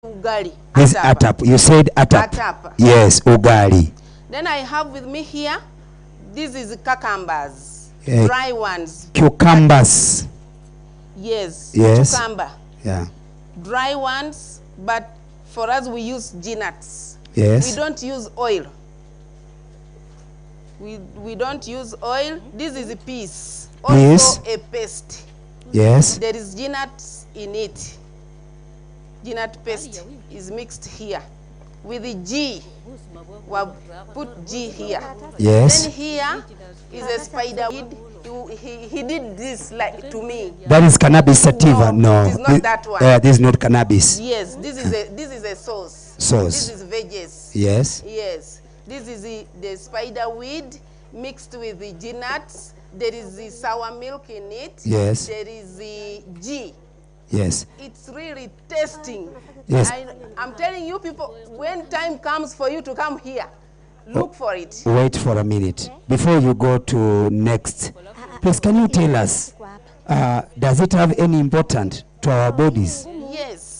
Ugali. This atap. You said atap. Atap. Yes, ugali. Then I have with me here, this is cucumbers, Yeah. dry ones. Cucumbers. Yes. Yes. Cucumber. Yeah. Dry ones, but for us we use nuts. Yes. We don't use oil. We don't use oil. This is a piece. Also a paste. Yes. There is nuts in it. Nut paste is mixed here. With the G, we put G here. Yes. Then here is a spider weed. He did this like to me. That is cannabis sativa. No. It is not that one. This is not cannabis. Yes, this is a sauce. Sauce. This is veggies. Yes. Yes. This is the spider weed mixed with the G nuts. There is the sour milk in it. Yes. There is the G. Yes. It's really tasting. Yes. I'm telling you people, when time comes for you to come here, look for it. Wait for a minute. Before you go to next, please can you tell us, does it have any importance to our bodies? Yes.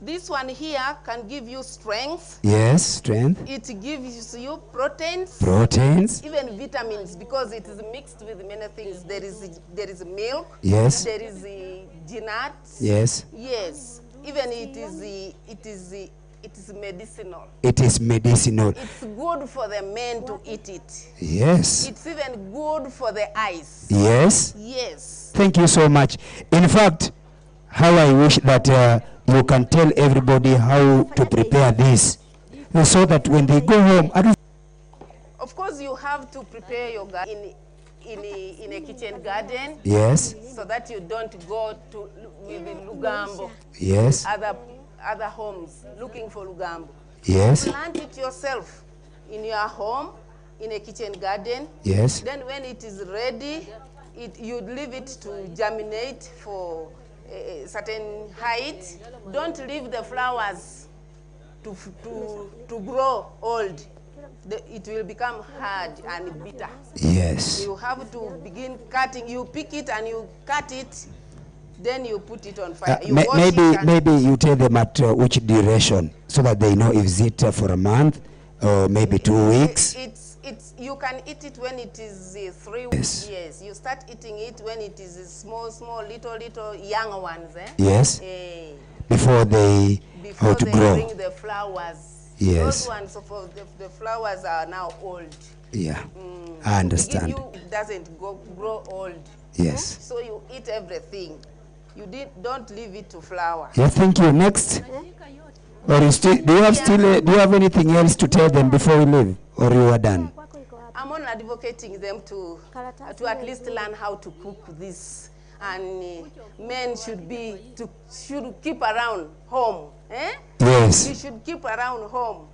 This one here can give you strength. Yes, strength. It gives you proteins. Proteins. Even vitamins, because it is mixed with many things. There is milk. Yes. There is the nuts. Yes. Yes. Even it is medicinal. It is medicinal. It's good for the men to eat it. Yes. It's even good for the eyes. Yes. Yes. Thank you so much. In fact, how I wish that you can tell everybody how to prepare this, so that when they go home, of course, you have to prepare your garden in a kitchen garden. Yes. So that you don't go to with the lugambo. Yes. Other homes looking for lugambo. Yes. Plant it yourself in your home, in a kitchen garden. Yes. Then when it is ready, you leave it to germinate for a certain height. Don't leave the flowers to grow old. It will become hard and bitter. Yes. You have to begin cutting. You pick it and you cut it. Then you put it on fire. Maybe you tell them at which duration, so that they know if it's for a month or maybe 2 weeks. You can eat it when it is 3 Yes. weeks. Yes. You start eating it when it is small, little young ones. Yes. Before they grow. Bring the flowers. Yes. Those ones of the flowers are now old. Yeah. I understand. It doesn't grow old. Yes. So you eat everything. Don't leave it to flower. Yeah. Thank you. Next. Or do you have anything else to tell them before we leave, or you are done? I'm only advocating them to at least learn how to cook this, and men should keep around home. Yes. You should keep around home.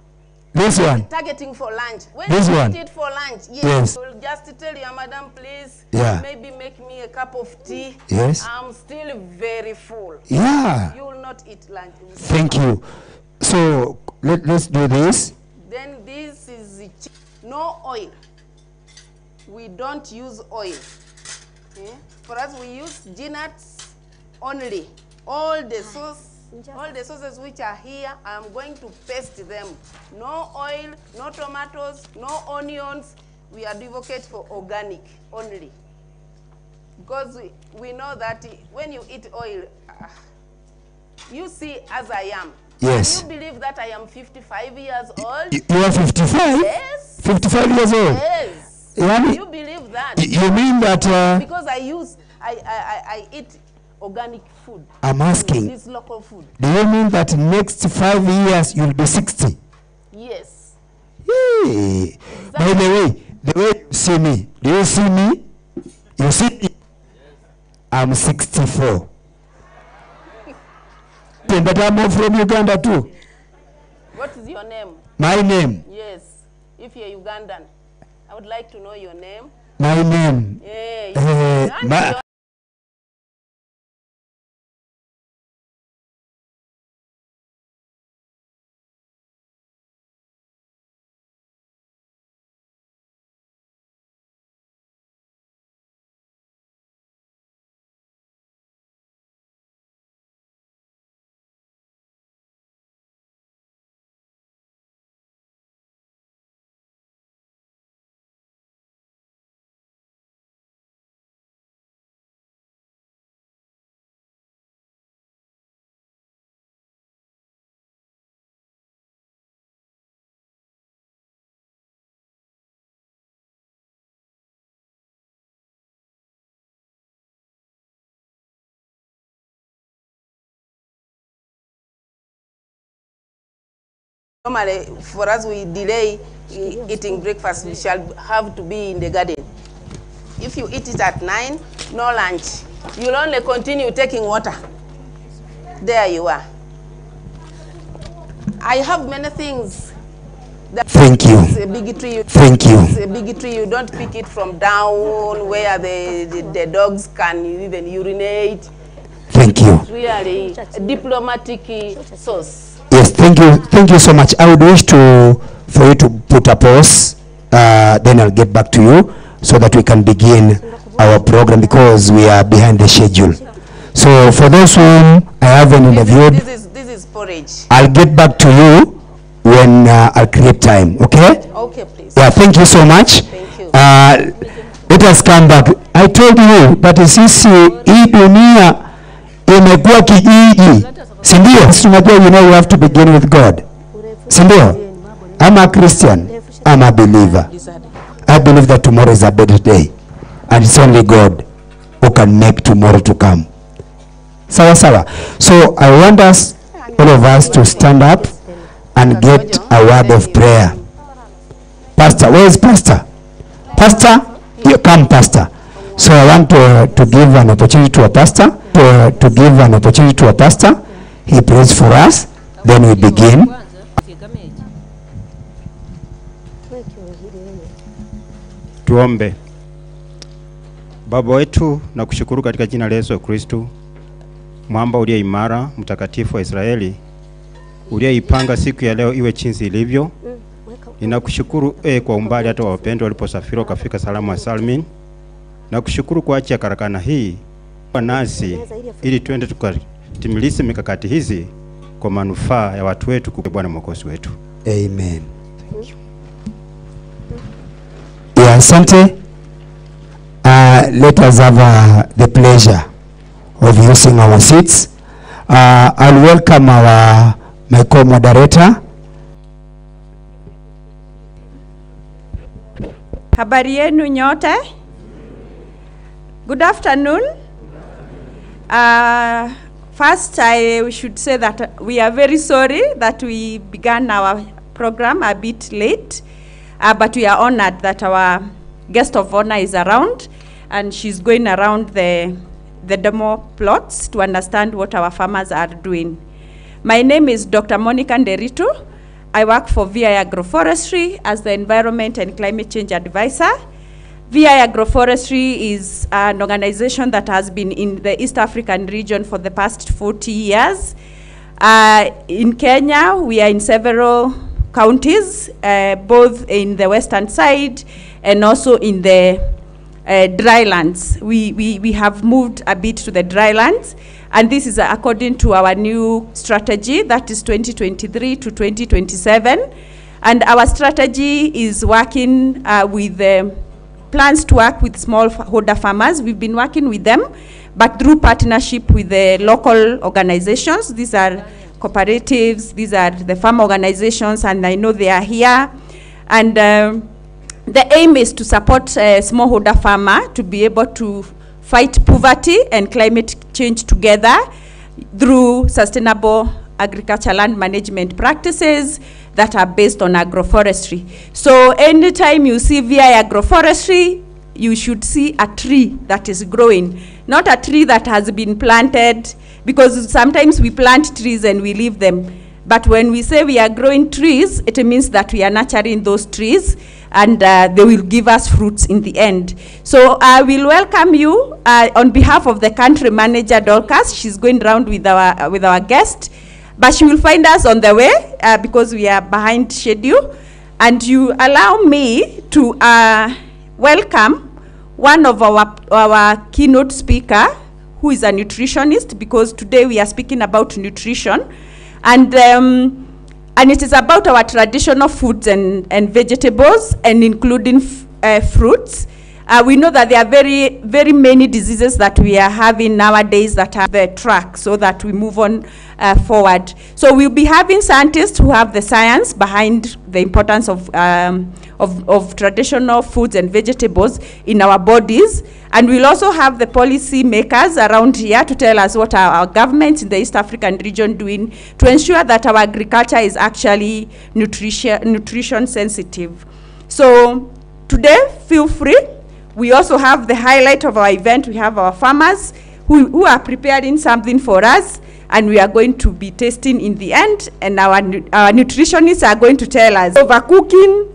This one. Targeting for lunch. When this you one. eat it for lunch, Yes. You'll just tell your madam, please, maybe make me a cup of tea. Yes. I'm still very full. Yeah. You will not eat lunch. Thank you. So let's do this. Then this is no oil. We don't use oil. For us, we use nuts only. All the sauces which are here, I'm going to paste them. No oil, no tomatoes, no onions. We advocate for organic only. Because we know that when you eat oil, you see as I am. Yes. Can you believe that I am 55 years old? You are 55? Yes. 55 years old? Yes. Can you believe that? You mean that... because I eat organic food. I'm asking. This local food. Do you mean that next 5 years you'll be 60? Yes. Yay. Exactly. By the way you see me, do you see me? You see me? I'm 64. But I'm from Uganda too. What is your name? My name? Yes. If you're Ugandan, I would like to know your name. My name? Yeah. Normally, for us, we delay eating breakfast. We shall have to be in the garden. If you eat it at 9, no lunch. You'll only continue taking water. There you are. I have many things. Thank you. It's a bigotry. Thank you. It's a bigotry. You don't pick it from down where the dogs can even urinate. Thank you. It's really a diplomatic source. Yes, thank you. Thank you so much. I would wish for you to put a pause. Then I'll get back to you so that we can begin our program because we are behind the schedule. So for those whom I haven't interviewed, This is porridge. I'll get back to you when I'll create time. Okay? Okay, please. Yeah, thank you so much. Thank you. Let us come back. I told you that sisi hii dunia imekuwa kijiji. Si ndio? Tunajua, you know, you have to begin with God. Si ndio? I'm a Christian. I'm a believer. I believe that tomorrow is a better day. And it's only God who can make tomorrow to come. Sawa sawa. So I want us, all of us, to stand up and get a word of prayer. Pastor, where is Pastor? Pastor, you come, Pastor. So I want to give an opportunity to a pastor, to give an opportunity to a pastor. He prays for us, then we begin. Tuombe. Baba wetu, na kushukuru katika jina la Yesu Kristo, mwamba uliye imara, mtakatifu wa Israeli, uliyeipanga siku ya leo iwe jinsi ilivyo. Ninakushukuru kwa umbali hata wapendwa waliposafiri kafika salama salmin. Nakushukuru kwa ajili ya karakana hii kwa nasi ili tuende tukatimilize mikakati hizi kwa manufaa ya watu wetu kwa Bwana Mwokozi wetu. Amen. Yeah, asante. Let us have the pleasure of using our seats. I'll welcome my co-moderator. Habari yenu nyote. Good afternoon. First, I should say that we are very sorry that we began our program a bit late, but we are honored that our guest of honor is around, and she's going around the demo plots to understand what our farmers are doing. My name is Dr. Monica Nderitu. I work for VI Agroforestry as the Environment and Climate Change Advisor. VI Agroforestry is an organization that has been in the East African region for the past 40 years. In Kenya, we are in several counties, both in the western side and also in the drylands. We have moved a bit to the drylands, and this is according to our new strategy, that is 2023 to 2027. And our strategy is working with plans to work with smallholder farmers. We've been working with them, but through partnership with the local organizations. These are cooperatives, these are the farm organizations, and I know they are here. And the aim is to support a smallholder farmer to be able to fight poverty and climate change together through sustainable agriculture land management practices that are based on agroforestry. So anytime you see VI Agroforestry, you should see a tree that is growing, not a tree that has been planted, because sometimes we plant trees and we leave them. But when we say we are growing trees, it means that we are nurturing those trees, and they will give us fruits in the end. So I will welcome you on behalf of the country manager, Dorcas. She's going around with our guest, but she will find us on the way because we are behind schedule. And you allow me to welcome one of our keynote speaker, who is a nutritionist, because today we are speaking about nutrition. And it is about our traditional foods and vegetables, and including fruits. We know that there are very, very many diseases that we are having nowadays that are the track, so that we move on forward. So we'll be having scientists who have the science behind the importance of traditional foods and vegetables in our bodies. And we'll also have the policy makers around here to tell us what our governments in the East African region doing to ensure that our agriculture is actually nutrition sensitive. So today, feel free. We also have the highlight of our event. We have our farmers who are preparing something for us, and we are going to be tasting in the end, and our nutritionists are going to tell us overcooking.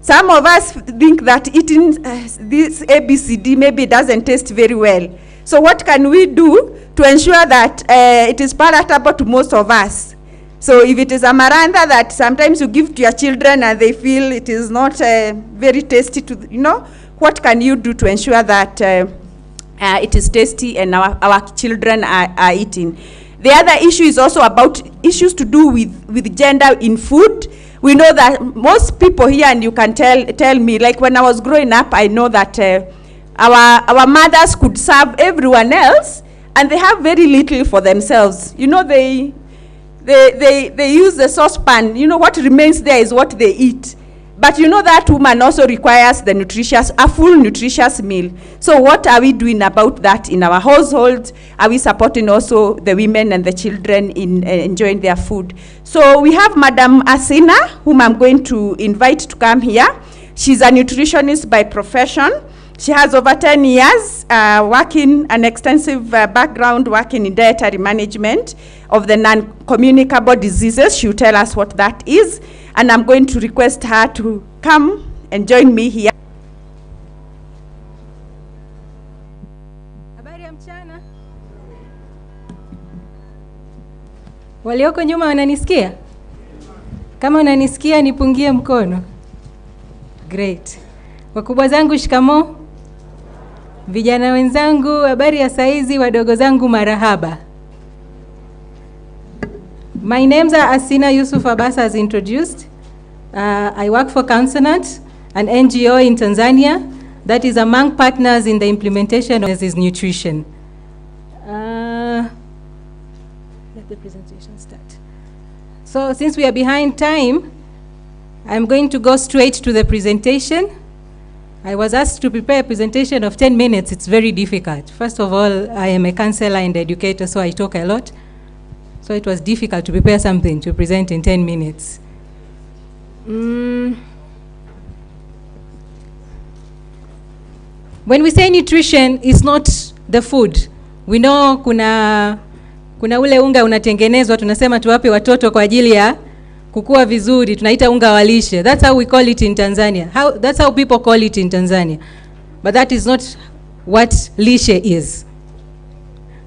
Some of us think that eating this ABCD maybe doesn't taste very well. So what can we do to ensure that it is palatable to most of us? So if it is a maranda that sometimes you give to your children and they feel it is not very tasty to, what can you do to ensure that it is tasty and our children are eating? The other issue is also about issues to do with gender in food. We know that most people here, and you can tell me, like when I was growing up, I know that our mothers could serve everyone else, and they have very little for themselves. They use the saucepan. What remains there is what they eat. But that woman also requires a full nutritious meal. So what are we doing about that in our household? Are we supporting also the women and the children in enjoying their food? So we have Madam Asina, whom I'm going to invite to come here. She's a nutritionist by profession. She has over 10 years an extensive background working in dietary management of the non-communicable diseases. She'll tell us what that is. And I'm going to request her to come and join me here. Habari ya mchana. Walioko nyuma wananisikia? Kama unanisikia nipungie mkono. Great. Wakubwa zangu shikamoo. Vijana wenzangu habari ya saizi, wadogo zangu marahaba. My names are Asina Yusuf Abbas as introduced. I work for Consonant, an NGO in Tanzania that is among partners in the implementation of this nutrition. Let the presentation start. So since we are behind time, I'm going to go straight to the presentation. I was asked to prepare a presentation of 10 minutes. It's very difficult. First of all, I am a counselor and educator, so I talk a lot. So it was difficult to prepare something to present in 10 minutes. When we say nutrition, it's not the food. We know kuna ule unga unatengenezwa, tunasema tuwape watoto kwa ajili ya kukua vizuri, tunaita unga wa lishe. That's how we call it in Tanzania. That's how people call it in Tanzania. But that is not what lishe is.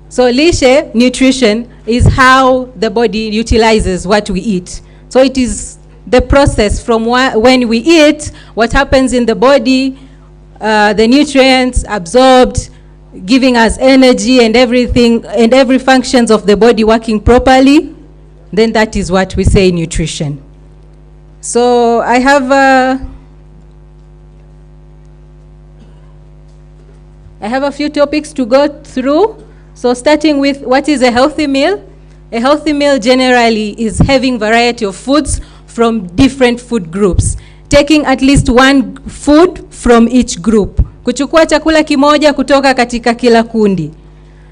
So lishe, nutrition, is how the body utilizes what we eat. So it is the process from when we eat, what happens in the body, the nutrients absorbed, giving us energy and everything, and every functions of the body working properly, then that is what we say nutrition. So I have a few topics to go through. So starting with what is a healthy meal. A healthy meal generally is having variety of foods from different food groups. Taking at least one food from each group. Kuchukua chakula kimoja kutoka katika kila kundi.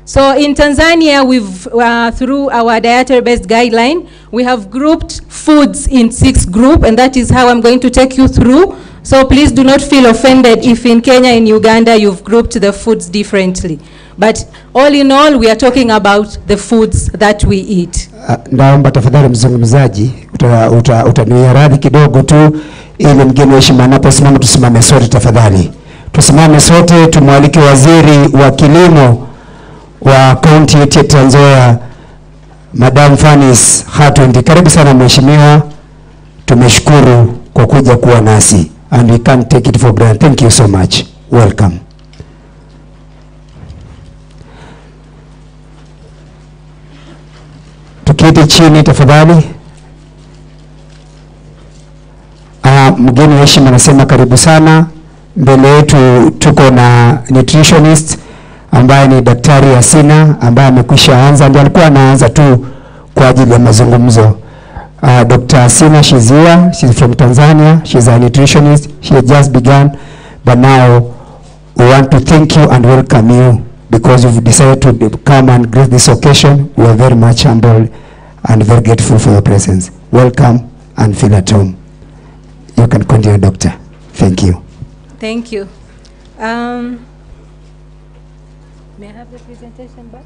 So in Tanzania, we've through our dietary-based guideline, we have grouped foods in 6 groups, and that is how I'm going to take you through. So please do not feel offended if in Kenya and Uganda you've grouped the foods differently. But all in all, we are talking about the foods that we eat. Naomba tafadhali mzungumzaji, utaniwia radhi kidogo tu, ili mgeni wa heshima anaposimama tusimame sote tafadhali. Tusimame sote, tumwalike waziri wa kilimo wa kaunti yetu ya Trans Nzoia, Madam Fanis Hatundi. Karibu sana mheshimiwa, tumeshukuru kwa kuja kuwa nasi, and we can't take it for granted. Thank you so much. Welcome. Tuketi chini tafadhali. Mgeni wa heshima anasema karibu sana, mbele yetu tuko na nutritionist ambaye ni Daktari Asina ambaye amekwisha anza, ndiye alikuwa anaanza tu kwa ajili ya mazungumzo. Dr. Asina, she's here. She's from Tanzania. She's a nutritionist. She has just begun, but now we want to thank you and welcome you because you've decided to come and grace this occasion. We are very much humbled and very grateful for your presence. Welcome and feel at home. You can continue, Doctor. Thank you. Thank you. May I have the presentation back?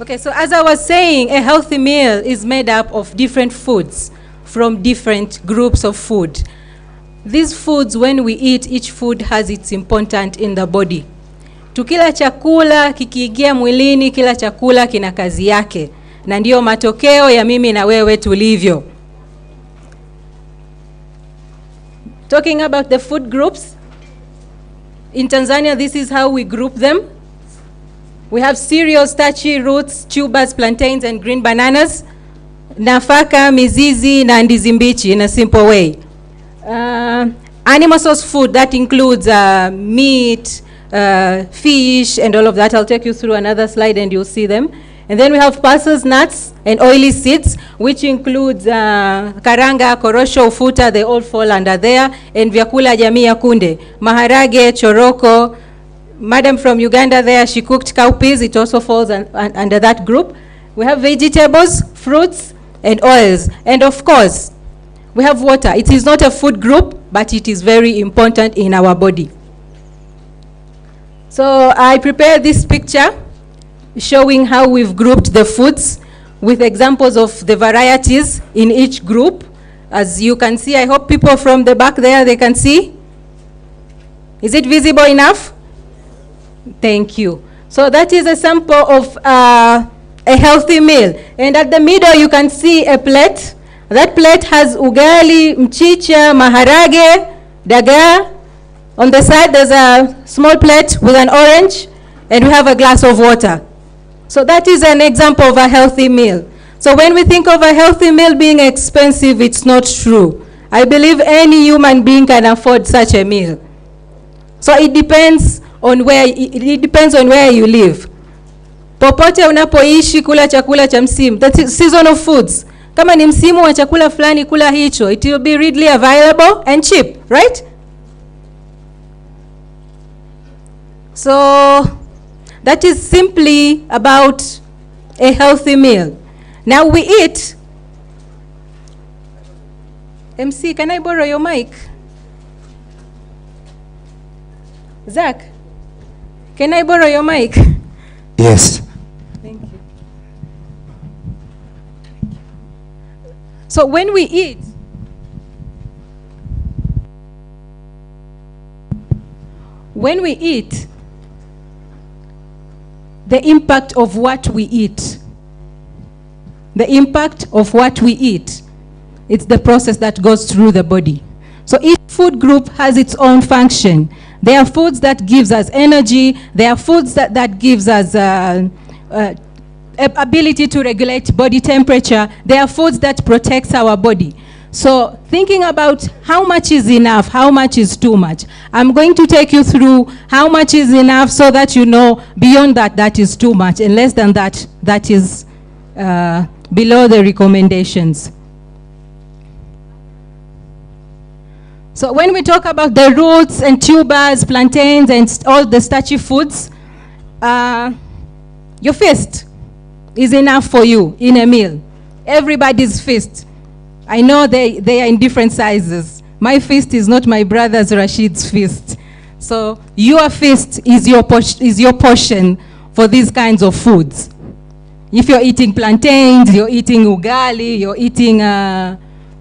Okay, so as I was saying, a healthy meal is made up of different foods from different groups of food. These foods, when we eat, each food has its important in the body. Tukila chakula kikiingia mwilini, kila chakula kina kazi yake, na ndio matokeo ya mimi na wewe tulivyo. Talking about the food groups, in Tanzania, this is how we group them. We have cereals, starchy roots, tubers, plantains, and green bananas. Nafaka, mizizi, na ndizi mbichi in a simple way. Animal source food, that includes meat, fish, and all of that. I'll take you through another slide and you'll see them. And then we have pulses, nuts, and oily seeds, which includes karanga, korosho, ufuta, they all fall under there. And vyakula jamii ya kunde, maharage, choroko. Madam from Uganda there, she cooked cowpeas, it also falls under that group. We have vegetables, fruits, and oils. And of course, we have water. It is not a food group, but it is very important in our body. So I prepared this picture showing how we've grouped the foods with examples of the varieties in each group. As you can see, I hope people from the back there, they can see. Is it visible enough? Thank you. So that is a sample of a healthy meal. And at the middle, you can see a plate. That plate has ugali, mchicha, maharage, dagaa. On the side, there's a small plate with an orange, and we have a glass of water. So that is an example of a healthy meal. So when we think of a healthy meal being expensive, it's not true. I believe any human being can afford such a meal. So it depends on where you live. Popote unapoishi, kula chakula cha msimu. The seasonal foods. Kama ni msimu wa chakula fulani, kula hicho. It will be readily available and cheap, right? So that is simply about a healthy meal. Now we eat. MC, can I borrow your mic? Zach, can I borrow your mic? Yes. Thank you. So when we eat, the impact of what we eat, it's the process that goes through the body. So each food group has its own function. There are foods that gives us energy. There are foods that gives us ability to regulate body temperature. There are foods that protects our body. So thinking about how much is enough, how much is too much. I'm going to take you through how much is enough so that you know beyond that is too much, and less than that is below the recommendations. So when we talk about the roots and tubers, plantains, and all the starchy foods, your fist is enough for you in a meal. Everybody's fist. I know they are in different sizes. My fist is not my brother's Rashid's fist. So your fist is your portion for these kinds of foods. If you're eating plantains, you're eating ugali, you're eating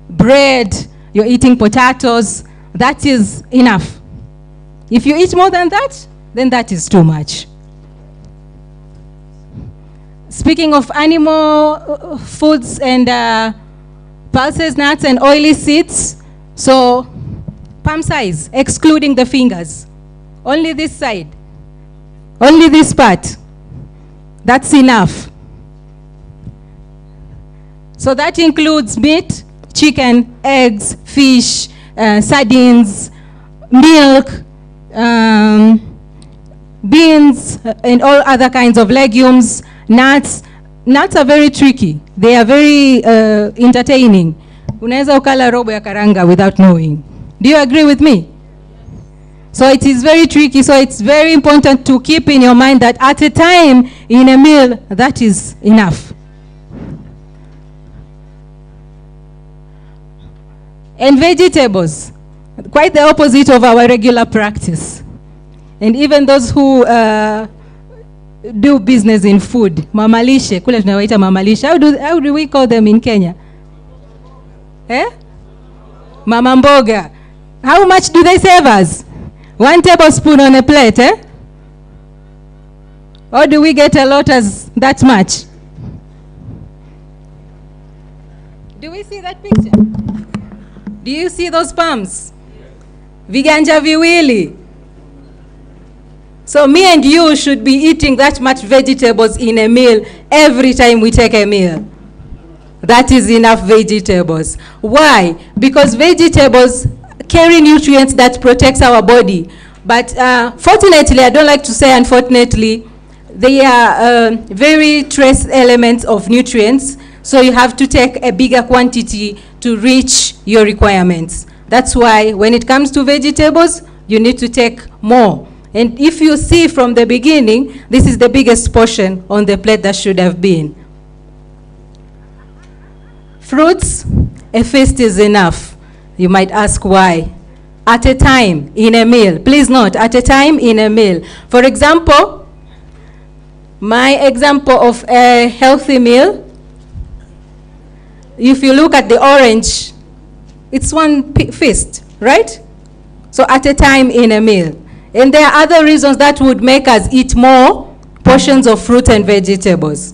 bread, you're eating potatoes, that is enough. If you eat more than that, then that is too much. Speaking of animal foods and pulses, nuts, and oily seeds, so palm size, excluding the fingers. Only this side. Only this part. That's enough. So that includes meat, chicken, eggs, fish, sardines, milk, beans, and all other kinds of legumes, nuts. Nuts are very tricky. They are very entertaining. Unaweza ukala robo ya karanga without knowing. Do you agree with me? So it is very tricky. So it's very important to keep in your mind that at a time in a meal, that is enough. And vegetables, quite the opposite of our regular practice. And even those who do business in food, mamalishe, kule tunawaita mamalishe. How do we call them in Kenya? Mama mboga. How much do they save us? 1 tablespoon on a plate, Or do we get a lot as that much? Do we see that picture? Do you see those palms? Viganja viwili. So me and you should be eating that much vegetables in a meal every time we take a meal. That is enough vegetables. Why? Because vegetables carry nutrients that protects our body. But fortunately, I don't like to say unfortunately, they are very trace elements of nutrients. So you have to take a bigger quantity to reach your requirements. That's why when it comes to vegetables, you need to take more. And if you see from the beginning, this is the biggest portion on the plate that should have been. Fruits, a feast is enough. You might ask why. At a time in a meal. Please note, at a time in a meal. For example, my example of a healthy meal, if you look at the orange, it's one feast, right? So at a time in a meal. And there are other reasons that would make us eat more portions of fruit and vegetables.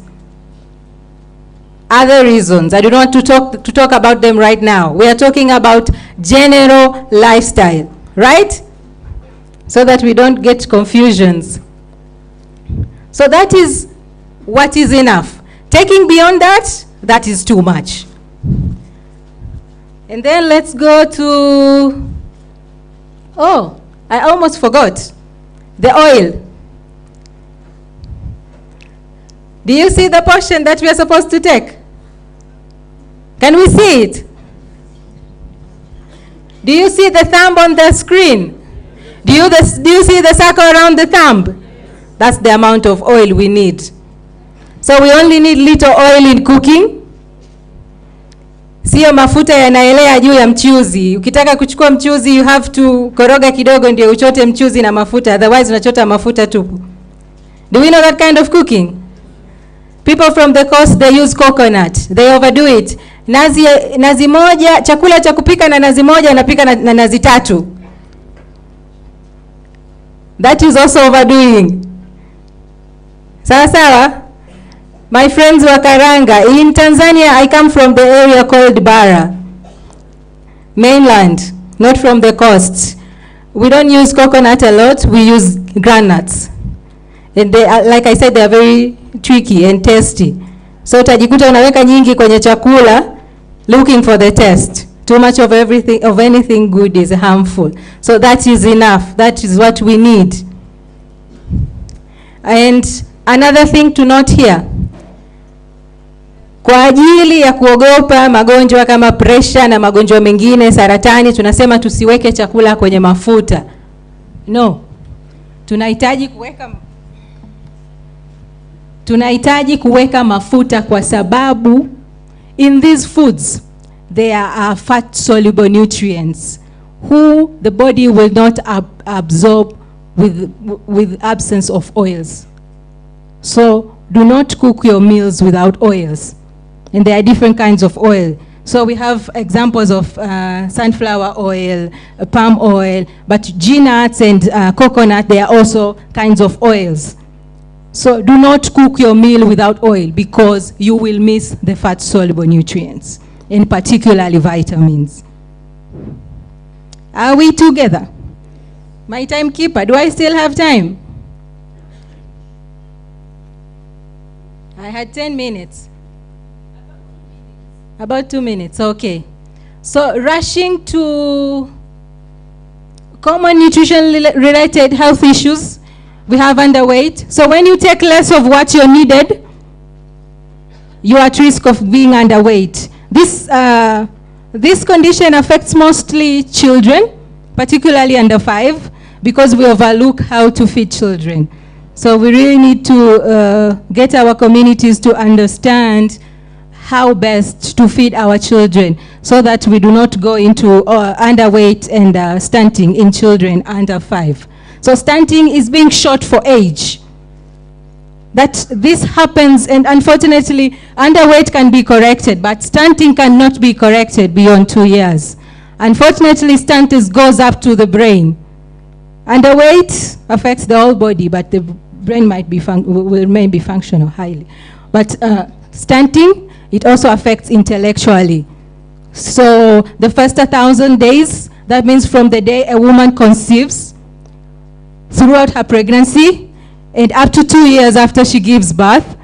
Other reasons, I don't want to talk about them right now. We are talking about general lifestyle, right? So that we don't get confusions. So that is what is enough. Taking beyond that, that is too much. And then let's go to, oh, I almost forgot, the oil. Do you see the portion that we are supposed to take? Can we see it? Do you see the thumb on the screen? Do you see the circle around the thumb? That's the amount of oil we need. So we only need little oil in cooking. Sio mafuta yanaelea juu ya mchuzi. Ukitaka kuchukua mchuzi, you have to koroga kidogo ndio uchote mchuzi na mafuta. Otherwise unachota mafuta tupu. Do we know that kind of cooking? People from the coast, they use coconut. They overdo it. Nazi moja, chakula cha kupika na nazi moja, napika na nazi tatu. That is also overdoing. Sawa sawa? My friends wa Karanga, in Tanzania, I come from the area called Bara. Mainland, not from the coast. We don't use coconut a lot, we use groundnuts. And they are, like I said, they are very tricky and tasty. So utajikuta unaweka nyingi kwenye chakula, looking for the taste. Too much of anything good is harmful. So that is enough. That is what we need. And another thing to note here. Kwa ajili ya kuogopa magonjwa kama pressure na magonjwa mengine, saratani, tunasema tusiweke chakula kwenye mafuta. No. Tunahitaji kuweka mafuta kwa sababu in these foods there are fat soluble nutrients who the body will not absorb with absence of oils. So do not cook your meals without oils. And there are different kinds of oil. So we have examples of sunflower oil, palm oil, but nuts and coconut, they are also kinds of oils. So do not cook your meal without oil because you will miss the fat soluble nutrients, and particularly vitamins. Are we together? My timekeeper, do I still have time? I had 10 minutes. About 2 minutes, okay. So rushing to Common nutrition-related health issues. We have underweight. So when you take less of what you're needed, you're at risk of being underweight. This condition affects mostly children, particularly under 5, because we overlook how to feed children. So we really need to get our communities to understand how best to feed our children so that we do not go into underweight and stunting in children under 5. So stunting is being short for age. That this happens, and unfortunately, underweight can be corrected, but stunting cannot be corrected beyond 2 years. Unfortunately, stunting goes up to the brain. Underweight affects the whole body, but the brain might be will remain be functional highly. But stunting, it also affects intellectually. So the first 1,000 days, that means from the day a woman conceives, throughout her pregnancy, and up to 2 years after she gives birth,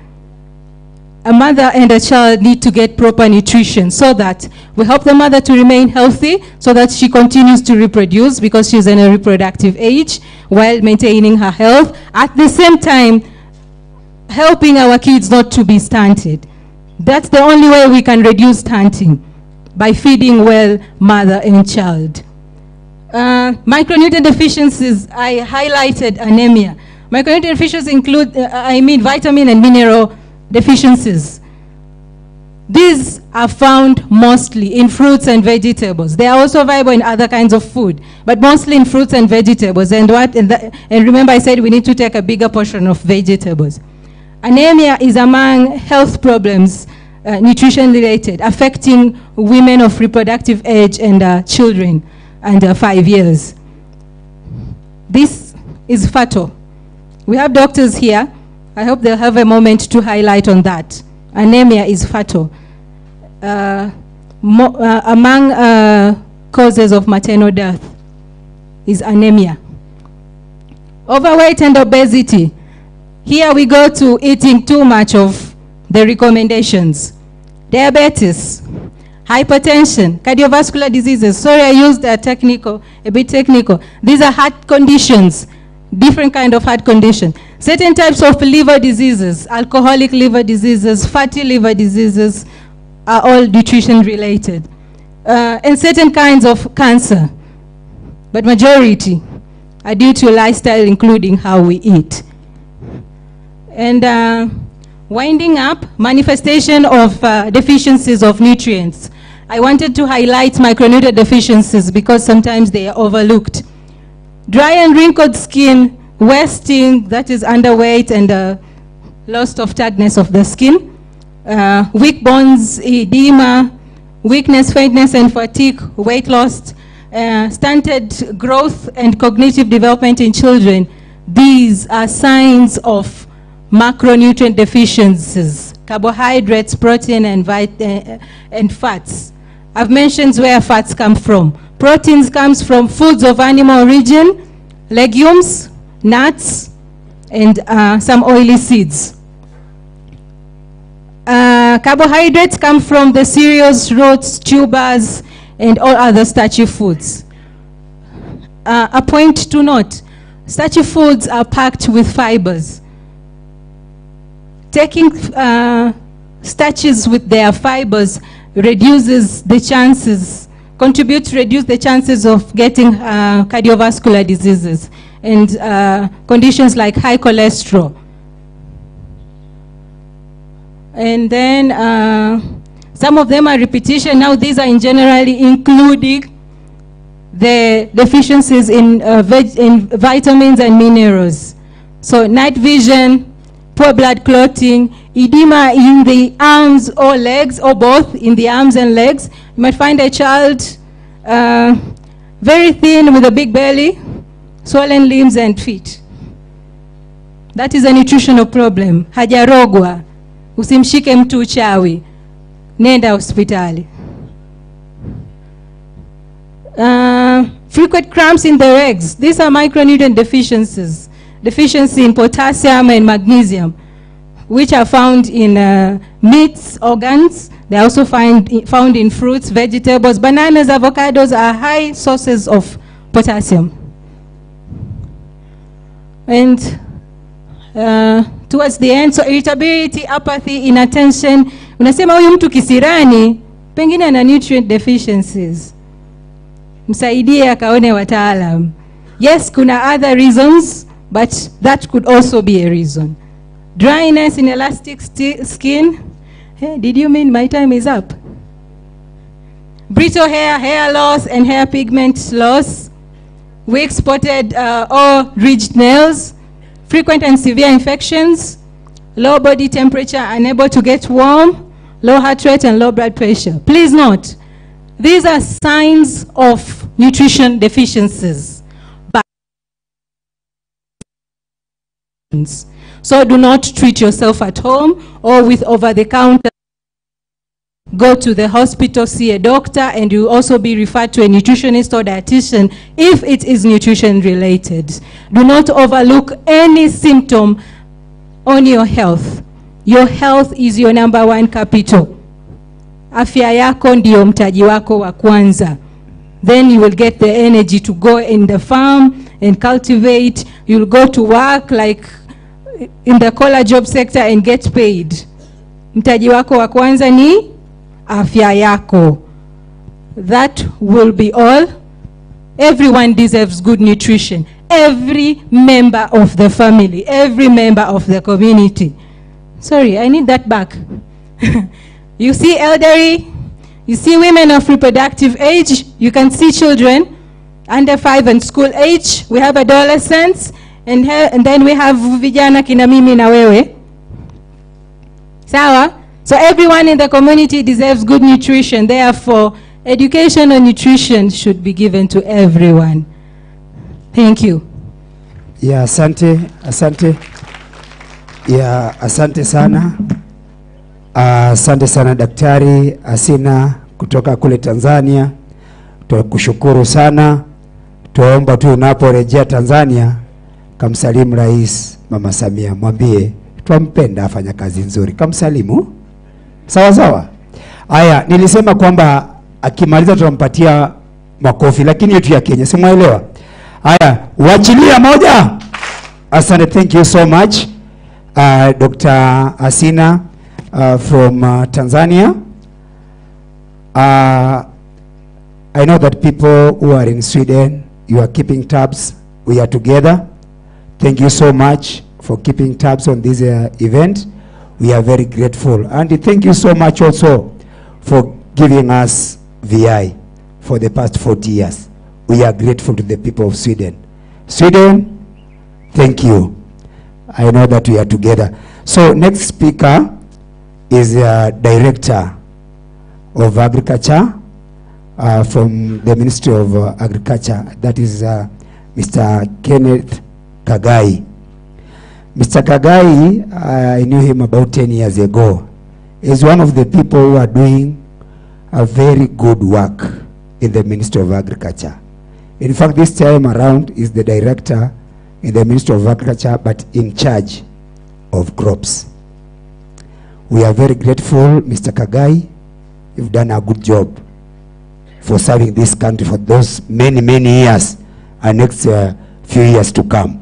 a mother and a child need to get proper nutrition so that we help the mother to remain healthy so that she continues to reproduce because she's in a reproductive age while maintaining her health. At the same time, helping our kids not to be stunted. That's the only way we can reduce stunting, by feeding well mother and child. Micronutrient deficiencies, I highlighted anemia. Micronutrient deficiencies include, vitamin and mineral deficiencies. These are found mostly in fruits and vegetables. They are also available in other kinds of food, but mostly in fruits and vegetables. And remember I said we need to take a bigger portion of vegetables. Anemia is among health problems, nutrition related, affecting women of reproductive age and children under 5 years. This is fatal. We have doctors here. I hope they'll have a moment to highlight on that. Anemia is fatal. Among causes of maternal death is anemia. Overweight and obesity. Here we go to eating too much of the recommendations. Diabetes, hypertension, cardiovascular diseases. Sorry, I used a bit technical. These are heart conditions, different kind of heart condition. Certain types of liver diseases, alcoholic liver diseases, fatty liver diseases are all nutrition related. And certain kinds of cancer, but majority are due to lifestyle, including how we eat. And winding up, manifestation of deficiencies of nutrients. I wanted to highlight micronutrient deficiencies because sometimes they are overlooked. Dry and wrinkled skin, wasting, that is underweight and loss of tanness of the skin. Weak bones, edema, weakness, faintness and fatigue, weight loss, stunted growth and cognitive development in children. These are signs of macronutrient deficiencies, carbohydrates, protein, and fats. I've mentioned where fats come from. Proteins comes from foods of animal origin, legumes, nuts, and some oily seeds. Carbohydrates come from the cereals, roots, tubers, and all other starchy foods. A point to note, starchy foods are packed with fibers. Taking starches with their fibers reduces the chances, contributes to reduce the chances of getting cardiovascular diseases and conditions like high cholesterol. And then some of them are repetition. Now these are in generally including the deficiencies in vitamins and minerals. So night vision, poor blood clotting, edema in the arms or legs, or both in the arms and legs. You might find a child very thin with a big belly, swollen limbs and feet. That is a nutritional problem. Hajarogwa. Usimshike mtu uchawi. Nenda hospitali. Frequent cramps in the legs. These are micronutrient deficiencies. Deficiency in potassium and magnesium, which are found in meats, organs. They are also found in fruits, vegetables. Bananas, avocados are high sources of potassium. And towards the end, so irritability, apathy, inattention. Unasema huyu mtu kisirani, pengine ana nutrient deficiencies. Msaidie akaone wataalam. Yes, kuna other reasons, but that could also be a reason. Dryness, inelastic skin. Hey, did you mean my time is up? Brittle hair, hair loss, and hair pigment loss. Weak, spotted, or ridged nails. Frequent and severe infections. Low body temperature, unable to get warm. Low heart rate and low blood pressure. Please note, these are signs of nutrition deficiencies. So do not treat yourself at home or with over-the-counter. Go to the hospital, see a doctor, and you'll also be referred to a nutritionist or dietitian if it is nutrition related. Do not overlook any symptom on your health. Your health is your number one capital. Afya yako ndio mtaji wako wa kwanza. Then you will get the energy to go in the farm and cultivate. You'll go to work like in the collar job sector and get paid. Mtaji wako wa kwanza ni afya yako. That will be all. Everyone deserves good nutrition. Every member of the family, every member of the community. Sorry, I need that back. You see elderly, you see women of reproductive age, you can see children under 5 and school age, we have adolescents, and then we have vijana kina mimi na wewe. Sawa? So everyone in the community deserves good nutrition. Therefore, education on nutrition should be given to everyone. Thank you. Yeah, asante, asante. Yeah, asante sana. Asante sana Daktari Asina kutoka kule Tanzania. Tukushukuru sana. Tuomba tu unaporejea Tanzania kamsalimu Rais Mama Samia, mwambie twampenda, afanya kazi nzuri. Kamsalimu. Sawa sawa. Aya, nilisema kwamba akimaliza tutampatia makofi, lakini yetu ya Kenya simuelewa. Aya, wachilia moja. Asante, thank you so much. Dr. Asina from Tanzania. I know that people who are in Sweden, you are keeping tabs. We are together. Thank you so much for keeping tabs on this event. We are very grateful. And thank you so much also for giving us VI for the past 40 years. We are grateful to the people of Sweden. Sweden, thank you. I know that we are together. So next speaker is Director of Agriculture from the Ministry of Agriculture. That is Mr. Kenneth Kagai. Mr. Kagai, I knew him about 10 years ago. He's one of the people who are doing a very good work in the Ministry of Agriculture. In fact, this time around is the director in the Ministry of Agriculture, but in charge of crops. We are very grateful, Mr. Kagai. You've done a good job for serving this country for those many, many years and next few years to come.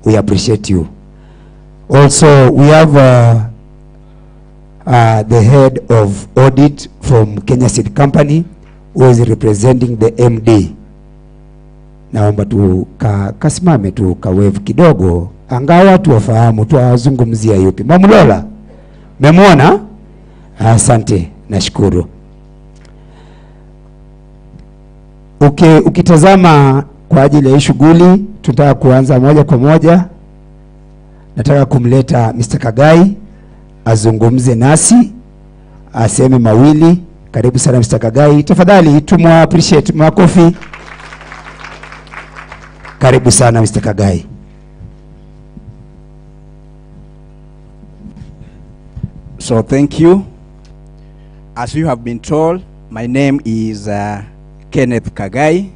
We appreciate you. Also, we have the head of audit from Kenya Seed Company, who is representing the MD. Naomba tu kasimame tu kawave kidogo, angawa tu wafahamu tu azungumzia yupi. Mamulola, memuona? Asante, nashukuru. Ukitazama kwa ajili ya shughuli, tutaka kuanza moja kwa moja. Nataka kumleta Mr. Kagai azungumze nasi, aseme mawili. Karibu sana Mr. Kagai. Tafadhali tumwa appreciate makofi. Karibu sana Mr. Kagai. So thank you. As you have been told, my name is Kenneth Kagai.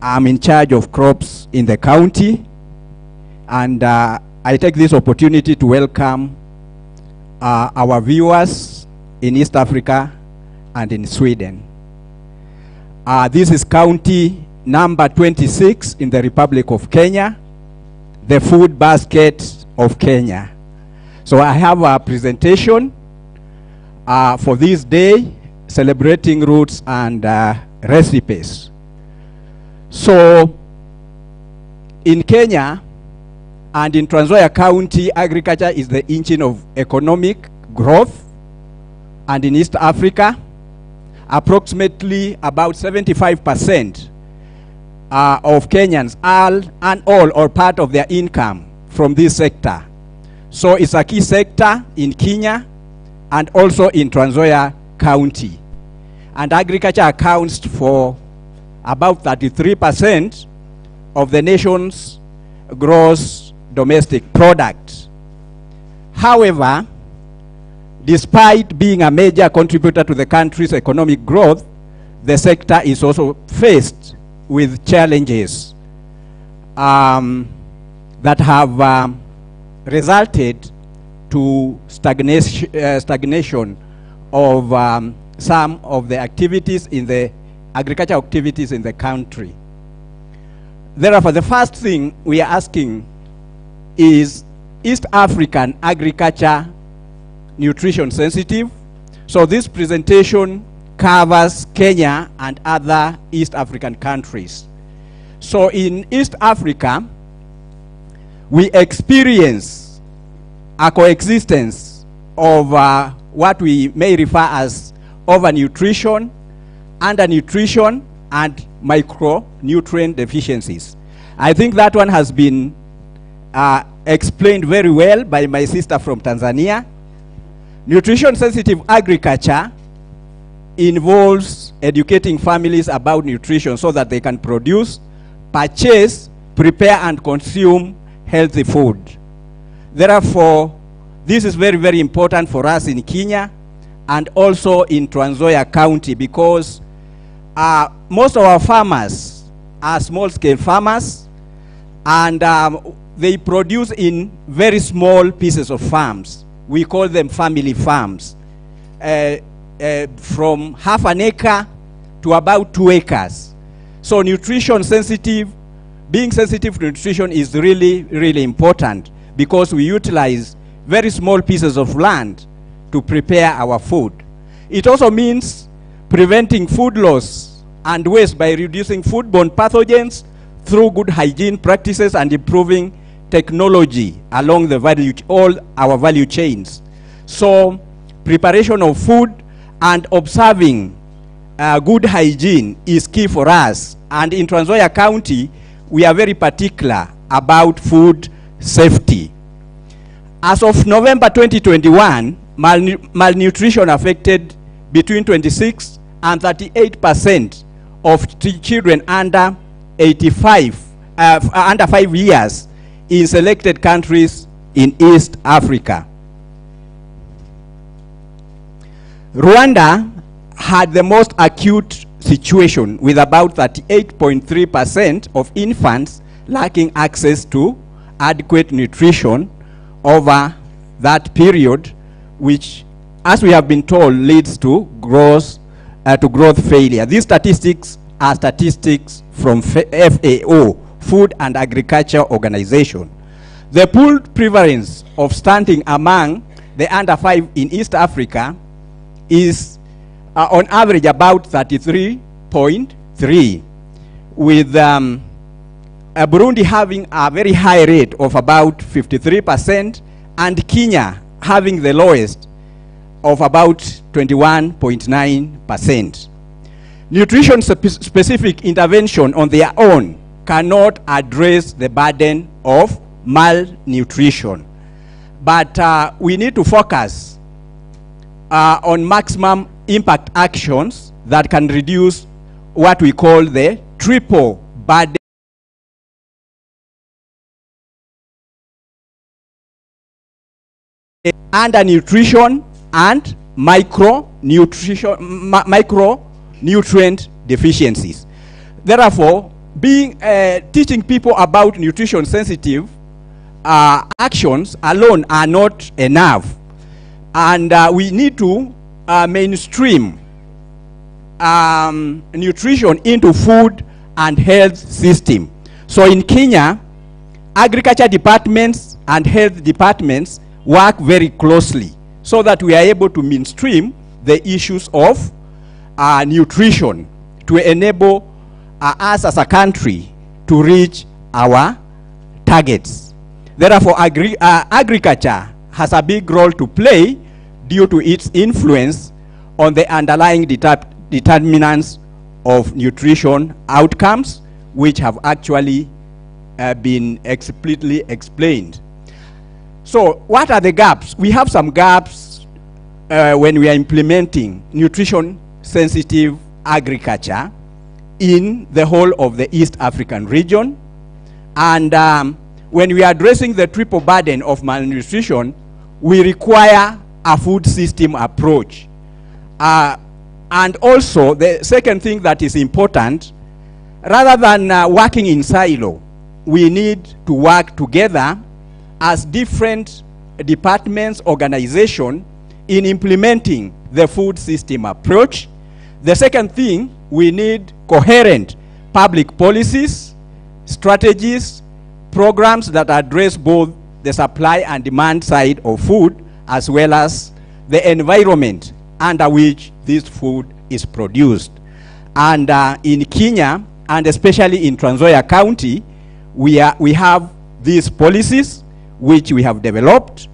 I'm in charge of crops in the county, and I take this opportunity to welcome our viewers in East Africa and in Sweden. This is county number 26 in the Republic of Kenya, the food basket of Kenya. So I have a presentation for this day, celebrating roots and recipes. So in Kenya and in Trans Nzoia County, agriculture is the engine of economic growth. And in East Africa, approximately about 75% of Kenyans earn all or part of their income from this sector. So it's a key sector in Kenya and also in Trans Nzoia County. And agriculture accounts for about 33% of the nation's gross domestic product. However, despite being a major contributor to the country's economic growth, the sector is also faced with challenges that have resulted to stagnation of some of the activities in the agricultural activities in the country. Therefore, the first thing we are asking is East African agriculture nutrition sensitive? So this presentation covers Kenya and other East African countries. So in East Africa, we experience a coexistence of what we may refer as overnutrition, undernutrition, and micronutrient deficiencies. I think that one has been explained very well by my sister from Tanzania. Nutrition-sensitive agriculture involves educating families about nutrition so that they can produce, purchase, prepare, and consume healthy food. Therefore, this is very, very important for us in Kenya and also in Trans Nzoia County, because most of our farmers are small-scale farmers, and they produce in very small pieces of farms. We call them family farms, from half an acre to about 2 acres. So nutrition sensitive, being sensitive to nutrition is really, really important, because we utilize very small pieces of land to prepare our food. It also means preventing food loss and waste by reducing foodborne pathogens through good hygiene practices and improving technology along the all our value chains. So preparation of food and observing good hygiene is key for us. And in Trans Nzoia County, we are very particular about food safety. As of November 2021, malnutrition affected between 26 and 38% of children under 5 years in selected countries in East Africa. Rwanda had the most acute situation, with about 38.3% of infants lacking access to adequate nutrition over that period, which, as we have been told, leads to growth failure. These statistics are statistics from FAO, Food and Agriculture Organization. The pooled prevalence of stunting among the under 5 in East Africa is on average about 33.3, with Burundi having a very high rate of about 53%, and Kenya having the lowest of about 21.9%. Nutrition-specific intervention on their own cannot address the burden of malnutrition. But we need to focus on maximum impact actions that can reduce what we call the triple burden. Undernutrition and micronutrient deficiencies. Therefore, teaching people about nutrition sensitive actions alone are not enough, and we need to mainstream nutrition into food and health system. So in Kenya, agriculture departments and health departments work very closely so that we are able to mainstream the issues of nutrition to enable us as a country to reach our targets. Therefore, agriculture has a big role to play due to its influence on the underlying determinants of nutrition outcomes, which have actually been explicitly explained. So what are the gaps? We have some gaps when we are implementing nutrition sensitive agriculture in the whole of the East African region. And when we are addressing the triple burden of malnutrition, we require a food system approach. And also, the second thing that is important, rather than working in silo, we need to work together as different departments, organizations in implementing the food system approach. The second thing, we need coherent public policies, strategies, programs that address both the supply and demand side of food as well as the environment under which this food is produced. And in Kenya, and especially in Trans Nzoia County, we have these policies which we have developed,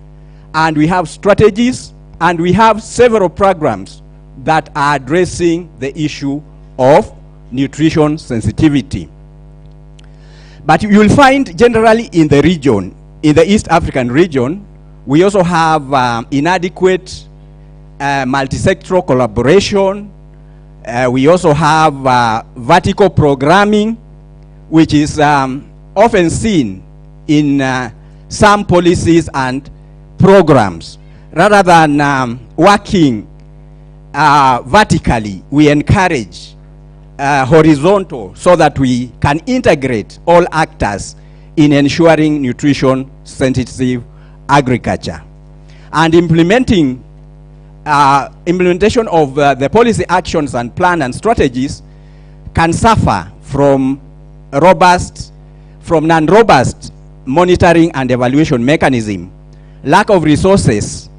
and we have strategies, and we have several programs that are addressing the issue of nutrition sensitivity. But you will find generally in the region, in the East African region, we also have inadequate multi-sectoral collaboration. We also have vertical programming, which is often seen in some policies and programs. Rather than working vertically, we encourage horizontal so that we can integrate all actors in ensuring nutrition sensitive agriculture. And implementation of the policy actions and plan and strategies can suffer from non-robust monitoring and evaluation mechanism, lack of resources,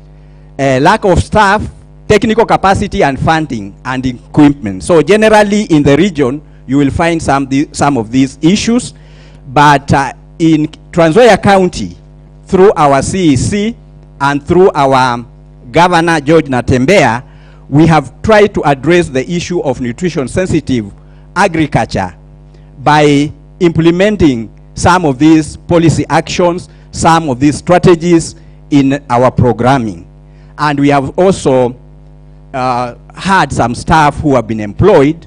lack of staff, technical capacity and funding and equipment. So generally in the region, you will find some of these issues, but in Trans Nzoia County, through our CEC and through our Governor George Natembeya, we have tried to address the issue of nutrition sensitive agriculture by implementing some of these policy actions, some of these strategies in our programming. And we have also had some staff who have been employed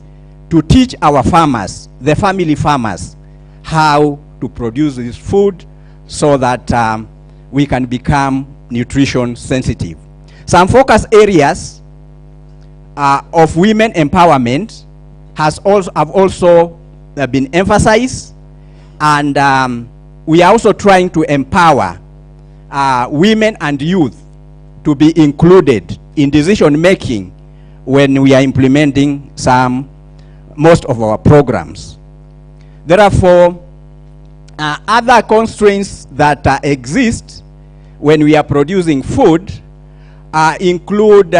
to teach our farmers, the family farmers, how to produce this food so that we can become nutrition sensitive. Some focus areas of women empowerment have also been emphasized, and we are also trying to empower women and youth to be included in decision making when we are implementing most of our programs. Therefore, other constraints that exist when we are producing food include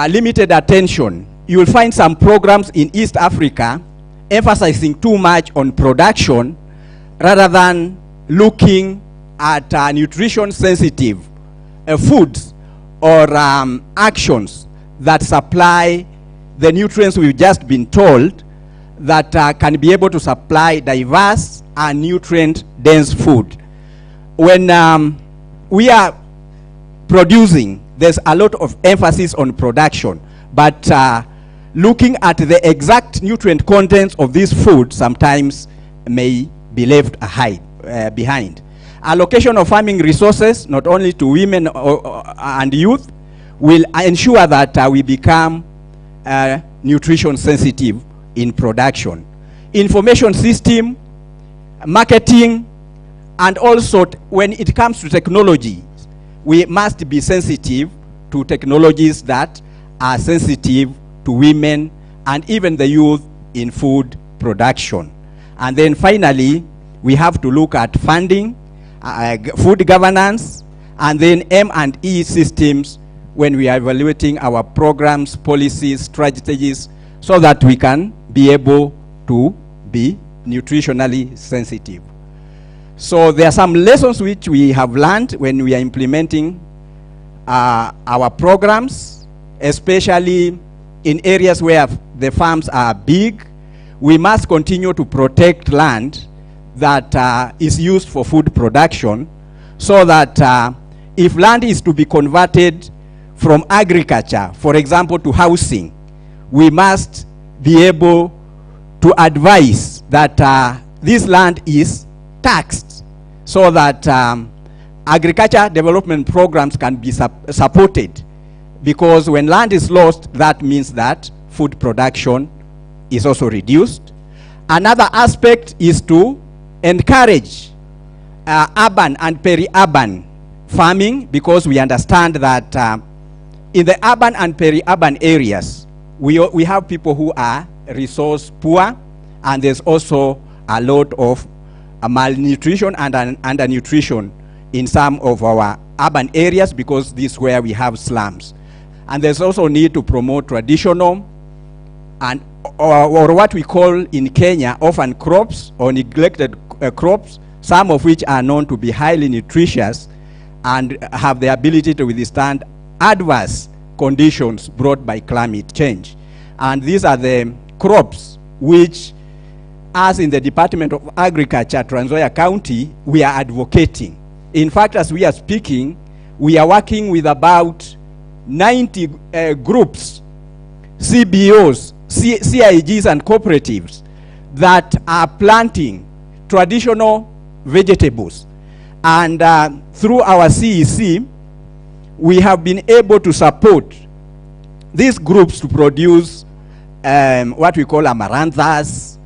limited attention. You will find some programs in East Africa emphasizing too much on production rather than looking at nutrition sensitive foods or actions that supply the nutrients we've just been told that can be able to supply diverse and nutrient dense food. When we are producing, there's a lot of emphasis on production, but looking at the exact nutrient contents of this food sometimes may be left behind. Allocation of farming resources, not only to women and youth, will ensure that we become nutrition sensitive in production. Information system, marketing, and also when it comes to technology, we must be sensitive to technologies that are sensitive to women and even the youth in food production. And then finally, we have to look at funding, food governance, and then M&E systems when we are evaluating our programs, policies, strategies, so that we can be able to be nutritionally sensitive. So there are some lessons which we have learned when we are implementing our programs, especially in areas where the farms are big. We must continue to protect land that is used for food production, so that if land is to be converted from agriculture, for example, to housing, we must be able to advise that this land is taxed, so that agriculture development programs can be supported. Because when land is lost, that means that food production is also reduced. Another aspect is to encourage urban and peri-urban farming, because we understand that in the urban and peri-urban areas, we have people who are resource poor, and there's also a lot of malnutrition and undernutrition in some of our urban areas, because this is where we have slums. And there's also need to promote traditional and or what we call in Kenya orphan crops or neglected crops, some of which are known to be highly nutritious and have the ability to withstand adverse conditions brought by climate change. And these are the crops which, as in the Department of Agriculture, Trans Nzoia County, we are advocating. In fact, as we are speaking, we are working with about 90 groups, CBOs, CIGs and cooperatives that are planting traditional vegetables. And through our CEC, we have been able to support these groups to produce what we call amaranthus,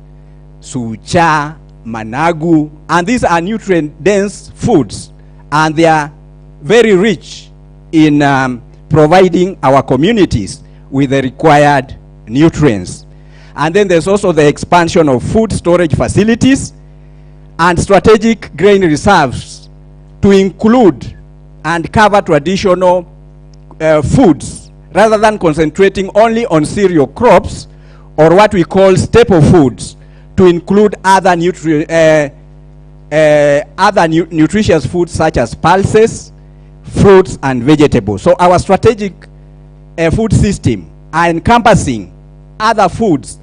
sucha, managu, and these are nutrient-dense foods, and they are very rich in providing our communities with the required nutrients. And then there's also the expansion of food storage facilities and strategic grain reserves to include and cover traditional foods, rather than concentrating only on cereal crops or what we call staple foods, to include other nutritious foods such as pulses, fruits, and vegetables. So our strategic food system are encompassing other foods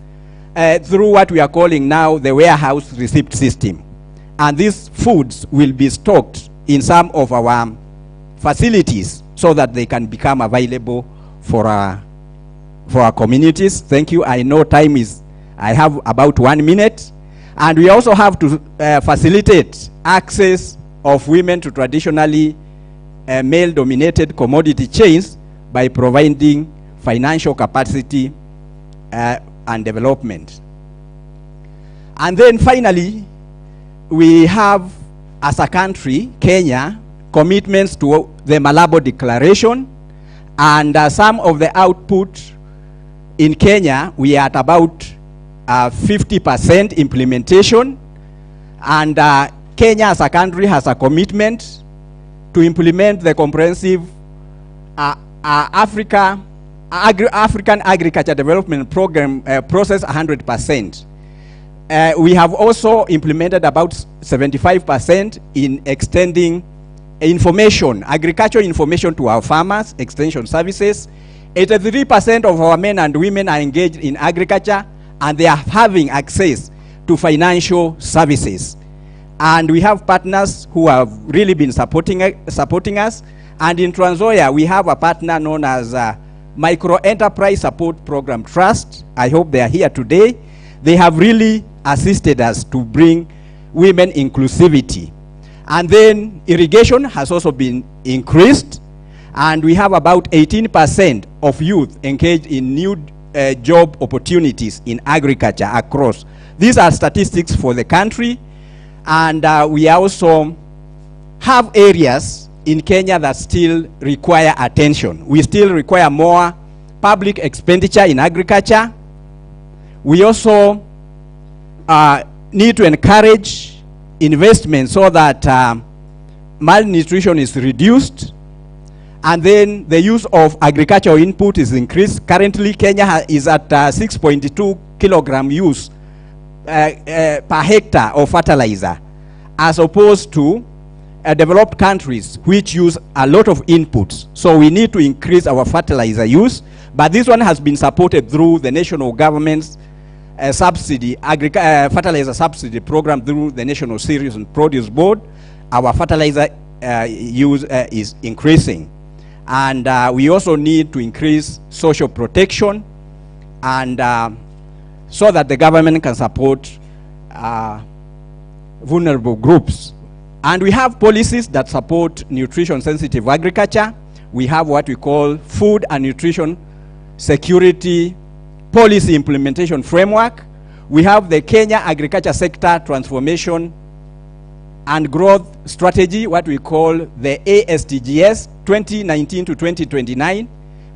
through what we are calling now the warehouse receipt system. And these foods will be stocked in some of our facilities so that they can become available for our communities. Thank you. I know time is, I have about 1 minute. And we also have to facilitate access of women to traditionally male-dominated commodity chains by providing financial capacity and development. And then finally, we have, as a country, Kenya, commitments to the Malabo Declaration, and some of the output in Kenya, we are at about 50% implementation, and Kenya as a country has a commitment to implement the comprehensive African Agriculture Development Program process 100%. We have also implemented about 75% in extending information, agricultural information to our farmers, extension services. 83% of our men and women are engaged in agriculture, and they are having access to financial services. And we have partners who have really been supporting us. And in Trans Nzoia, we have a partner known as Micro Enterprise Support Program Trust. I hope they are here today. They have really assisted us to bring women inclusivity. And then irrigation has also been increased, and we have about 18% of youth engaged in new job opportunities in agriculture across. These are statistics for the country, and we also have areas in Kenya that still require attention. We still require more public expenditure in agriculture. We also need to encourage investment so that malnutrition is reduced, and then the use of agricultural input is increased. Currently, Kenya is at 6.2 kilogram use per hectare of fertilizer, as opposed to developed countries which use a lot of inputs. So we need to increase our fertilizer use, but this one has been supported through the national government's fertilizer subsidy program through the National Cereals and Produce Board. Our fertilizer use is increasing. And we also need to increase social protection, and so that the government can support vulnerable groups. And we have policies that support nutrition-sensitive agriculture. We have what we call Food and Nutrition Security Policy Implementation Framework. We have the Kenya Agriculture Sector Transformation and Growth Strategy, what we call the ASTGS 2019 to 2029,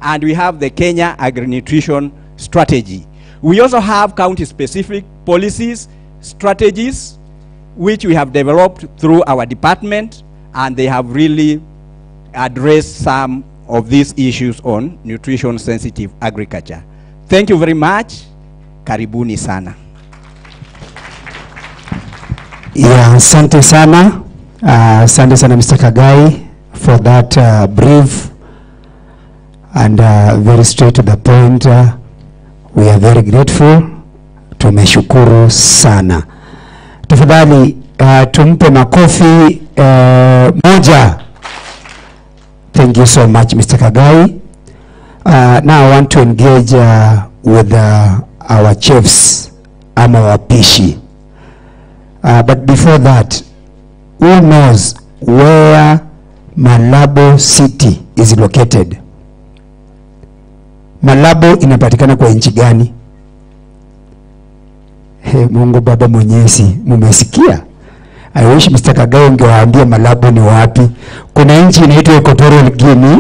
and we have the Kenya Agri-Nutrition Strategy. We also have county-specific policies, strategies, which we have developed through our department, and they have really addressed some of these issues on nutrition-sensitive agriculture. Thank you very much. Karibuni sana. Yeah, asante sana. Asante sana Mr. Kagai for that brief and very straight to the point. We are very grateful. Tumeshukuru sana. Tafadhali tumpe makofi moja. Thank you so much, Mr. Kagai. Now I want to engage with our chiefs ama wapishi. But before that, who knows where Malabo City is located? Malabo inapatikana kwa nchi gani? Mungu Baba Mwenyezi, mumesikia? I wish Mr. Kagai ungewaambia Malabo ni wapi. Kuna nchi inaitwa Equatorial Guinea,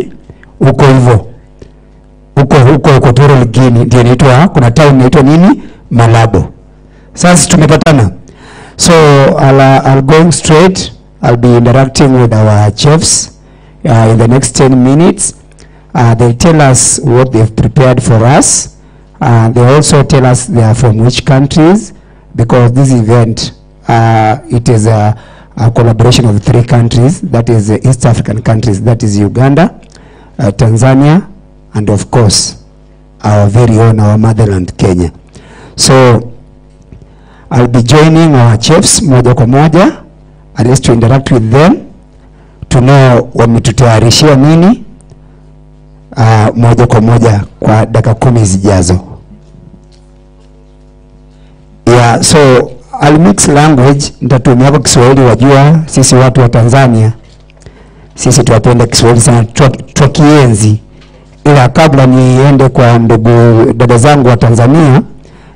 uko hivyo. Huko Equatorial Guinea ndio inaitwa, kuna town inaitwa nini? Malabo. Sasa tumepatana. So I'll go straight. I'll be interacting with our chiefs in the next 10 minutes. They tell us what they've prepared for us. They also tell us they are from which countries, because this event, it is a collaboration of 3 countries, that is East African countries, that is Uganda, Tanzania, and of course, our very own, our motherland, Kenya. So, I'll be joining our chiefs moja kwa moja, at least to interact with them, to know wametutayarishia nini, moja kwa moja kwa dakika 10 zijazo. Yeah, so I'll mix language, nitatumia hapo Kiswahili. Wajua sisi watu wa Tanzania, sisi tuwapenda Kiswahili sana, tukienzi. Ila kabla niende kwa ndugu dada zangu wa Tanzania,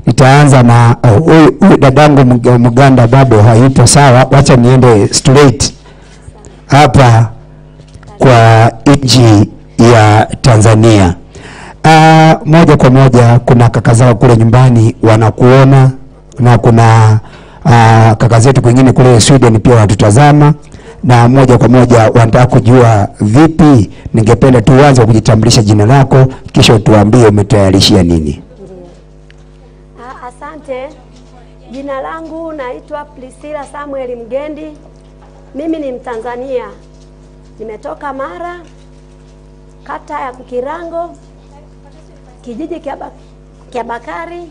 nitaanza na huyu dadangu Muganda bado hayupo sawa, wacha niende straight hapa kwa nchi ya Tanzania. Moja kwa moja, kuna kaka zao kule nyumbani wanakuona, na kuna kaka zetu kwingine kule Sweden pia wanatutazama, na moja kwa moja wanataka kujua vipi. Ningependa tuanze kujitambulisha jina lako, kisha tuambie umetayarishia nini. Asante. Jina langu naitwa Priscilla Samuel Mgendi. Mimi ni Mtanzania. Nimetoka Mara, kata ya Kukirango, kijiji kia Bakari,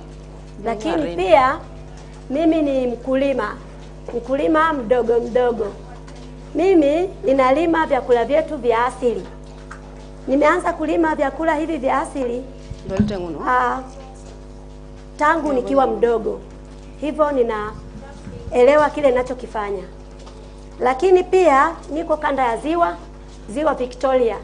lakini pia mimi ni mkulima mdogo. Mimi ninalima vyakula vyetu vya asili. Nimeanza kulima vyakula hivi vya asili tangu nikiwa mdogo. Hivyo ninaelewa kile ninachokifanya. Lakini pia niko kanda ya Ziwa Victoria.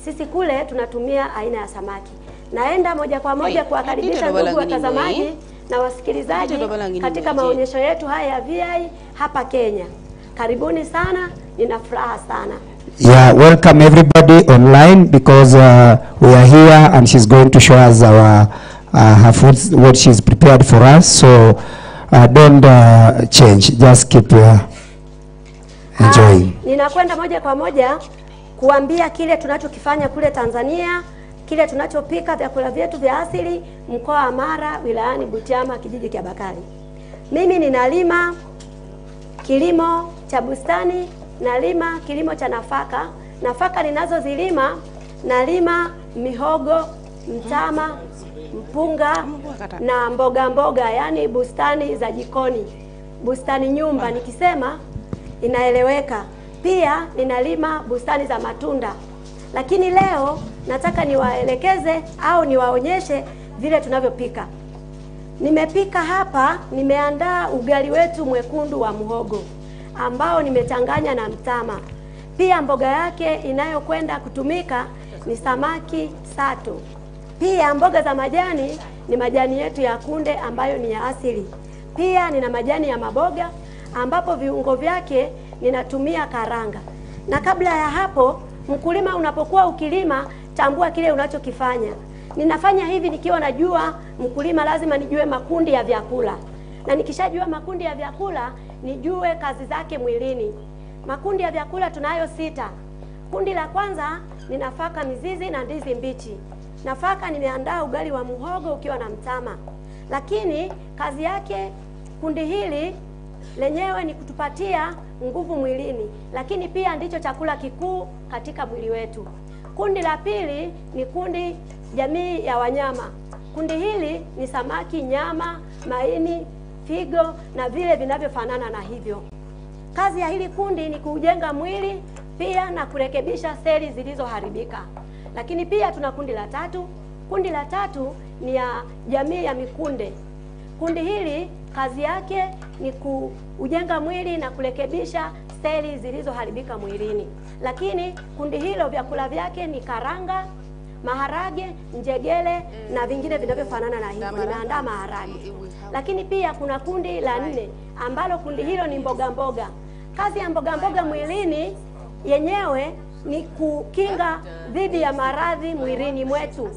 Sisi kule tunatumia aina ya samaki. Naenda moja kwa moja kuwakaribisha ndugu watazamaji na wasikilizaji katika maonyesho yetu haya ya VI hapa Kenya. Karibuni sana, nina furaha sana. Yeah, welcome everybody online, because we are here and she's going to show us her food, what she's prepared for us. So don't change, just keep Enjoy. Ninakwenda moja kwa moja kuambia kile tunachokifanya kule Tanzania, kile tunachopika vyakula vyetu vya asili mkoa wa Mara, wilayani Butiama, kijiji cha Bakari. Mimi ninalima kilimo cha bustani, nalima kilimo cha nafaka. Nafaka ninazozilima, nalima mihogo, mtama, mpunga na mboga mboga, yani bustani za jikoni, bustani nyumba nikisema inaeleweka. Pia ninalima bustani za matunda. Lakini leo nataka niwaelekeze au niwaonyeshe vile tunavyopika. Nimepika hapa, nimeandaa ugali wetu mwekundu wa muhogo ambao nimechanganya na mtama. Pia mboga yake inayokwenda kutumika ni samaki sato. Pia mboga za majani ni majani yetu ya kunde ambayo ni ya asili. Pia nina majani ya maboga ambapo viungo vyake ninatumia karanga. Na kabla ya hapo, mkulima unapokuwa ukilima, tambua kile unachokifanya. Ninafanya hivi nikiwa najua mkulima lazima nijue makundi ya vyakula. Na nikishajua makundi ya vyakula, nijue kazi zake mwilini. Makundi ya vyakula tunayo 6. Kundi la kwanza ni nafaka, mizizi na ndizi mbichi. Nafaka nimeandaa ugali wa muhogo ukiwa na mtama. Lakini kazi yake kundi hili lenyewe ni kutupatia nguvu mwilini, lakini pia ndicho chakula kikuu katika mwili wetu. Kundi la pili ni kundi jamii ya wanyama. Kundi hili ni samaki, nyama, maini, figo na vile vinavyofanana na hivyo. Kazi ya hili kundi ni kujenga mwili pia na kurekebisha seli zilizoharibika. Lakini pia tuna kundi la tatu. Kundi la tatu ni ya jamii ya mikunde. Kundi hili kazi yake ni kujenga mwili na kurekebisha seli zilizoharibika mwilini. Lakini kundi hilo vyakula vyake ni karanga, maharage, njegele na vingine vinavyofanana na hivyo. Nimeandaa maharage. Lakini pia kuna kundi la 4 ambalo kundi hilo ni mboga mboga. Kazi ya mboga mboga mwilini yenyewe ni kukinga dhidi ya maradhi mwilini mwetu.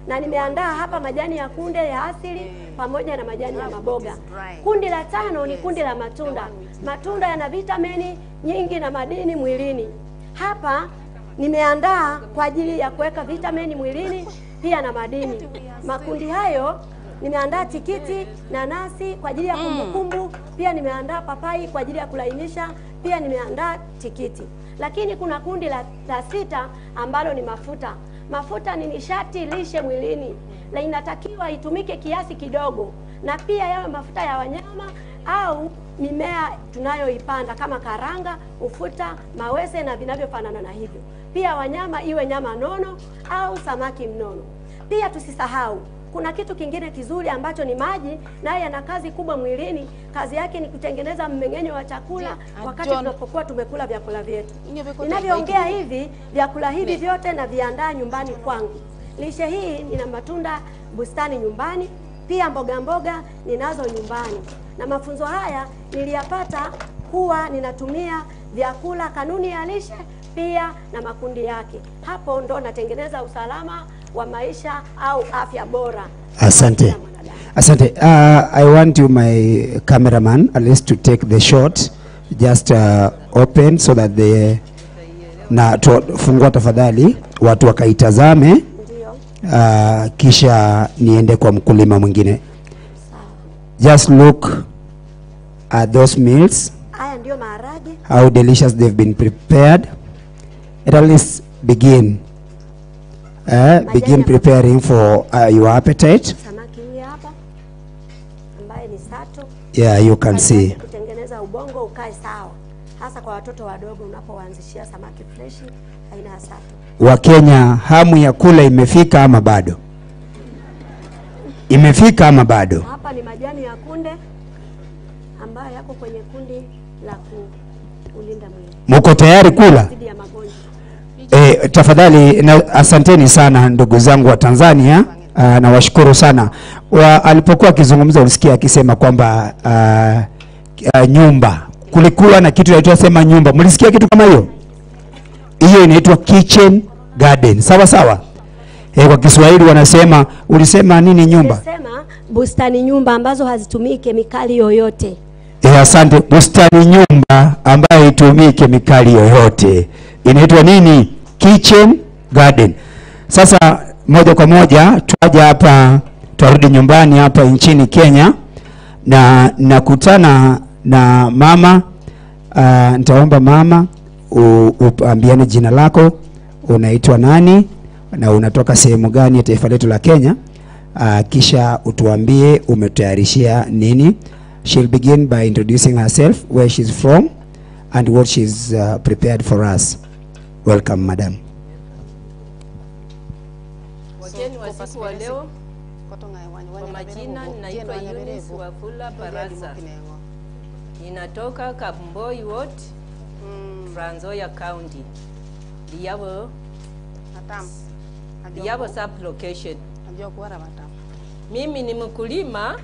Na nimeandaa hapa majani ya kunde ya asili pamoja na majani ya maboga. Kundi la 5 ni kundi la matunda. Matunda yana vitamini nyingi na madini mwilini. Hapa nimeandaa kwa ajili ya kuweka vitamini mwilini pia na madini. Makundi hayo nimeandaa tikiti, nanasi kwa ajili ya kumbukumbu, pia nimeandaa papai kwa ajili ya kulainisha, pia nimeandaa tikiti. Lakini kuna kundi la 6 ambalo ni mafuta. Mafuta ni nishati lishe mwilini, na inatakiwa itumike kiasi kidogo, na pia yawe mafuta ya wanyama au mimea tunayoipanda kama karanga, ufuta, mawese na vinavyofanana na hivyo. Pia wanyama iwe nyama nono au samaki mnono. Pia tusisahau kuna kitu kingine kizuri ambacho ni maji, naye yana kazi kubwa mwilini. Kazi yake ni kutengeneza mmeng'enyo wa chakula wakati tunapokuwa tumekula vyakula vyetu. Ninavyoongea hivi, vyakula hivi vyote na viandaa nyumbani kwangu. Lishe hii nina matunda bustani nyumbani, pia mboga mboga ninazo nyumbani. Na mafunzo haya niliyapata kuwa ninatumia vyakula, kanuni ya lishe pia na makundi yake. Hapo ndo natengeneza usalama wa maisha au afya bora. Asante. Asante. I want you, my cameraman, at least to take the shot, just open so that the na fungua tafadhali watu wakaitazame, kisha niende kwa mkulima mwingine. Just look at those meals. Haya ndio maharage. How delicious they've been prepared. At least begin. Begin preparing for your appetite. Samaki hii hapa ambaye ni sato. Yeah, you can see. Kutengeneza ubongo ukae sawa, hasa kwa watoto wadogo unapoanzishia samaki fresh aina ya sato. Wakenya, hamu ya kula imefika ama bado? Imefika ama bado? Hapa ni majani ya kunde ambayo yako kwenye kundi la kulinda mwili. Mko tayari kula? Tafadhali na asanteni sana ndugu zangu wa Tanzania, na washukuru sana. Alipokuwa akizungumza ulisikia akisema kwamba nyumba, kulikuwa na kitu inaitwa sema nyumba. Mlisikia kitu kama hiyo? Hiyo inaitwa kitchen garden. Sawa sawa. Kwa Kiswahili wanasema, ulisema nini nyumba? Nilisema bustani nyumba ambazo hazitumii kemikali yoyote. Asante. Bustani nyumba ambayo haitumii kemikali yoyote inaitwa nini? Kitchen garden. Sasa moja kwa moja tuaje hapa, turudi nyumbani hapa nchini Kenya na nakutana na mama. Nitaomba mama uambiane jina lako, unaitwa nani na unatoka sehemu gani ya taifa letu la Kenya. Kisha utuambie umetayarishia nini. She'll begin by introducing herself, where she's from and what she's prepared for us. Welcome, madam. Wageni wa siku wa leo, kwa majina naitwa Eunice Wafula Baraza. Ninatoka Kamboi Ward, Trans Nzoia County. Diabo sub location. Mimi ni mkulima,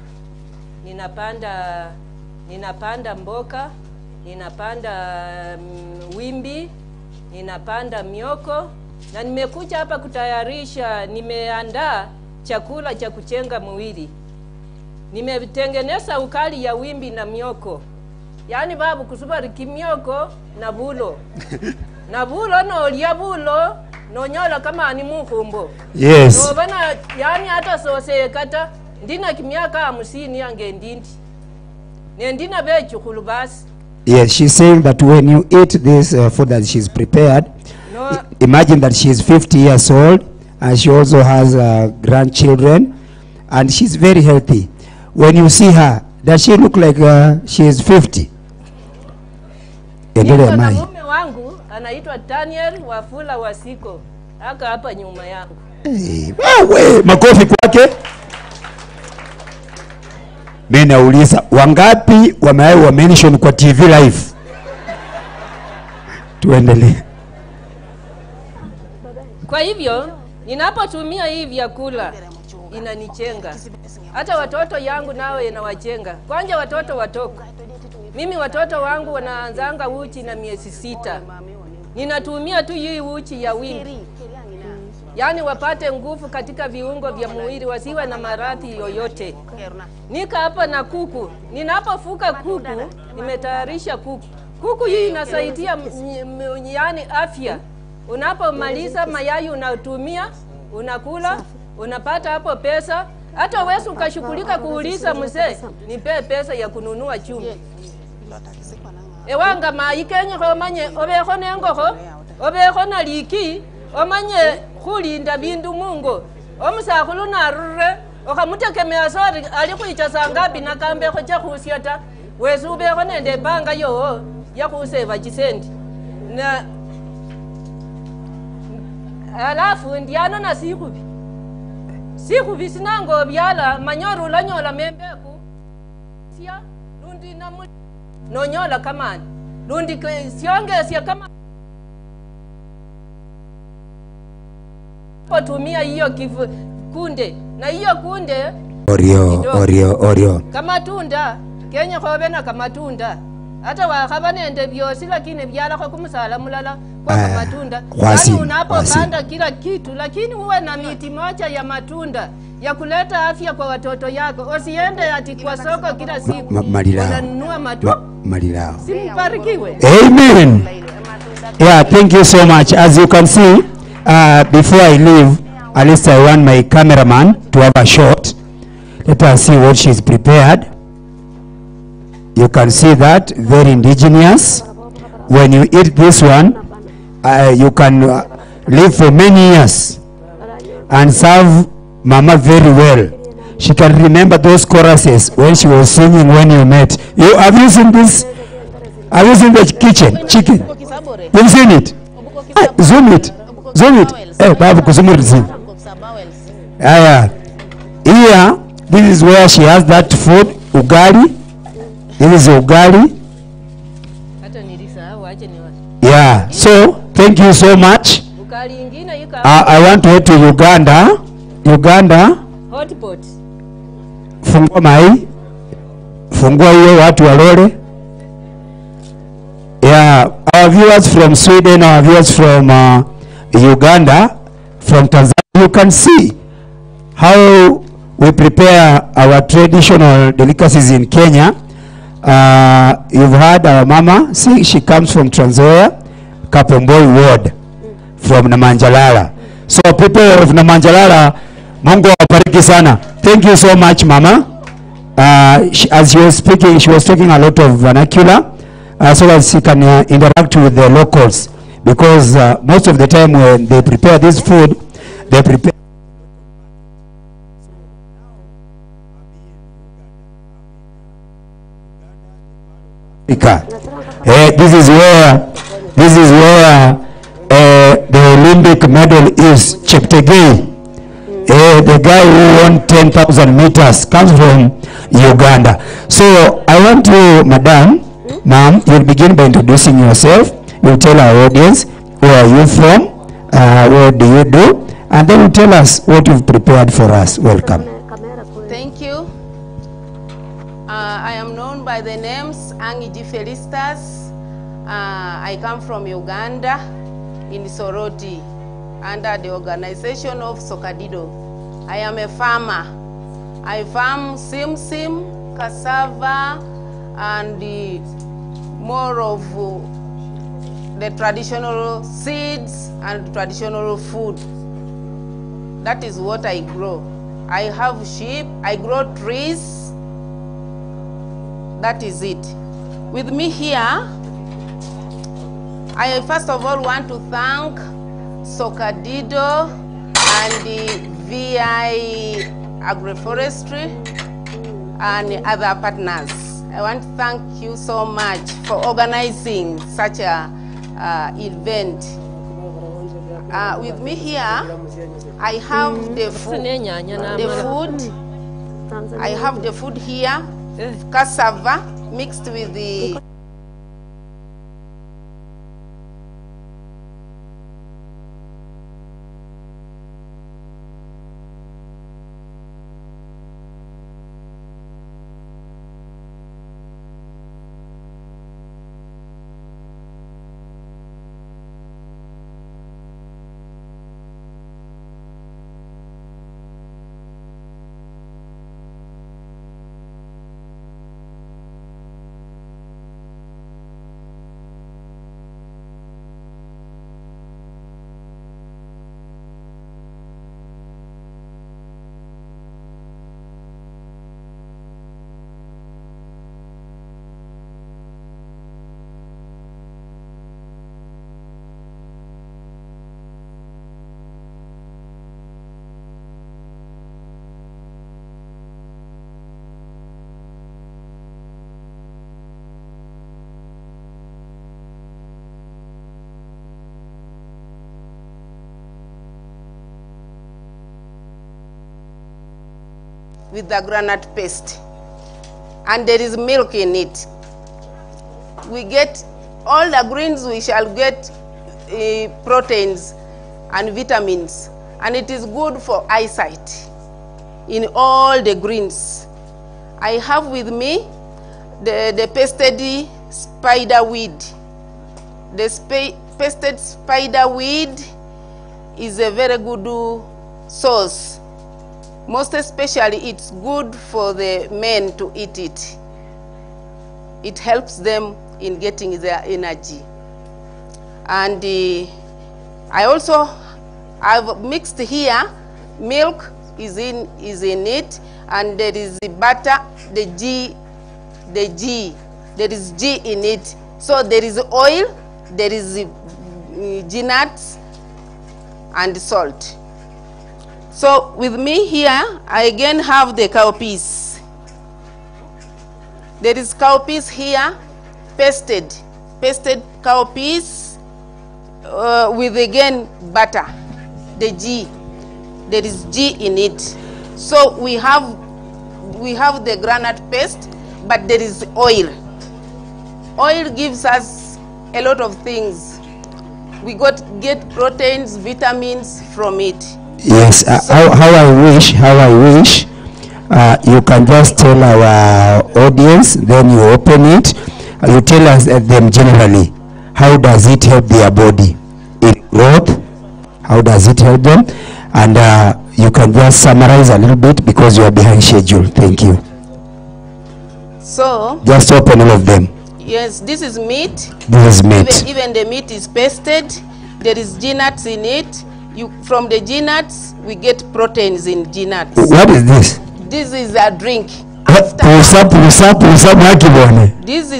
ninapanda mboka, ninapanda wimbi, ninapanda mioko, na nimekuja hapa kutayarisha, nimeandaa chakula cha kuchenga mwili. Nimetengeneza ukali ya wimbi na mioko. Yaani babu kusubari kimioko na bulo. Na bulo no liya bulo no nyola kama ni mukumbo. Yes. No bana, yani hata sose kata ndina kimiaka 50 yange ndindi. Nendina be chukulu basi. Yes, she's saying that when you eat this food that she's prepared, No. Imagine that she's 50 years old and she also has grandchildren and she's very healthy. When you see her, does she look like she is 50? Endelea mai. Mume wangu anaitwa Daniel Wafula Wasiko. Aka hapa nyuma yangu. Wewe makofi kwake. Mimi nauliza wangapi wamewahi mention kwa TV live? Tuendelee. Kwa hivyo, ninapotumia hii vyakula inanichenga. Hata watoto yangu nao inawachenga. Kwanza watoto watoko. Mimi watoto wangu wanaanzanga uchi na miezi 6. Ninatumia tu hii uchi ya wimbi. Yaani wapate nguvu katika viungo vya mwili, wasiwe na maradhi yoyote. Nika hapa na kuku. Ninapofuka kuku, nimetayarisha kuku. Kuku hii inasaidia yani afya. Unapomaliza mayai unatumia, unakula, unapata hapo pesa. Hata wewe ukashughulika kuuliza mzee, nipe pesa ya kununua chumvi. Ewanga maikenye ko manye obeko nengoko, obeko na liki, omanye kulinda bindu Mungu. Omusakhulu narure, okamutekemea sori ali kuichaza ngapi na kambe ko cha kusiata. Wewe ubeko nende banga yo ya kuseva chisendi. Na alafu ndiano na sikubi sinango byala manyoru la nyola membeku sia lundi na no nyola kamani lundi sionge sia kama potumia hiyo kunde na hiyo kunde Oreo kama tunda Kenya khobe na kama tunda hata wakaba nende byosi lakini byala kwa kumusala mulala kwa matunda. Yani unapopanda kila kitu lakini uwe na miti moja ya matunda ya kuleta afya kwa watoto yako. Usiende ati kwa soko kila siku unanunua matunda. Malilao. Simparikiwe. Amen. Yeah, thank you so much. As you can see, before I leave, at least I want my cameraman to have a shot. Let us see what she's prepared. You can see that, very indigenous. When you eat this one, you can live for many years and serve Mama very well. She can remember those choruses when she was singing when you met. Have you seen this? Have you seen the chicken? You've seen it? Zoom it. Hey, babu kuzumurizi. Yeah. Here, this is where she has that food, ugali. This is ugali. Yeah, so thank you so much. I want to head to Uganda. Hotpot. Fungua mai. Fungua hiyo watu walole. Yeah, our viewers from Sweden, our viewers from Uganda, from Tanzania, you can see how we prepare our traditional delicacies in Kenya. You've heard our mama say she comes from Trans Nzoia, Kapomboi ward, from Namanjalala. So people of Namanjalala, Mungu awabariki sana. Thank you so much, mama. As she was speaking, she was talking a lot of vernacular, so that she can interact with the locals. Because most of the time when they prepare this food, they prepare. This is where the Olympic medal is. Cheptegei, the guy who won 10,000 meters, comes from Uganda. So I want you, madam, ma'am, you'll begin by introducing yourself. You'll tell our audience, where are you from, what do you do, and then you tell us what you've prepared for us. Welcome. Thank you. I am known by the names Angiji Felistas. I come from Uganda, in Soroti, under the organization of Sokadido. I am a farmer. I farm simsim, cassava, and more of the traditional seeds and traditional food. That is what I grow. I have sheep, I grow trees. That is it. With me here, I first of all want to thank Sokadido and the VI Agroforestry and other partners. I want to thank you so much for organizing such a event. With me here, I have the food. I have the food here, cassava mixed with the with the granite paste, and there is milk in it. We get all the greens, we shall get proteins and vitamins, and it is good for eyesight in all the greens. I have with me the pasted spider weed. The pasted spider weed is a very good source. Most especially, it's good for the men to eat it. It helps them in getting their energy. And I also have mixed here, milk is in it, and there is the butter, there is G in it. So there is oil, there is nuts and salt. So with me here, I again have the cowpeas. There is cowpeas here, pasted cowpeas with again butter, the G. There is G in it. So we have the granite paste, but there is oil. Oil gives us a lot of things. We get proteins, vitamins from it. Yes, how I wish you can just tell our audience, then you open it, you tell us them generally, how does it help their body in growth, how does it help them, and you can just summarize a little bit because you are behind schedule. Thank you. So, Just open all of them. yes, this is meat. This is meat. Even the meat is pasted. There is G-nuts in it. From the G-nuts, we get proteins in G-nuts. What is this? This is a drink. Pusa mwakibone. This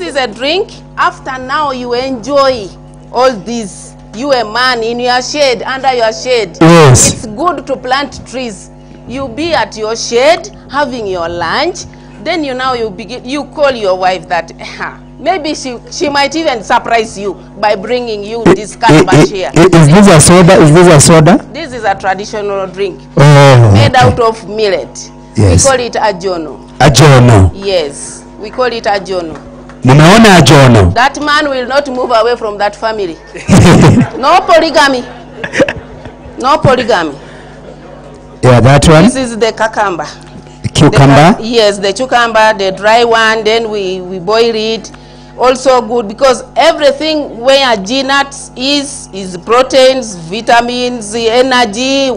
is a drink. After now, you enjoy all this. You a man in your shade, under your shade. Yes. It's good to plant trees. You be at your shade, having your lunch. Then you call your wife that, maybe she might even surprise you by bringing you this calabash here. Is this a soda? Is this a soda? This is a traditional drink Okay. made out of millet. Yes. We call it ajono. Ajono. Yes, we call it ajono. Munaona ajono. That man will not move away from that family. No polygamy. No polygamy. Yeah, that one. This is the cucumber. Cucumber. Yes, the cucumber, the dry one, then we boil it. Also good because everything where G-nuts is proteins, vitamins, energy,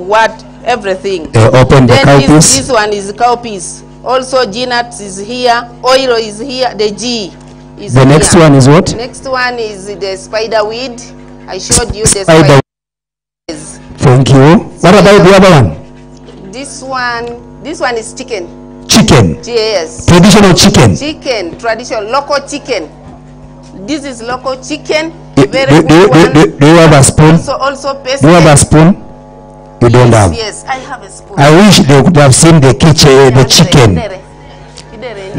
everything. Open the Then cowpeas. this one is cowpeas. Also G-nuts is here, oil is here, the G is The here. next one is what? Next one is the spider weed. I showed you the Spider. Thank you. What about the other one? This one is chicken. Chicken. Yes. Traditional chicken. Chicken, traditional local chicken. This is local chicken. Do Very good one. you have a spoon? Also pasted. Do you have a spoon? You don't have. Yes, I have a spoon. I wish they could have seen the kitchen, the chicken.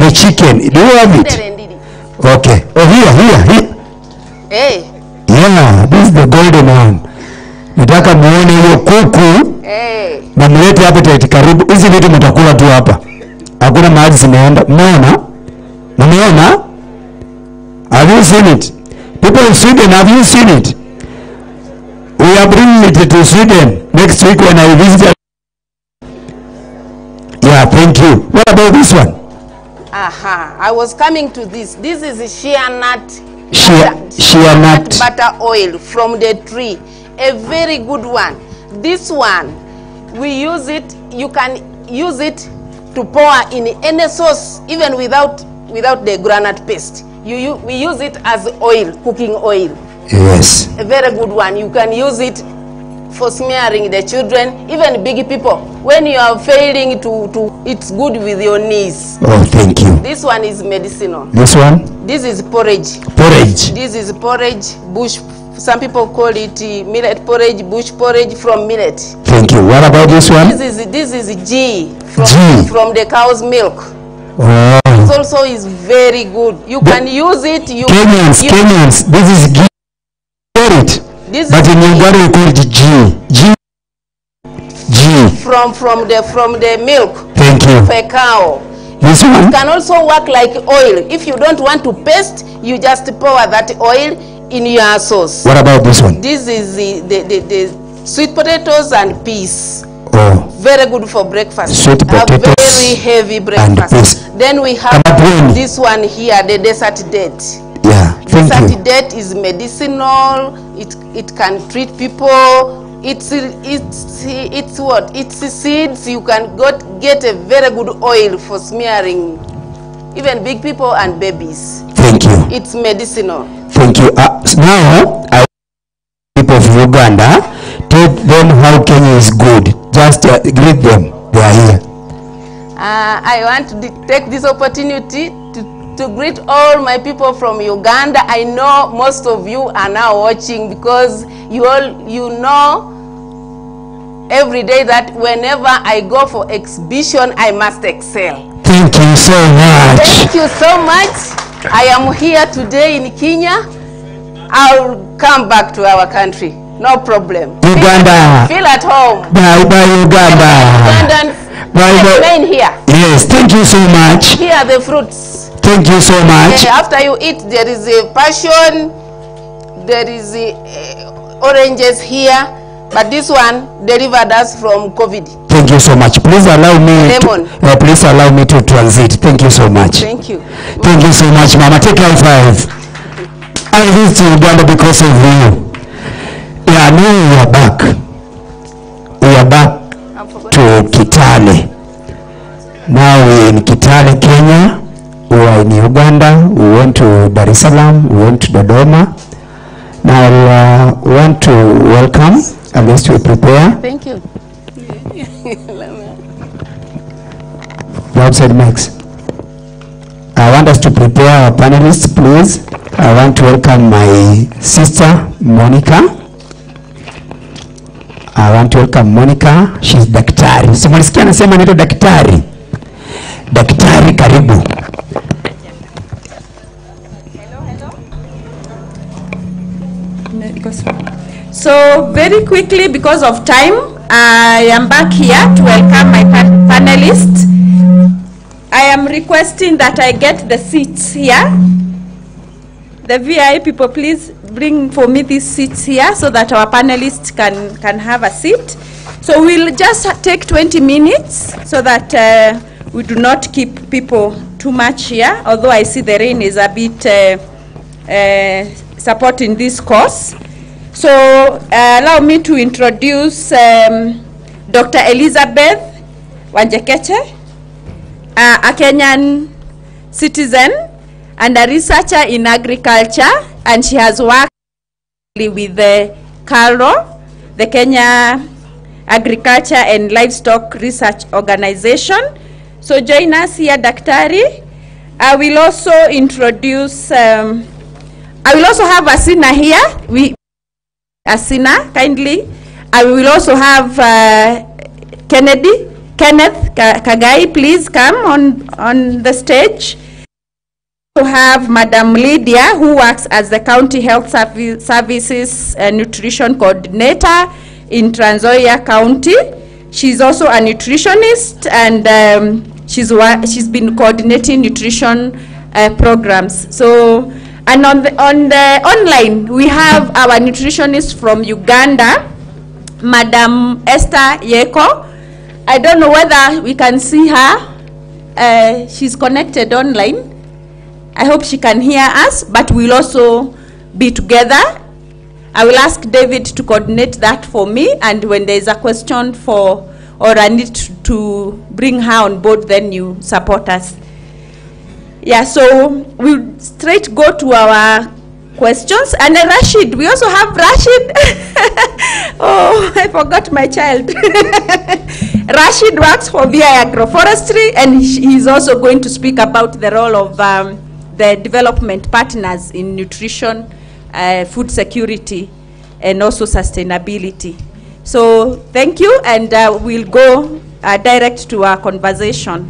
The chicken. Do you have it? Okay. Oh, here. Hey. Yeah, this is the golden one. Nataka muone hiyo kuku Hey. na mlete appetite karibu. Hizi vitu mtakula tu hapa. Hakuna mahali zinaenda. Mmeona? Mmeona? Have you seen it? People in Sweden, have you seen it? We are bringing it to Sweden next week when I visit. Yeah, thank you. What about this one? Aha. I was coming to this. This is shea nut. Shea nut. Butter oil from the tree. A very good one. This one, we use it. You can use it to pour in any sauce, even without the granite paste. We use it as oil, cooking oil. Yes. A very good one. You can use it for smearing the children, even big people. When you are failing to it's good with your knees. Oh, thank you. This one is medicinal. This one? This is porridge. Porridge. This is porridge, bush. Some people call it millet porridge, bush porridge from millet. Thank you. What about this one? This is G from the cow's milk. Oh. It also is very good. You can use it. Kenyans, this is G. But in Uganda we call it G. From the milk. Thank you. Of a cow. This one? It can also work like oil. If you don't want to paste, you just pour that oil in your sauce. What about this one? This is the sweet potatoes and peas. Oh. Very good for breakfast. Sweet potatoes. A very heavy breakfast. Then we have this one here, the desert date. Yeah, thank you. Desert date is medicinal. It can treat people. It's what? It's seeds. You can get a very good oil for smearing even big people and babies. Thank you. It's medicinal. Thank you. Now, I people of Uganda, tell them how Kenya is good. Just greet them. They are here. I want to take this opportunity to greet all my people from Uganda. I know most of you are now watching because you know every day that whenever I go for exhibition, I must excel. Thank you so much. Thank you so much. I am here today in Kenya. I'll come back to our country. No problem. Uganda. Feel at home. Bye Uganda. Ugandans remain here. Yes, thank you so much. Here are the fruits. Thank you so much. After you eat, there is a passion. There is oranges here. But this one delivered us from COVID. Thank you so much. Please allow me to transit. Thank you so much. Thank you. Thank you so much, Mama. Take high five. I visited Uganda because of you. Yeah, now we are back. We are back to Kitale. Now we're in Kitale, Kenya. We are in Uganda, we went to Dar es Salaam, we went to Dodoma. Now I want to welcome, at least we prepare. Thank you. The outside mics. I want us to prepare our panelists, please. I want to welcome my sister, Monica. I want to welcome Monica. She's daktari. So mlisikia anasema anaitwa daktari. Daktari, karibu. So very quickly, because of time, I am back here to welcome my panelists. I am requesting that I get the seats here. The VI people, please bring for me these seats here so that our panelists can have a seat. So we'll just take 20 minutes so that we do not keep people too much here, although I see the rain is a bit supporting this course. So allow me to introduce Dr. Elizabeth Wanjekeche, a Kenyan citizen and a researcher in agriculture, and she has worked with the KALRO, the Kenya Agriculture and Livestock Research Organization. So join us here, Daktari. I will also introduce, I will also have Asina here. Asina, kindly. I will also have Kenneth Kagai, please come on the stage. To have Madam Lydia, who works as the County Health Services Nutrition Coordinator in Trans Nzoia County. She's also a nutritionist, and she's been coordinating nutrition programs. So, and on the online, we have our nutritionist from Uganda, Madam Esther Yeko. I don't know whether we can see her. She's connected online. I hope she can hear us, but we'll also be together. I will ask David to coordinate that for me, and when there is a question or I need to bring her on board, then you support us. Yeah, so we'll straight go to our questions. And Rashid, we also have Rashid. Oh, I forgot my child. Rashid works for VI Agroforestry, and he's also going to speak about the role of the development partners in nutrition, food security, and also sustainability. So thank you, and we'll go direct to our conversation.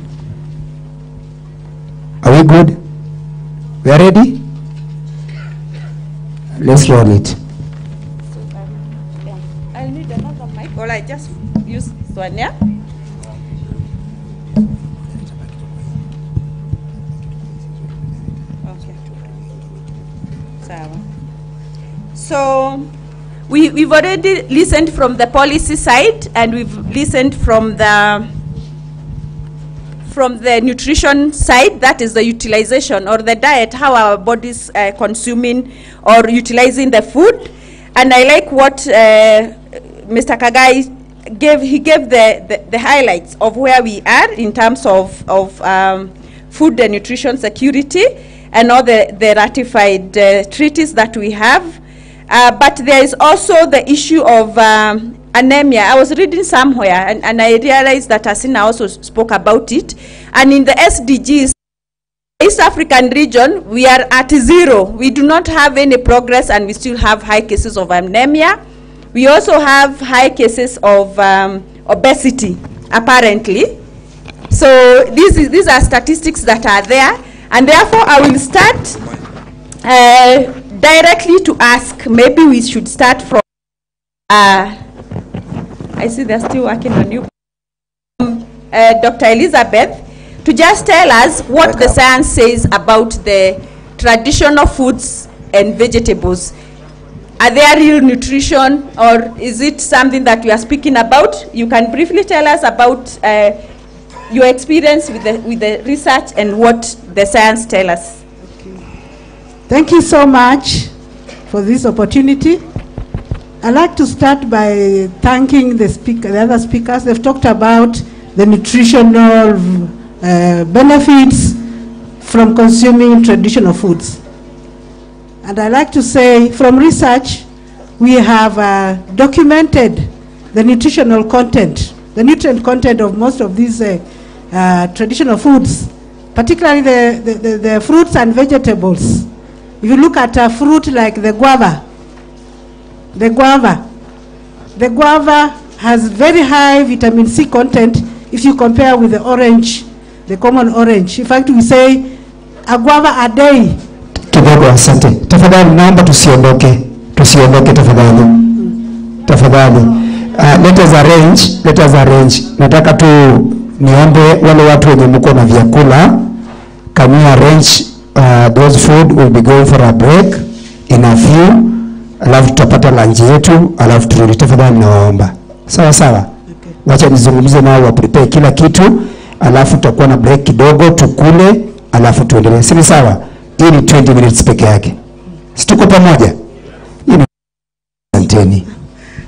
Are we good? We are ready? Let's roll it. I'll need another mic, or I just use this one, yeah? So we've already listened from the policy side, and we've listened from the nutrition side, that is the utilization or the diet, how our bodies are consuming or utilizing the food. And I like what Mr. Kagai gave. He gave the highlights of where we are in terms of food and nutrition security and all the ratified treaties that we have. But there is also the issue of anemia. I was reading somewhere, and I realized that Asina also spoke about it. And in the SDGs, East African region, we are at 0. We do not have any progress, and we still have high cases of anemia. We also have high cases of obesity, apparently. So these are statistics that are there, and therefore I will start directly to ask. Maybe we should start from, I see they're still working on you, Dr. Elizabeth, to just tell us what the science says about the traditional foods and vegetables. Are there real nutrition, or is it something that we are speaking about? You can briefly tell us about your experience with the research and what the science tells us. Thank you so much for this opportunity. I'd like to start by thanking the other speakers. They've talked about the nutritional benefits from consuming traditional foods. And I like to say, from research, we have documented the nutritional content, the nutrient content of most of these traditional foods, particularly the fruits and vegetables. If you look at a fruit like the guava has very high vitamin C content if you compare with the orange, the common orange. In fact, we say a guava a day. Kidogo, asante. Tafadhali naomba tusiondoke tafadhali. Tafadhali. Let us arrange. Nataka tu niombe wale watu wenye mko na vyakula, can you arrange those food? Will be going for a break in a few, alafu tutapata lunch yetu, alafu turudi. Tafadhali naomba. Sawa sawa. Okay. Wacha nizungumze nao wa prepare kila kitu, alafu tutakuwa na break kidogo tukule, alafu tuendelee. Si sawa? Hii ni 20 minutes peke yake. Situko pamoja?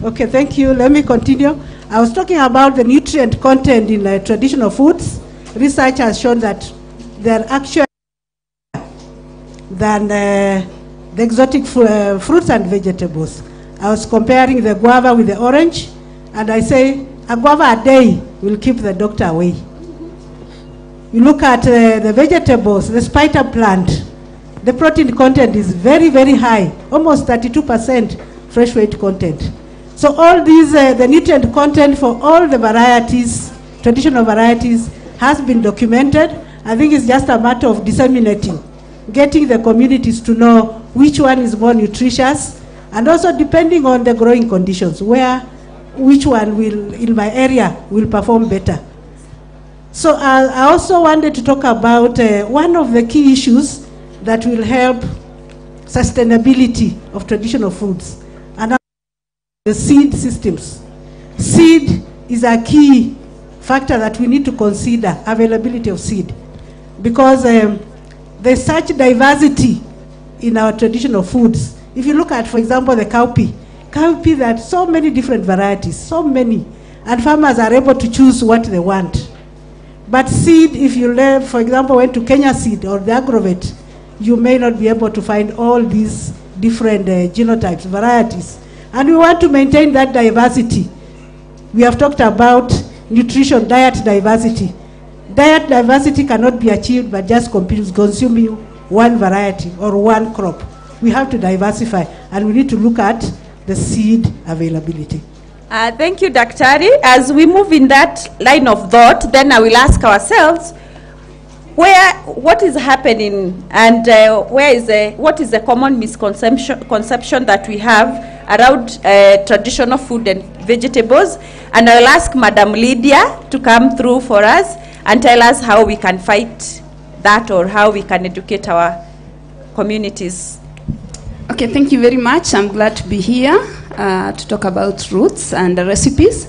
Okay, thank you. Let me continue. I was talking about the nutrient content in traditional foods. Research has shown that they're actually than the exotic fruits and vegetables. I was comparing the guava with the orange, and I say a guava a day will keep the doctor away. You look at the vegetables, the spider plant, the protein content is very, very high, almost 32% fresh weight content. So all these, the nutrient content for all the varieties, traditional varieties, has been documented. I think it's just a matter of disseminating, getting the communities to know which one is more nutritious, and also depending on the growing conditions, which one will, in my area, will perform better. So I also wanted to talk about one of the key issues that will help sustainability of traditional foods, and the seed systems. Seed is a key factor that we need to consider, availability of seed, because there's such diversity in our traditional foods. If you look at, for example, the cowpea, that so many different varieties, so many, and farmers are able to choose what they want. But seed, if you, for example, went to Kenya Seed or the Agrovet, you may not be able to find all these different genotypes, varieties. And we want to maintain that diversity. We have talked about nutrition, diet diversity. Diet diversity cannot be achieved by just consuming one variety or one crop. We have to diversify, and we need to look at the seed availability. Thank you, Daktari. As we move in that line of thought, then I will ask ourselves, what is happening, and what is the common misconception that we have around traditional food and vegetables? And I'll ask Madam Lydia to come through for us and tell us how we can fight that, or how we can educate our communities. Okay, thank you very much. I'm glad to be here to talk about roots and recipes.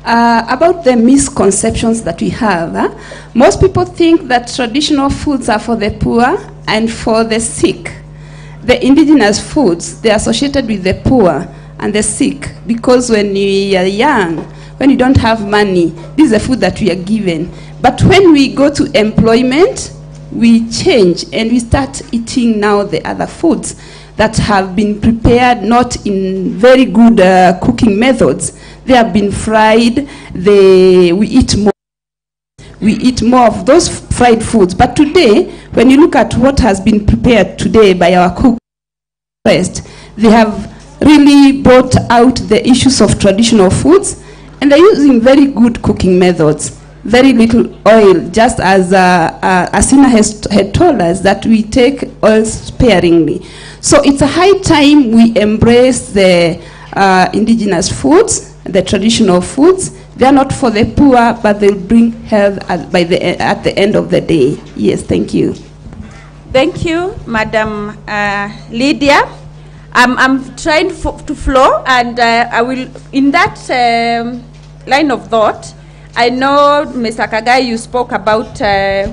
About the misconceptions that we have, most people think that traditional foods are for the poor and for the sick. The indigenous foods, they're associated with the poor and the sick, because when you are young, when you don't have money, this is the food that we are given. But when we go to employment, we change and we start eating now the other foods that have been prepared not in very good cooking methods. They have been fried. We eat more of those fried foods. But today, when you look at what has been prepared today by our cooks, they have really brought out the issues of traditional foods, and they're using very good cooking methods. Very little oil, just as Asina had told us that we take oil sparingly. So it's a high time we embrace the indigenous foods, the traditional foods. They are not for the poor, but they'll bring health at the end of the day. Yes, thank you. Thank you, Madam Lydia. I'm trying to flow, and I will, in that line of thought, I know, Mr. Kagai, you spoke about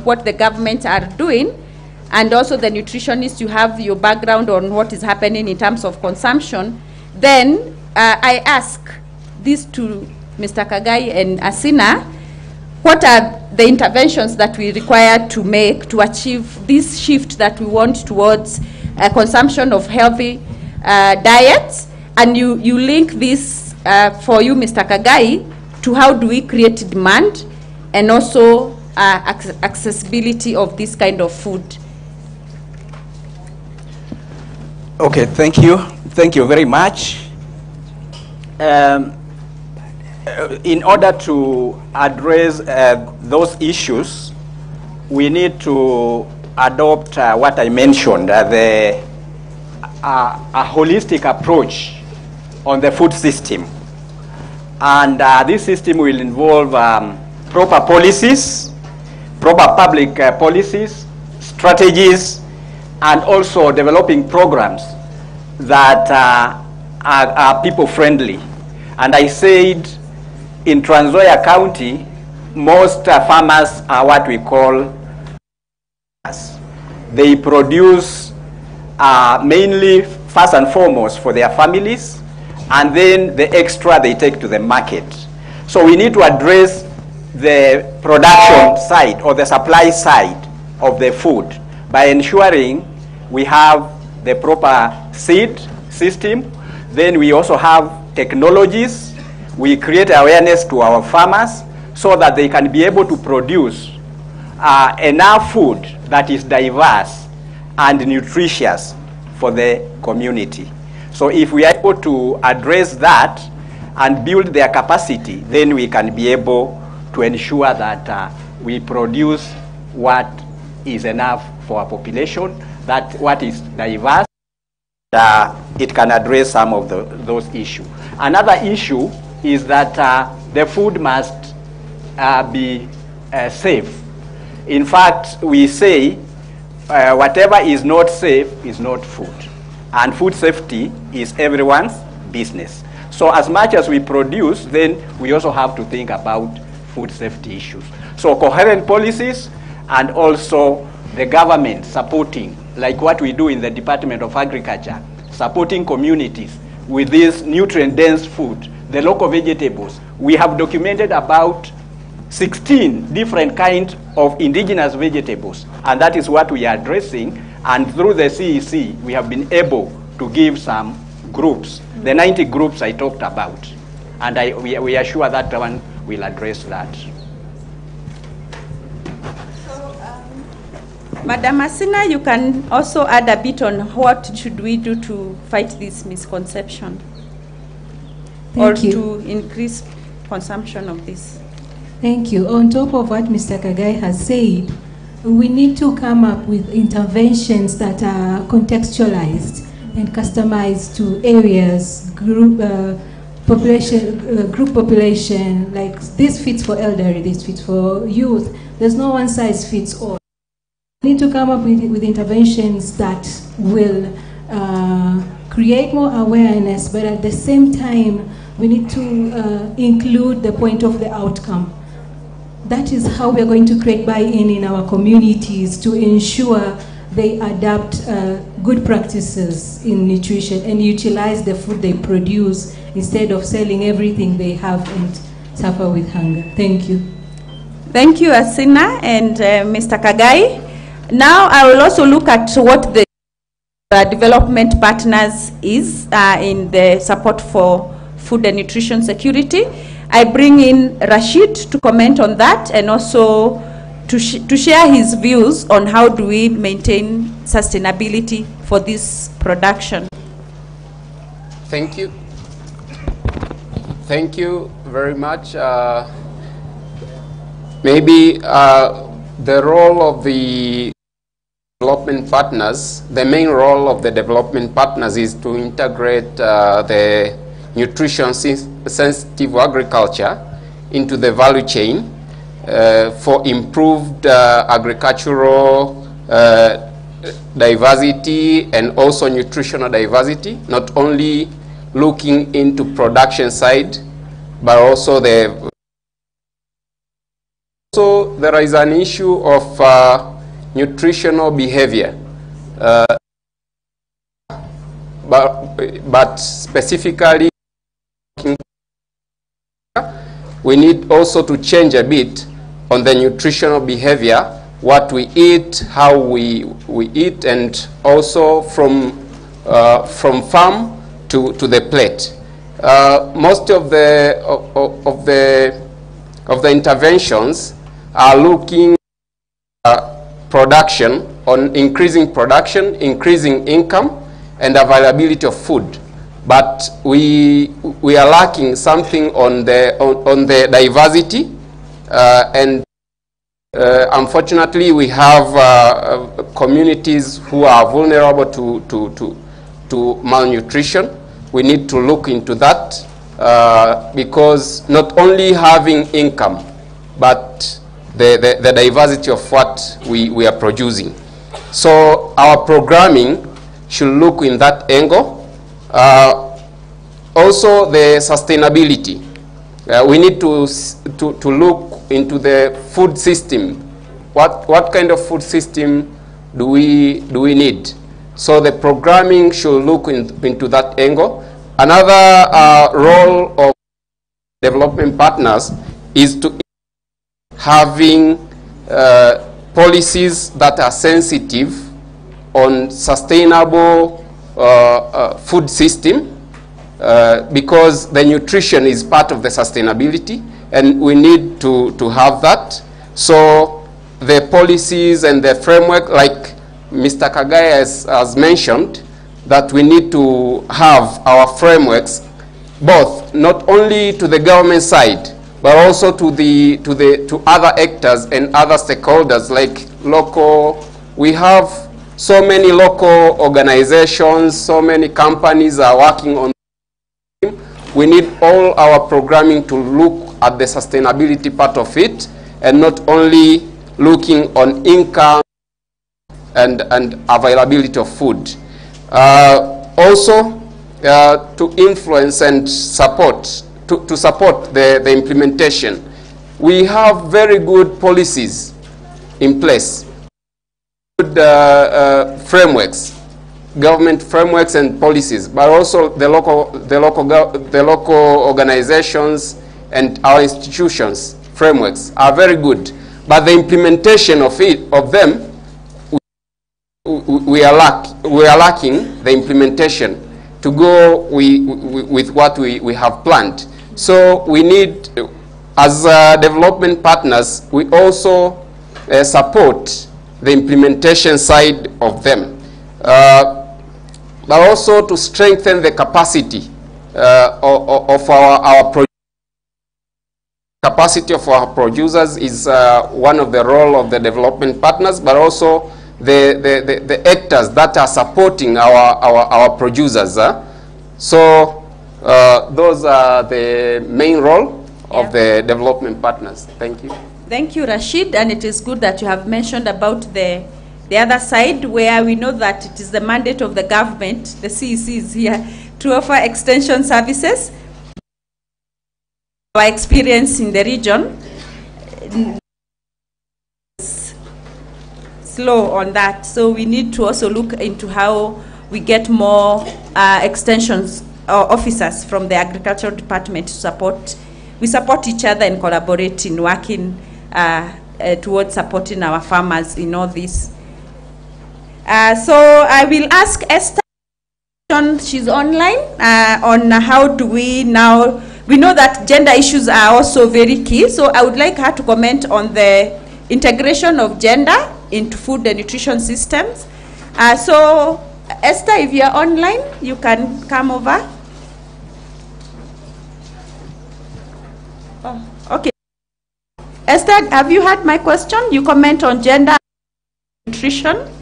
what the government are doing, and also the nutritionists, you have your background on what is happening in terms of consumption. Then I ask this to Mr. Kagai and Asina, what are the interventions that we require to make to achieve this shift that we want towards consumption of healthy diets, and you link this for you, Mr. Kagai, to how do we create demand and also accessibility of this kind of food. Okay, thank you. Thank you very much. In order to address those issues, we need to adopt what I mentioned, a holistic approach on the food system. And this system will involve proper policies, proper public policies, strategies, and also developing programs that are people-friendly. And I said, in Trans Nzoia County, most farmers are what we call farmers. They produce mainly, first and foremost, for their families, and then the extra they take to the market. So we need to address the production side or the supply side of the food by ensuring we have the proper seed system. Then we also have technologies. We create awareness to our farmers so that they can be able to produce enough food that is diverse and nutritious for the community. So if we are able to address that and build their capacity, then we can be able to ensure that we produce what is enough for our population, that what is diverse, it can address some of those issues. Another issue is that the food must be safe. In fact, we say whatever is not safe is not food. And food safety is everyone's business. So as much as we produce, then we also have to think about food safety issues. So coherent policies and also the government supporting, like what we do in the Department of Agriculture, supporting communities with this nutrient-dense food, the local vegetables. We have documented about 16 different kinds of indigenous vegetables, and that is what we are addressing. And through the CEC, we have been able to give some groups, the 90 groups I talked about. And we are sure that one will address that. Madam Asina, you can also add a bit on what should we do to fight this misconception Thank you. To increase consumption of this. Thank you. On top of what Mr. Kagai has said, we need to come up with interventions that are contextualized and customized to areas, group population, like this fits for elderly, this fits for youth. There's no one size fits all. We need to come up with interventions that will create more awareness, but at the same time, we need to include the point of the outcome. That is how we are going to create buy-in in our communities to ensure they adapt good practices in nutrition and utilize the food they produce instead of selling everything they have and suffer with hunger. Thank you. Thank you, Asina and Mr. Kagai. Now I will also look at what the development partners is in the support for food and nutrition security. I bring in Rashid to comment on that and also to share his views on how do we maintain sustainability for this production. Thank you. Thank you very much. Maybe the role of the development partners, the main role of the development partners is to integrate the nutrition sensitive agriculture into the value chain for improved agricultural diversity and also nutritional diversity, not only looking into production side, but also there is an issue of nutritional behavior, but specifically we need also to change a bit on the nutritional behavior, what we eat, how we eat, and also from farm to the plate. Most of the interventions are looking production, on increasing production, increasing income, and availability of food. But we are lacking something on the diversity, and unfortunately we have communities who are vulnerable to malnutrition. We need to look into that because not only having income, but the diversity of what we are producing. So our programming should look in that angle. Also the sustainability. We need to look into the food system. What kind of food system do we need? So the programming should look into that angle. Another role of development partners is to having policies that are sensitive on sustainable food system, because the nutrition is part of the sustainability, and we need to have that. So the policies and the framework, like Mr. Kagai has mentioned, that we need to have our frameworks both not only to the government side, but also to other actors and other stakeholders, like local. We have so many local organizations, so many companies are working on. We need all our programming to look at the sustainability part of it, and not only looking on income and availability of food. Also, to influence and support, to support the implementation. We have very good policies in place, good frameworks, government frameworks and policies, but also the local organizations and our institutions frameworks are very good. But the implementation of them, we are lacking the implementation to go with what we have planned. So we need, as development partners, we also support the implementation side of them, but also to strengthen the capacity of our capacity of our producers is one of the role of the development partners, but also the actors that are supporting our producers. So those are the main role of the development partners. Thank you. Thank you, Rashid, and it is good that you have mentioned about the other side, where we know that it is the mandate of the government, the CEC is here, to offer extension services. Our experience in the region is slow on that, so we need to also look into how we get more extensions officers from the agricultural department to support. We support each other and collaborate in working towards supporting our farmers in all this. So I will ask Esther, she's online, on how do we now, we know that gender issues are also very key, so I would like her to comment on the integration of gender into food and nutrition systems. So Esther, if you're online, you can come over. Oh, okay. Esther, have you heard my question? You comment on gender and nutrition.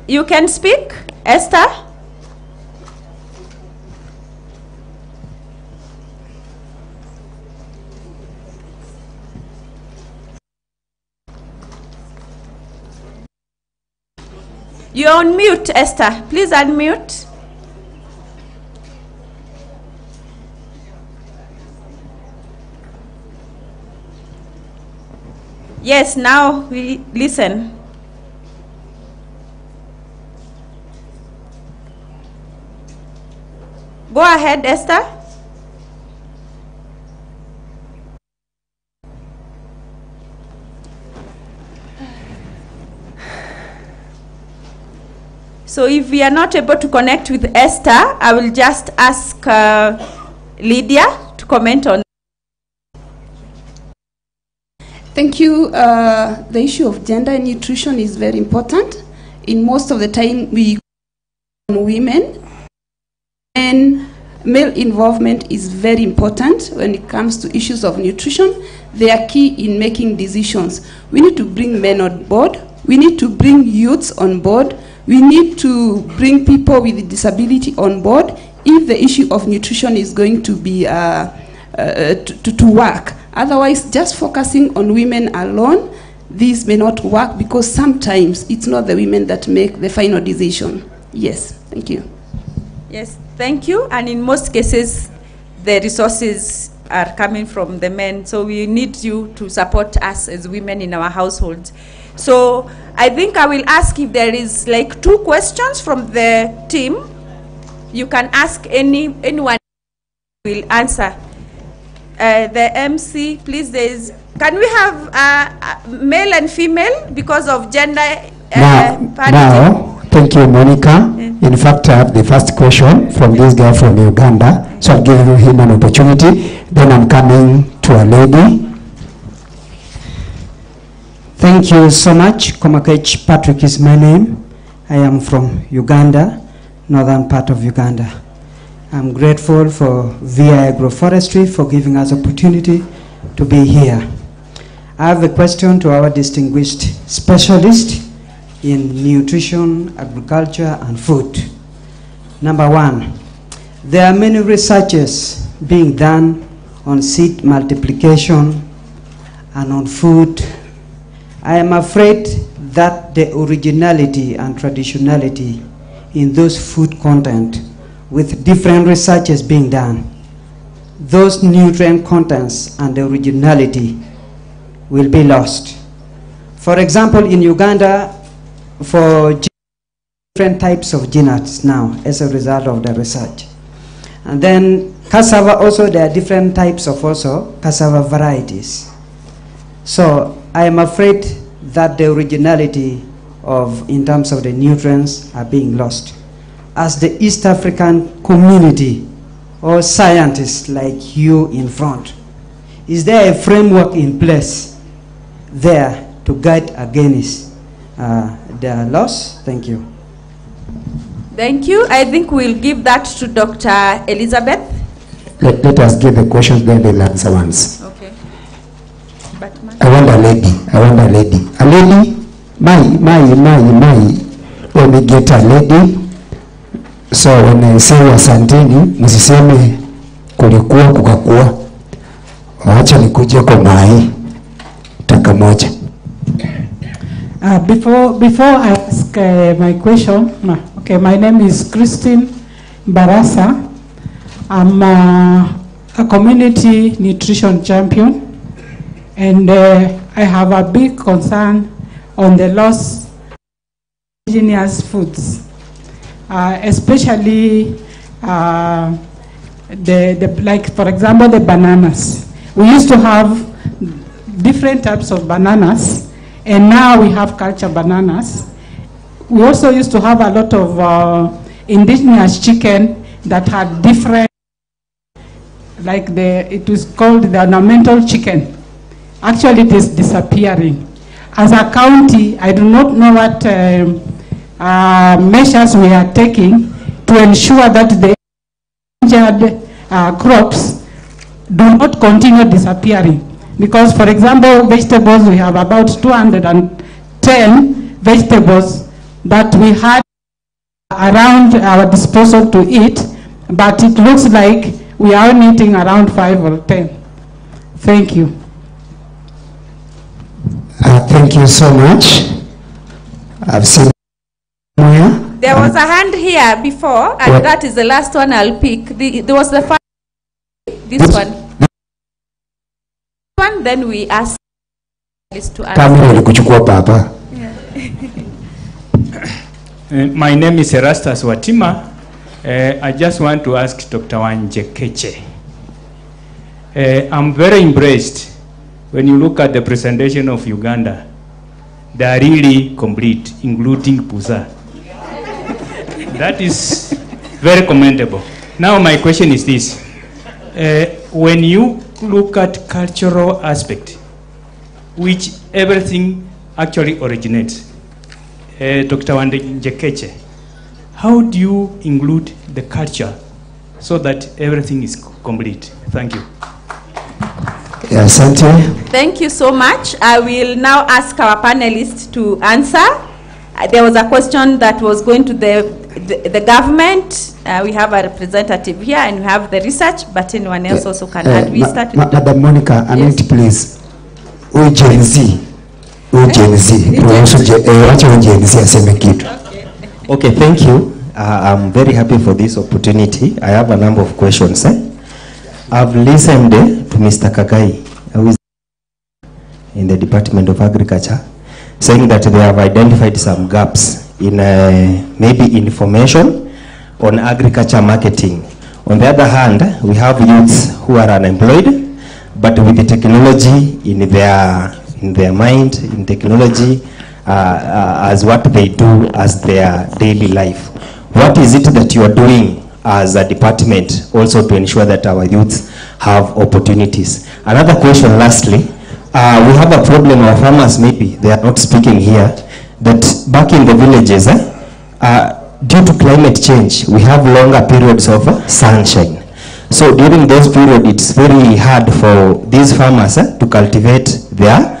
You can speak, Esther. You're on mute, Esther. Please unmute. Yes, now we listen. Go ahead, Esther. So if we are not able to connect with Esther, I will just ask Lydia to comment on. Thank you. The issue of gender and nutrition is very important. In most of the time, we on women, and male involvement is very important when it comes to issues of nutrition. They are key in making decisions. We need to bring men on board. We need to bring youths on board. We need to bring people with disability on board if the issue of nutrition is going to be to work. Otherwise, just focusing on women alone, this may not work because sometimes it's not the women that make the final decision. Yes, thank you. Yes, thank you. And in most cases, the resources are coming from the men. So we need you to support us as women in our households. So I think I will ask if there is like 2 questions from the team. You can ask anyone will answer. The MC, please, can we have male and female because of gender parity? Now, thank you, Monica. In fact, I have the first question from this guy from Uganda, so I'll give him an opportunity. Then I'm coming to a lady. Thank you so much. Komakech Patrick is my name. I am from Uganda, northern part of Uganda. I'm grateful for VI Agroforestry for giving us opportunity to be here. I have a question to our distinguished specialist in nutrition, agriculture, and food. Number 1, there are many researches being done on seed multiplication and on food. I am afraid that the originality and traditionality in those food content with different researches being done, those nutrient contents and the originality will be lost. For example, in Uganda, for different types of genetics now as a result of the research. And then cassava also, there are different types of also cassava varieties. So I am afraid that the originality of, in terms of the nutrients, are being lost. As the East African community or scientists like you in front, is there a framework in place there to guide against their loss? Thank you. Thank you. I think we'll give that to Dr. Elizabeth. Let us give the questions, then they'll answer once. Okay. I want a lady. A lady, when we get a lady, so when I say asanteni, msiseme kulikuwa kukakuwa. Wacha nikuje kwa mai taka moja. Before I ask my question, okay, my name is Christine Barasa. I'm a community nutrition champion, and I have a big concern on the loss of indigenous foods, especially like, for example, the bananas. We used to have different types of bananas, and now we have culture bananas. We also used to have a lot of indigenous chicken that had different, like it was called the ornamental chicken. Actually, it is disappearing. As a county, I do not know what measures we are taking to ensure that the endangered crops do not continue disappearing. Because, for example, vegetables, we have about 210 vegetables that we had around our disposal to eat, but it looks like we are eating around 5 or 10. Thank you. Thank you so much. I've seen there was a hand here before, and that is the last one I'll pick. There was the first, this one. Then we ask. Kamera ilikuchukua papa. My name is Erastus Watima. I just want to ask Dr. Wanjekeche. I'm very impressed when you look at the presentation of Uganda. They are really complete, including Puza. That is very commendable. Now my question is this. When you look at cultural aspect, which everything actually originates, Dr. Wanjekeche, how do you include the culture so that everything is complete? Thank you. Yes, thank you so much. I will now ask our panelists to answer. There was a question that was going to the government. We have a representative here and we have the research, but anyone else also can add. We start with Madam Monica, Annette, yes. Please. Gen Z. Gen Z. Okay, thank you. I'm very happy for this opportunity. I have a number of questions. I've listened to Mr. Kagai, who is in the Department of Agriculture, saying that they have identified some gaps in maybe information on agriculture marketing. On the other hand, we have youths who are unemployed, but with the technology in their mind, in technology as what they do as their daily life. What is it that you are doing as a department also to ensure that our youths have opportunities? Another question lastly, we have a problem, our farmers maybe, they are not speaking here, that back in the villages, due to climate change, we have longer periods of sunshine. So during those periods, it's very hard for these farmers to cultivate their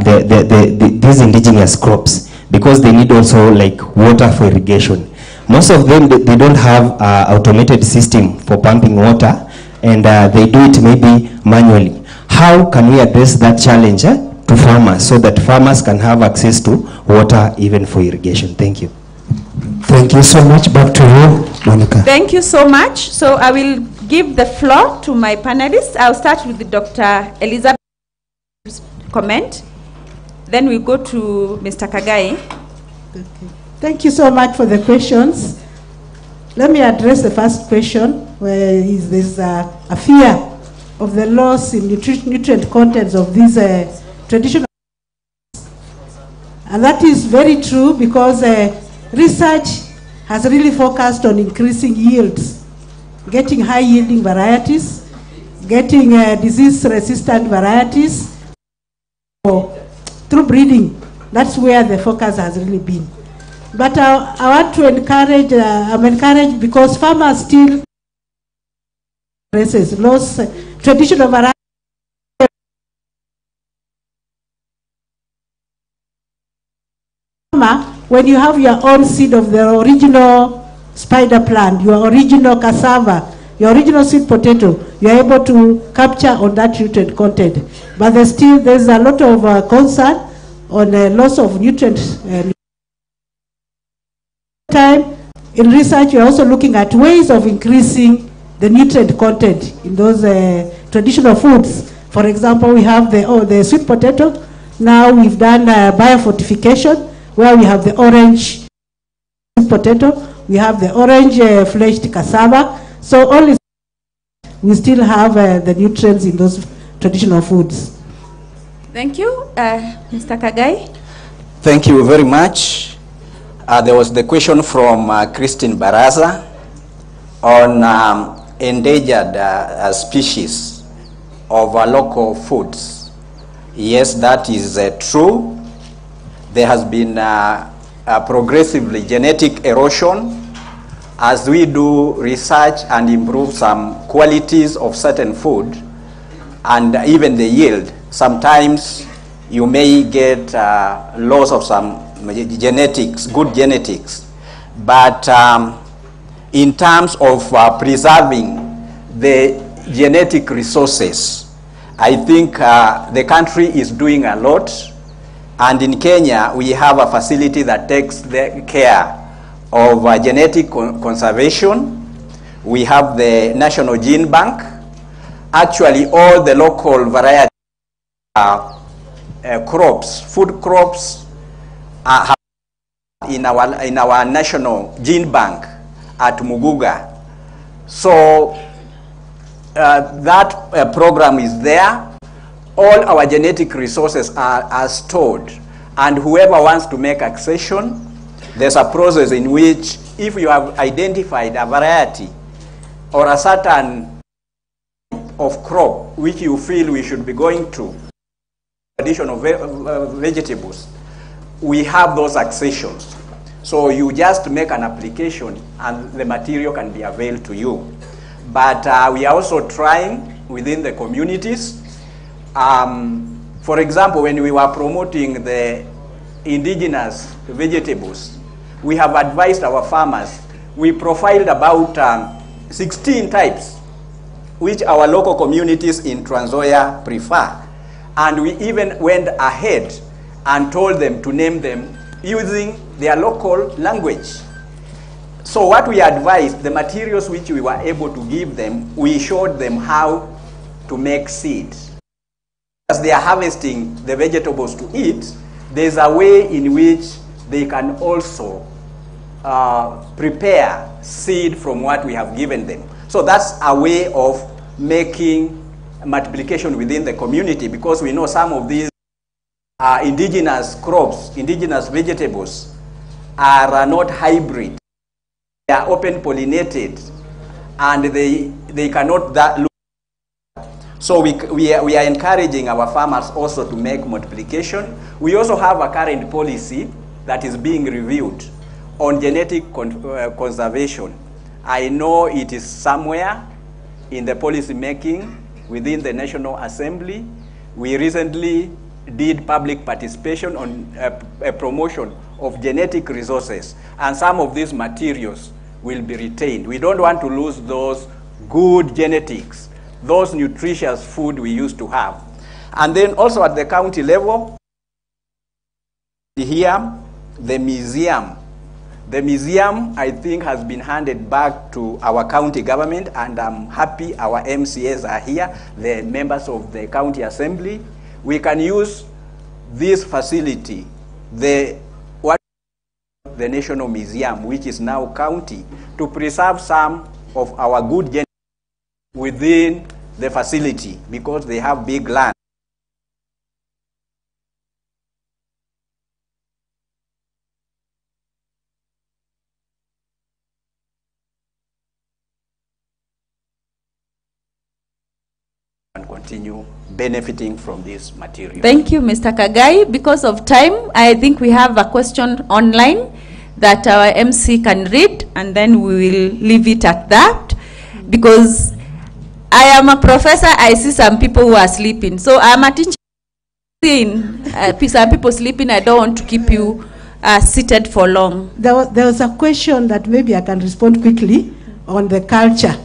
these indigenous crops because they need also like water for irrigation. Most of them, they don't have automated system for pumping water, and they do it maybe manually. How can we address that challenge to farmers so that farmers can have access to water even for irrigation? Thank you. Thank you so much. Back to you, Monica. Thank you so much. So I will give the floor to my panelists. I'll start with Dr. Elizabeth comment. Then we go to Mr. Kagai. Okay. Thank you so much for the questions. Let me address the first question, where there's a fear of the loss in nutrient contents of these traditional. And that is very true because research has really focused on increasing yields, getting high yielding varieties, getting disease-resistant varieties through breeding. That's where the focus has really been. But I want to encourage, I'm encouraged because farmers still lost traditional varieties. When you have your own seed of the original spider plant, your original cassava, your original sweet potato, you're able to capture on that nutrient content. But there's a lot of concern on the loss of nutrients. In research, we're also looking at ways of increasing the nutrient content in those traditional foods. For example, we have the sweet potato. Now we've done biofortification, where we have the orange sweet potato, we have the orange fleshed cassava. So only we still have the nutrients in those traditional foods. Thank you. Mr. Kagai. Thank you very much. There was the question from Christine Baraza on endangered species of local foods. Yes, that is true. There has been progressively genetic erosion as we do research and improve some qualities of certain food and even the yield. Sometimes you may get loss of some genetics, good genetics, but in terms of preserving the genetic resources, I think the country is doing a lot. And in Kenya, we have a facility that takes the care of genetic conservation. We have the National Gene Bank. Actually, all the local varieties are crops, food crops, in our national gene bank at Muguga. So that program is there. All our genetic resources are stored, and whoever wants to make accession, there's a process in which, if you have identified a variety or a certain of crop which you feel we should be going to, addition of vegetables, we have those accessions. So you just make an application and the material can be availed to you. But we are also trying within the communities. For example, when we were promoting the indigenous vegetables, we have advised our farmers. We profiled about 16 types which our local communities in Trans Nzoia prefer. And we even went ahead and told them to name them using their local language. So what we advised, the materials which we were able to give them, we showed them how to make seeds. As they are harvesting the vegetables to eat, there's a way in which they can also prepare seed from what we have given them. So that's a way of making multiplication within the community, because we know some of these indigenous crops, indigenous vegetables are not hybrid. They are open pollinated and they cannot look. So we are encouraging our farmers also to make multiplication. We also have a current policy that is being reviewed on genetic conservation. I know it is somewhere in the policy making within the National Assembly. We recently did public participation on a promotion of genetic resources, and some of these materials will be retained. We don't want to lose those good genetics, those nutritious food we used to have. And then also at the county level, here, the museum. The museum, I think, has been handed back to our county government, and I'm happy our MCAs are here, the members of the county assembly. We can use this facility, the National Museum, which is now county, to preserve some of our good genetics within the facility, because they have big land. And continue benefiting from this material. Thank you, Mr. Kagai. Because of time, I think we have a question online that our MC can read, and then we will leave it at that. Because I am a professor, I see some people who are sleeping. So I'm a teacher, some people sleeping. I don't want to keep you seated for long. There was a question that maybe I can respond quickly on the culture.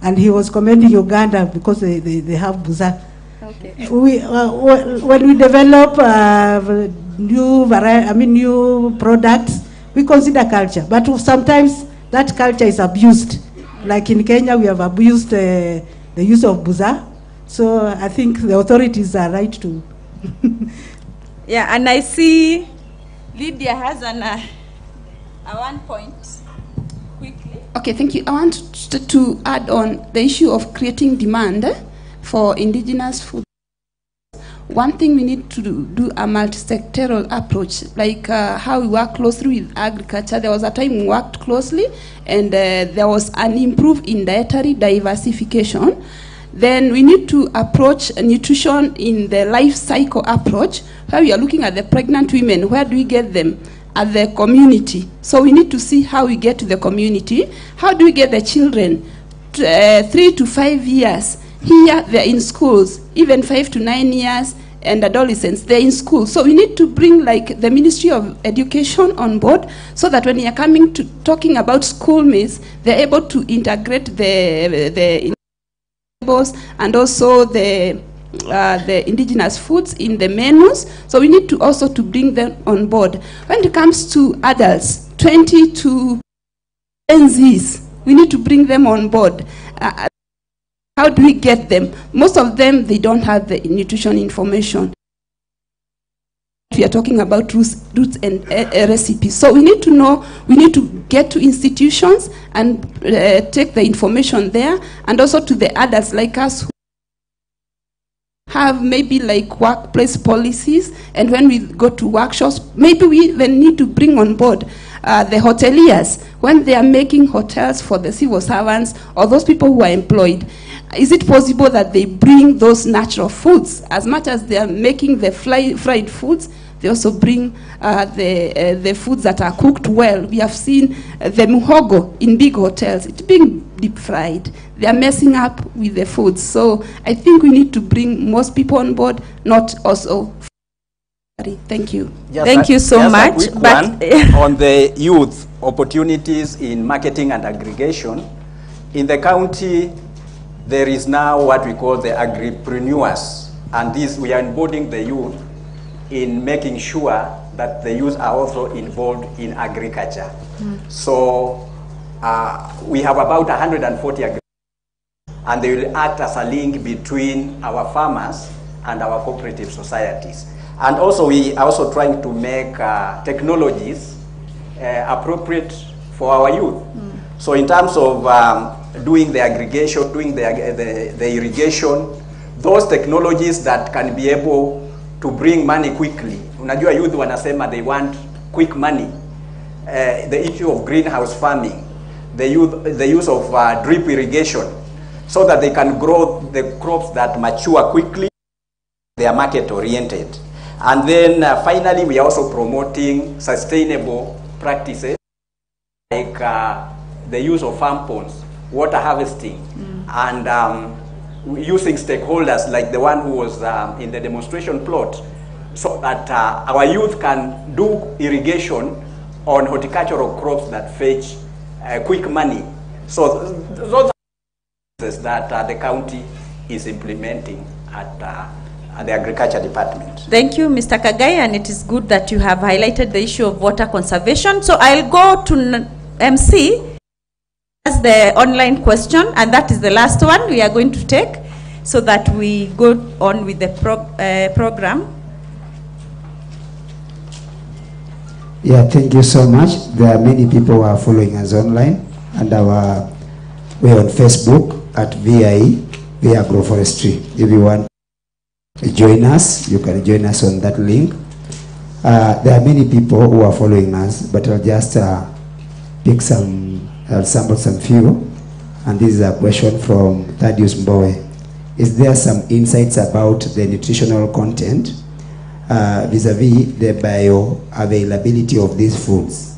And he was commending Uganda because they have buza. Okay. When we develop new products, we consider culture. But sometimes that culture is abused. Like in Kenya, we have abused the use of buza. So I think the authorities are right to. Yeah, and I see Lydia has a 1 point. Okay, thank you. I want to add on the issue of creating demand for indigenous food. One thing we need to do a multi-sectoral approach, like how we work closely with agriculture. There was a time we worked closely, and there was an improvement in dietary diversification. Then we need to approach nutrition in the life cycle approach, where we are looking at the pregnant women. Where do we get them? At the community. So we need to see how we get to the community. How do we get the children? 3 to 5 years. Here they're in schools, even 5 to 9 years, and adolescents, they're in school. So we need to bring like the Ministry of Education on board, so that when you're coming to talking about school meals, they're able to integrate the and also the indigenous foods in the menus. So we need to also to bring them on board. When it comes to adults, 20 to Gen Zs, we need to bring them on board. How do we get them? Most of them, they don't have the nutrition information. We are talking about roots and recipes. So we need to know, we need to get to institutions and take the information there, and also to the adults like us who have maybe like workplace policies, and when we go to workshops, maybe we even need to bring on board the hoteliers when they are making hotels for the civil servants or those people who are employed. Is it possible that they bring those natural foods? As much as they are making the fried foods, they also bring the foods that are cooked well. We have seen the muhogo in big hotels. It's being deep fried. They are messing up with the food. So I think we need to bring most people on board, not also. Thank you. Thank you so much. A quick one on the youth opportunities in marketing and aggregation. In the county, there is now what we call the agripreneurs, and this we are onboarding the youth in making sure that the youth are also involved in agriculture. So we have about 140 agriculture, and they will act as a link between our farmers and our cooperative societies. And also we are also trying to make technologies appropriate for our youth. So in terms of doing the aggregation, doing the irrigation, those technologies that can be able to bring money quickly. Unajua youth wanasema they want quick money. The issue of greenhouse farming, the use of drip irrigation, so that they can grow the crops that mature quickly. They are market oriented. And then finally, we are also promoting sustainable practices like the use of farm ponds, water harvesting, and using stakeholders like the one who was in the demonstration plot, so that our youth can do irrigation on horticultural crops that fetch quick money. So those are that the county is implementing at the agriculture department. Thank you, Mr. Kagai, and it is good that you have highlighted the issue of water conservation. So I'll go to MC as the online question, and that is the last one we are going to take, so that we go on with the program. Yeah, thank you so much. There are many people who are following us online, and we're on Facebook at VIE, VIA Agroforestry. If you want to join us, you can join us on that link. There are many people who are following us, but I'll just pick some, I'll sample some few. And this is a question from Thaddeus Mbowe. Is there some insights about the nutritional content vis-a-vis the bioavailability of these foods?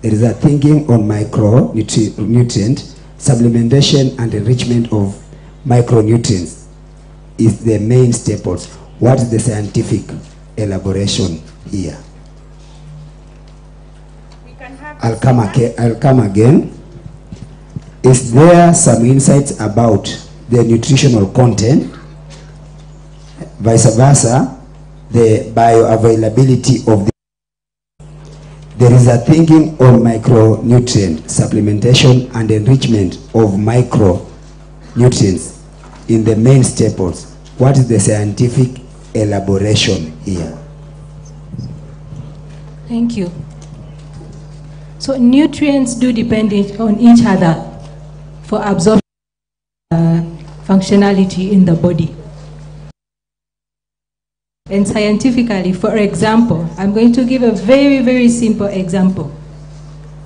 There is a thinking on micronutrient supplementation and enrichment of micronutrients is the main staples. What is the scientific elaboration here? I'll come again. Is there some insights about the nutritional content, vice versa, the bioavailability of the. There is a thinking on micronutrient supplementation and enrichment of micronutrients in the main staples. What is the scientific elaboration here? Thank you. So nutrients do depend on each other for absorption functionality in the body. And scientifically, for example, I'm going to give a very, very simple example.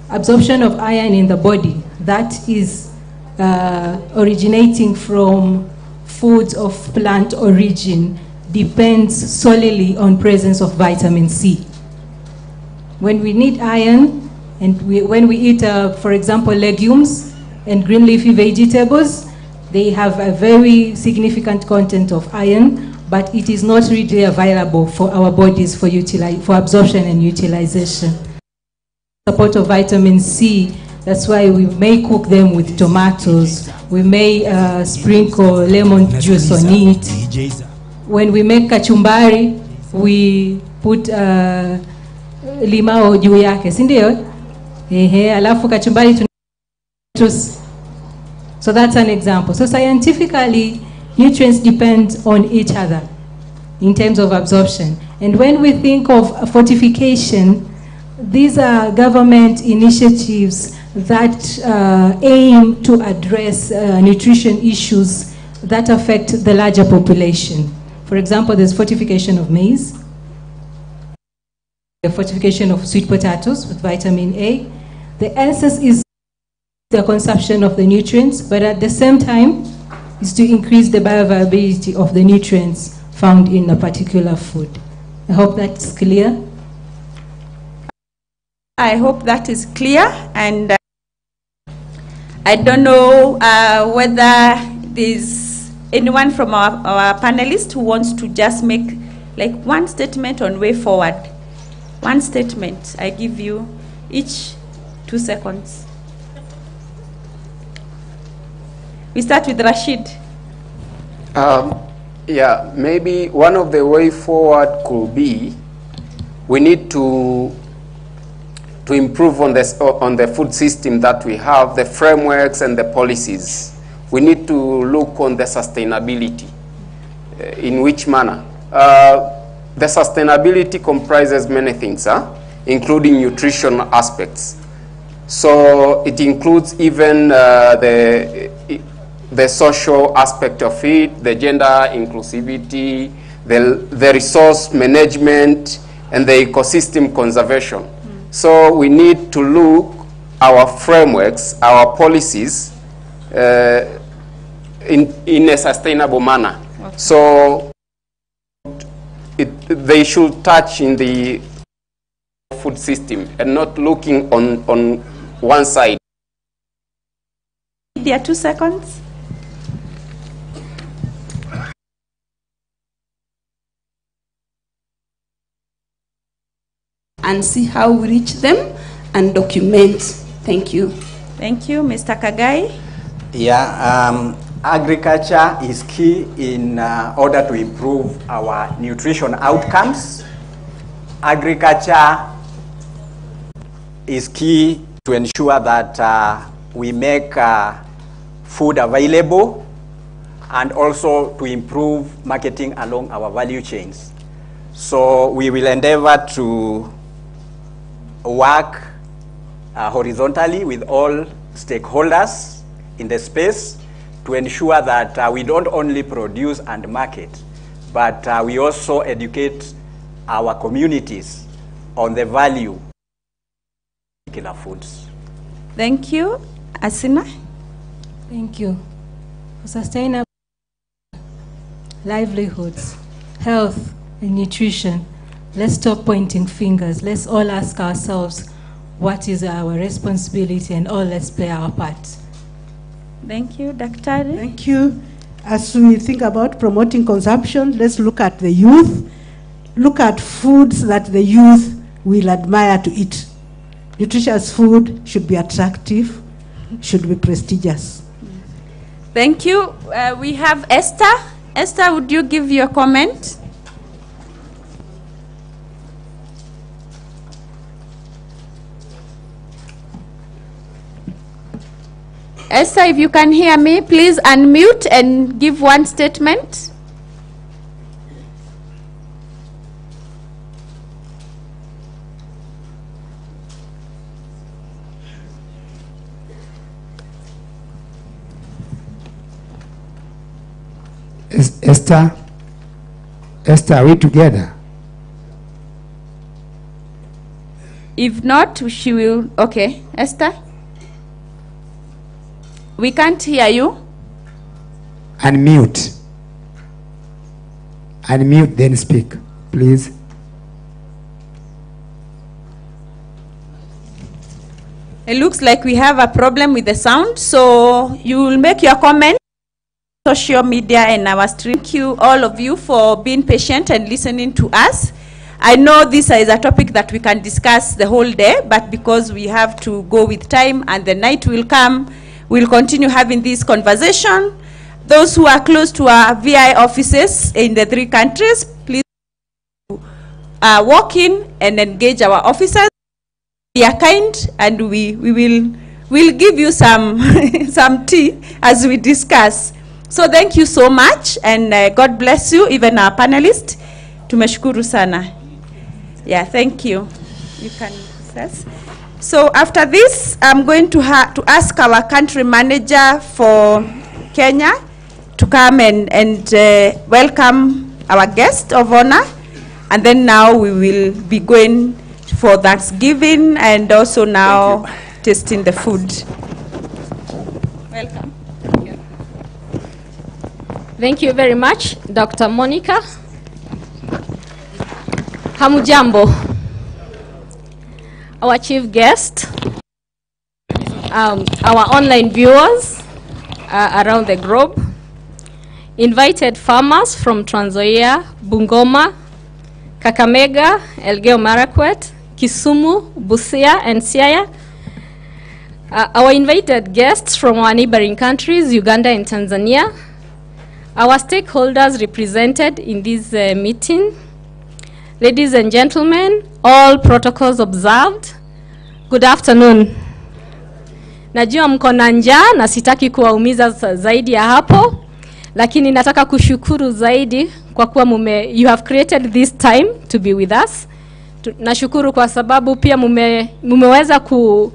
Absorption of iron in the body, that is originating from foods of plant origin, depends solely on presence of vitamin C. When we need iron, and when we eat, for example, legumes and green leafy vegetables, they have a very significant content of iron, but it is not really available for our bodies for absorption and utilization. Support of vitamin C, that's why we may cook them with tomatoes, we may sprinkle lemon juice on it. When we make kachumbari, we put limao juu yake, si ndio? Alafu kachumbari so that's an example. So scientifically, nutrients depend on each other. in terms of absorption. And when we think of fortification, these are government initiatives that aim to address nutrition issues that affect the larger population. For example, there's fortification of maize, the fortification of sweet potatoes with vitamin A. The essence is the consumption of the nutrients, but at the same time is to increase the bioavailability of the nutrients found in a particular food. I hope that's clear. I hope that is clear, and I don't know whether there's anyone from our panelists who wants to just make like one statement on way forward. One statement. I give you each 2 seconds. We start with Rashid. Yeah, maybe one of the way forward could be we need to improve on the food system that we have, the frameworks and the policies. We need to look on the sustainability. In which manner? The sustainability comprises many things, including nutrition aspects. So it includes even the social aspect of it, the gender inclusivity, the resource management, and the ecosystem conservation. So we need to look our frameworks, our policies in a sustainable manner. Okay. So they should touch in the food system and not looking on one side. There are 2 seconds. And see how we reach them and document. Thank you. Thank you, Mr. Kagai. Yeah, agriculture is key in order to improve our nutrition outcomes. Agriculture is key to ensure that we make food available and also to improve marketing along our value chains. So we will endeavor to work horizontally with all stakeholders in the space to ensure that we don't only produce and market, but we also educate our communities on the value of particular foods. Thank you. Asina? Thank you. For sustainable livelihoods, health, and nutrition, let's stop pointing fingers. Let's all ask ourselves, what is our responsibility, and all let's play our part. Thank you, Dr. Thank you. As we think about promoting consumption, let's look at the youth. Look at foods that the youth will admire to eat. Nutritious food should be attractive, should be prestigious. Thank you. We have Esther. Esther, would you give your comment? Esther, if you can hear me, please unmute and give one statement. Esther, are we together? If not, she will. Okay, Esther? We can't hear you. Unmute. Unmute, then speak, please. It looks like we have a problem with the sound, so you will make your comment on social media and our stream. Thank you, all of you, for being patient and listening to us. I know this is a topic that we can discuss the whole day, but because we have to go with time and the night will come, we'll continue having this conversation. Those who are close to our VI offices in the 3 countries, please walk in and engage our officers. We are kind, and we'll give you some some tea as we discuss. So thank you so much, and God bless you, even our panelists. Tumeshukuru sana. Yeah, thank you. You can access. So after this, I'm going to ask our country manager for Kenya to come and welcome our guest of honor. And then now we will be going for Thanksgiving and also now tasting the food. Welcome. Thank you very much, Dr. Monica. Hamujambo. Our chief guest, our online viewers around the globe, invited farmers from Trans Nzoia, Bungoma, Kakamega, Elgeyo Marakwet, Kisumu, Busia, and Siaya. Our invited guests from our neighboring countries, Uganda and Tanzania. Our stakeholders represented in this meeting. Ladies and gentlemen, all protocols observed. Good afternoon. Najua mko na njaa na sitaki kuwaumiza zaidi ya hapo, lakini nataka kushukuru zaidi kwa kuwa you have created this time to be with us. Nashukuru kwa sababu pia mumeweza ku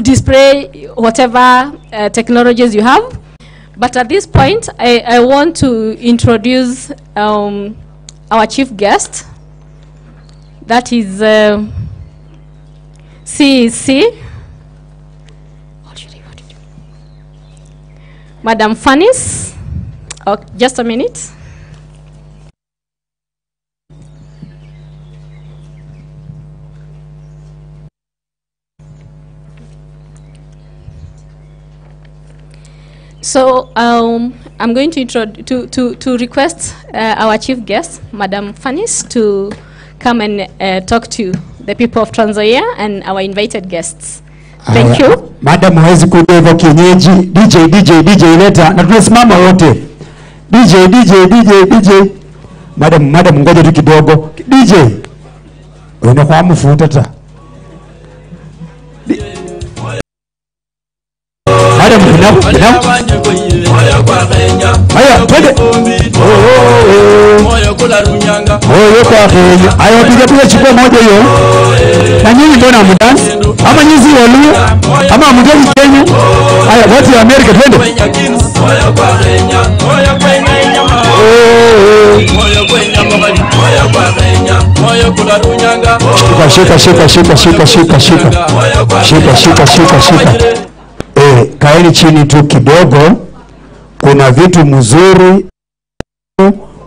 display whatever technologies you have. But at this point, I want to introduce our chief guest. That is CEC, Madam Fanis. Oh, just a minute. So I'm going to request our chief guest, Madam Fanis, to come and talk to the people of Trans Nzoia and our invited guests. Thank you. Madam hawezi kuja hivyo kienyeji. DJ leta na tunasimama wote. DJ. Madam ngoja tu kidogo. DJ. Unakuwa mfuta ta. Madam kuna. Haya, twende. Moyo kula runyanga. Moyo kwa Kenya. Haya, piga chukua moja hiyo. Na nyinyi mbona mdance? Ama nyinyi walu? Ama mgeni Kenya? Haya, watu wa Amerika twende. Moyo kwa Kenya. Moyo Kenya. Moyo Kenya mbali. Moyo kwa Kenya. Moyo kula runyanga. Shika. Kaeni chini tu kidogo. Kuna vitu mzuri.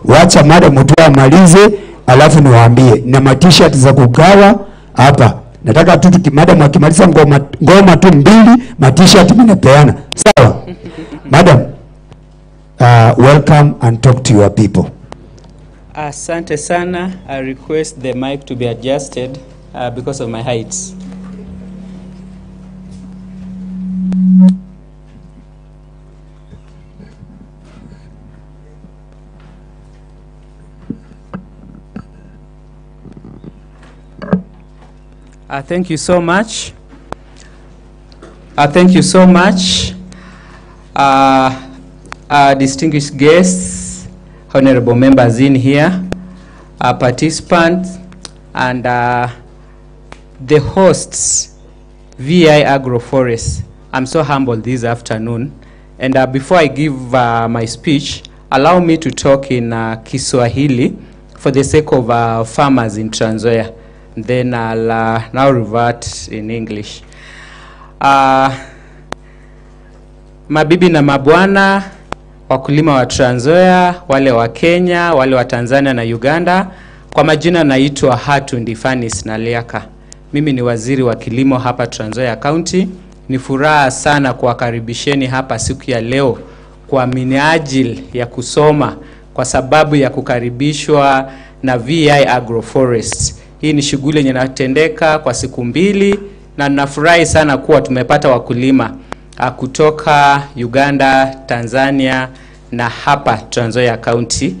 Wacha madam tu amalize, alafu niwaambie na ma-t-shirt za kugawa hapa. Nataka tu madam akimaliza ngoma tu mbili, ma-t-shirt mnapeana. Sawa? Madam, welcome and talk to your people. Asante sana. I request the mic to be adjusted because of my height. Thank you so much. Thank you so much. Distinguished guests, honorable members in here, participants, and the hosts, VI Agroforest. I'm so humbled this afternoon. And before I give my speech, allow me to talk in Kiswahili for the sake of farmers in Trans Nzoia. Then I'll now revert in English. Mabibi na mabwana, wakulima wa Trans Nzoia, wale wa Kenya, wale wa Tanzania na Uganda, kwa majina naitwa Hatundi Fanis Naliaka. Mimi ni waziri wa kilimo hapa Trans Nzoia County. Ni furaha sana kuwakaribisheni hapa siku ya leo kwa minajili ya kusoma kwa sababu ya kukaribishwa na VI Agroforest. Hii ni shughuli yenye inatendeka kwa siku mbili na nafurahi sana kuwa tumepata wakulima kutoka Uganda, Tanzania na hapa Trans Nzoia County.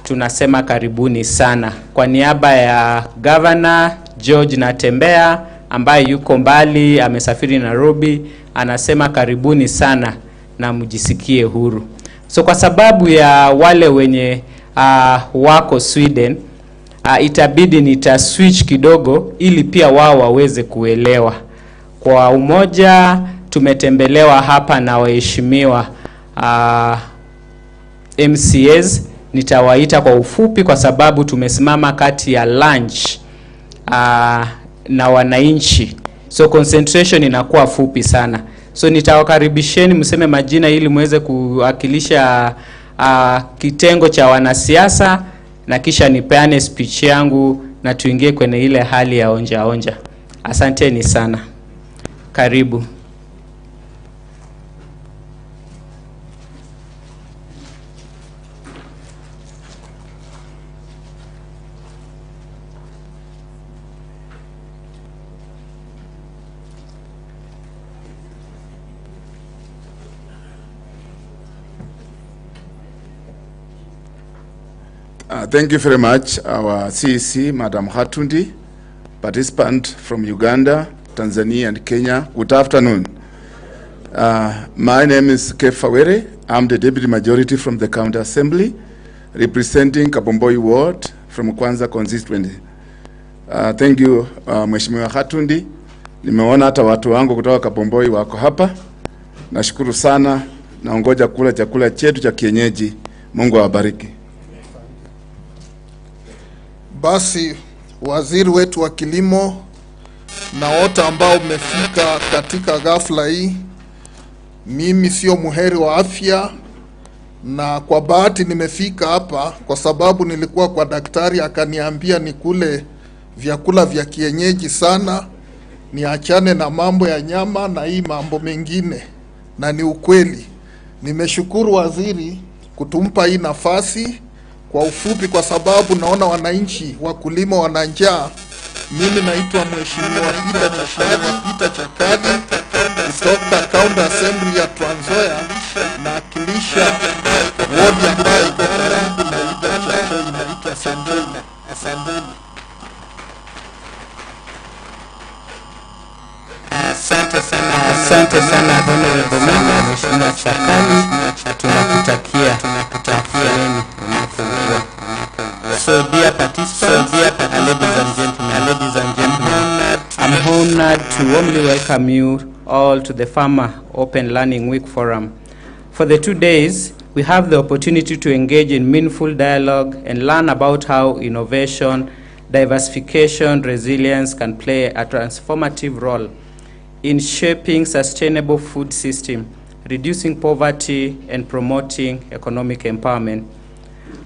Tunasema karibuni sana. Kwa niaba ya Governor George Natembeya ambaye yuko mbali, amesafiri Nairobi, anasema karibuni sana na mjisikie huru. So kwa sababu ya wale wenye wako Sweden, itabidi nita switch kidogo ili pia wao waweze kuelewa. Kwa umoja tumetembelewa hapa na waheshimiwa MCAs, nitawaita kwa ufupi kwa sababu tumesimama kati ya lunch na wananchi, so concentration inakuwa fupi sana. So nitawakaribisheni mseme majina ili muweze kuwakilisha kitengo cha wanasiasa, na kisha nipeane speech yangu na tuingie kwenye ile hali ya onja onja. Asanteni sana. Karibu. Thank you very much, our CEC, Madam Hatundi, participant from Uganda, Tanzania, and Kenya. Good afternoon. My name is Kefa Were. I'm the Deputy Majority from the County Assembly, representing Kabomboi Ward from Kwanza constituency. Thank you, Mheshimiwa Hatundi. Nimeona hata watu wangu kutoka Kabomboi wako hapa. Nashukuru sana, naongoja kula chakula chetu cha kienyeji. Mungu awabariki. Basi waziri wetu wa kilimo na wote ambao umefika katika ghafla hii, mimi sio muheri wa afya, na kwa bahati nimefika hapa kwa sababu nilikuwa kwa daktari akaniambia nikule vyakula vya kienyeji sana, niachane na mambo ya nyama na hii mambo mengine, na ni ukweli. Nimeshukuru waziri kutumpa hii nafasi. Kwa ufupi, kwa sababu naona wananchi wakulima wana njaa. Mimi naitwa Mheshimiwa Peter Chakali kutoka County Assembly ya Trans Nzoia, na akilisha wodi ambayo iko karibu na inaitwa Sendeni. Asante sana Honorable Member Mheshimiwa Chakali, tunakutakia nini unapokuwa. So dear participants, ladies and gentlemen, I'm honored to warmly welcome you all to the Farmer Open Learning Week Forum. For the 2 days, we have the opportunity to engage in meaningful dialogue and learn about how innovation, diversification, resilience can play a transformative role in shaping sustainable food system, reducing poverty, and promoting economic empowerment.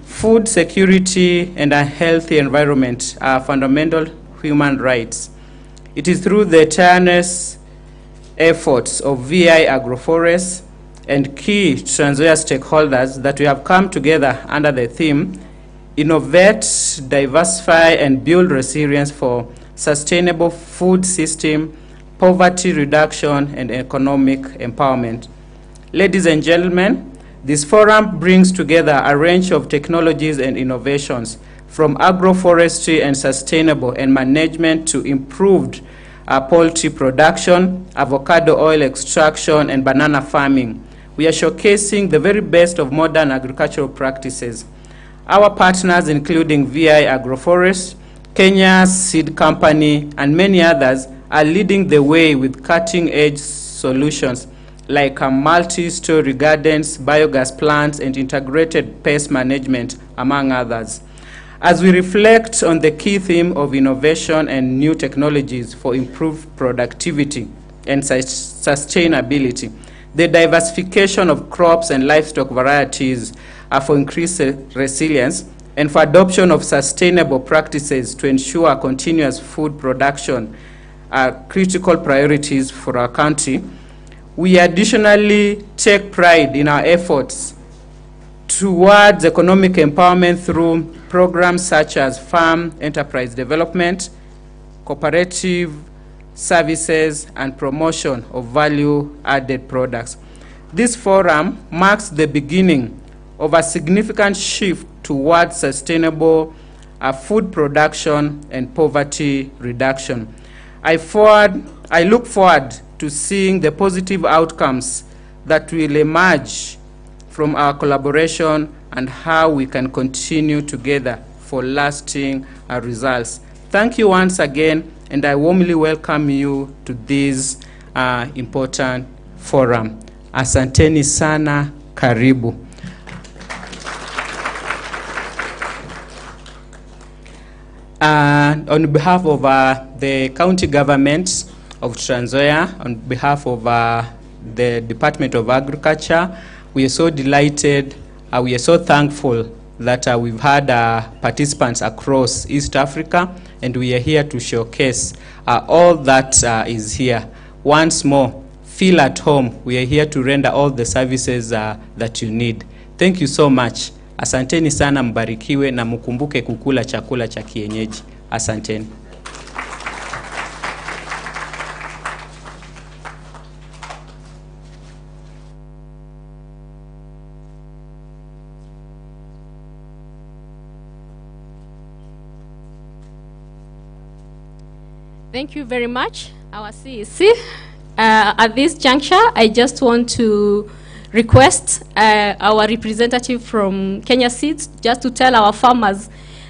Food security and a healthy environment are fundamental human rights. It is through the tireless efforts of VI Agroforest and key Trans Nzoia stakeholders that we have come together under the theme, Innovate, Diversify, and Build Resilience for Sustainable Food System, Poverty Reduction, and Economic Empowerment. Ladies and gentlemen, this forum brings together a range of technologies and innovations, from agroforestry and sustainable and management to improved poultry production, avocado oil extraction, and banana farming. We are showcasing the very best of modern agricultural practices. Our partners, including VI Agroforest, Kenya's Seed Company, and many others, are leading the way with cutting-edge solutions like multi-story gardens, biogas plants, and integrated pest management, among others. As we reflect on the key theme of innovation and new technologies for improved productivity and sustainability, the diversification of crops and livestock varieties for increased resilience, and for adoption of sustainable practices to ensure continuous food production are critical priorities for our country. We additionally take pride in our efforts towards economic empowerment through programs such as farm enterprise development, cooperative services, and promotion of value-added products. This forum marks the beginning of a significant shift towards sustainable food production and poverty reduction. I look forward to seeing the positive outcomes that will emerge from our collaboration and how we can continue together for lasting results. Thank you once again, and I warmly welcome you to this important forum. Asanteni sana, karibu. On behalf of the county government of Trans Nzoia, on behalf of the Department of Agriculture, we are so delighted, we are so thankful that we've had participants across East Africa, and we are here to showcase all that is here. Once more, feel at home. We are here to render all the services that you need. Thank you so much. Asanteni sana, mbarikiwe na mkumbuke kukula chakula cha kienyeji. Asanteni. Thank you very much, our CEC. At this juncture, I just want to request our representative from Kenya Seeds just to tell our farmers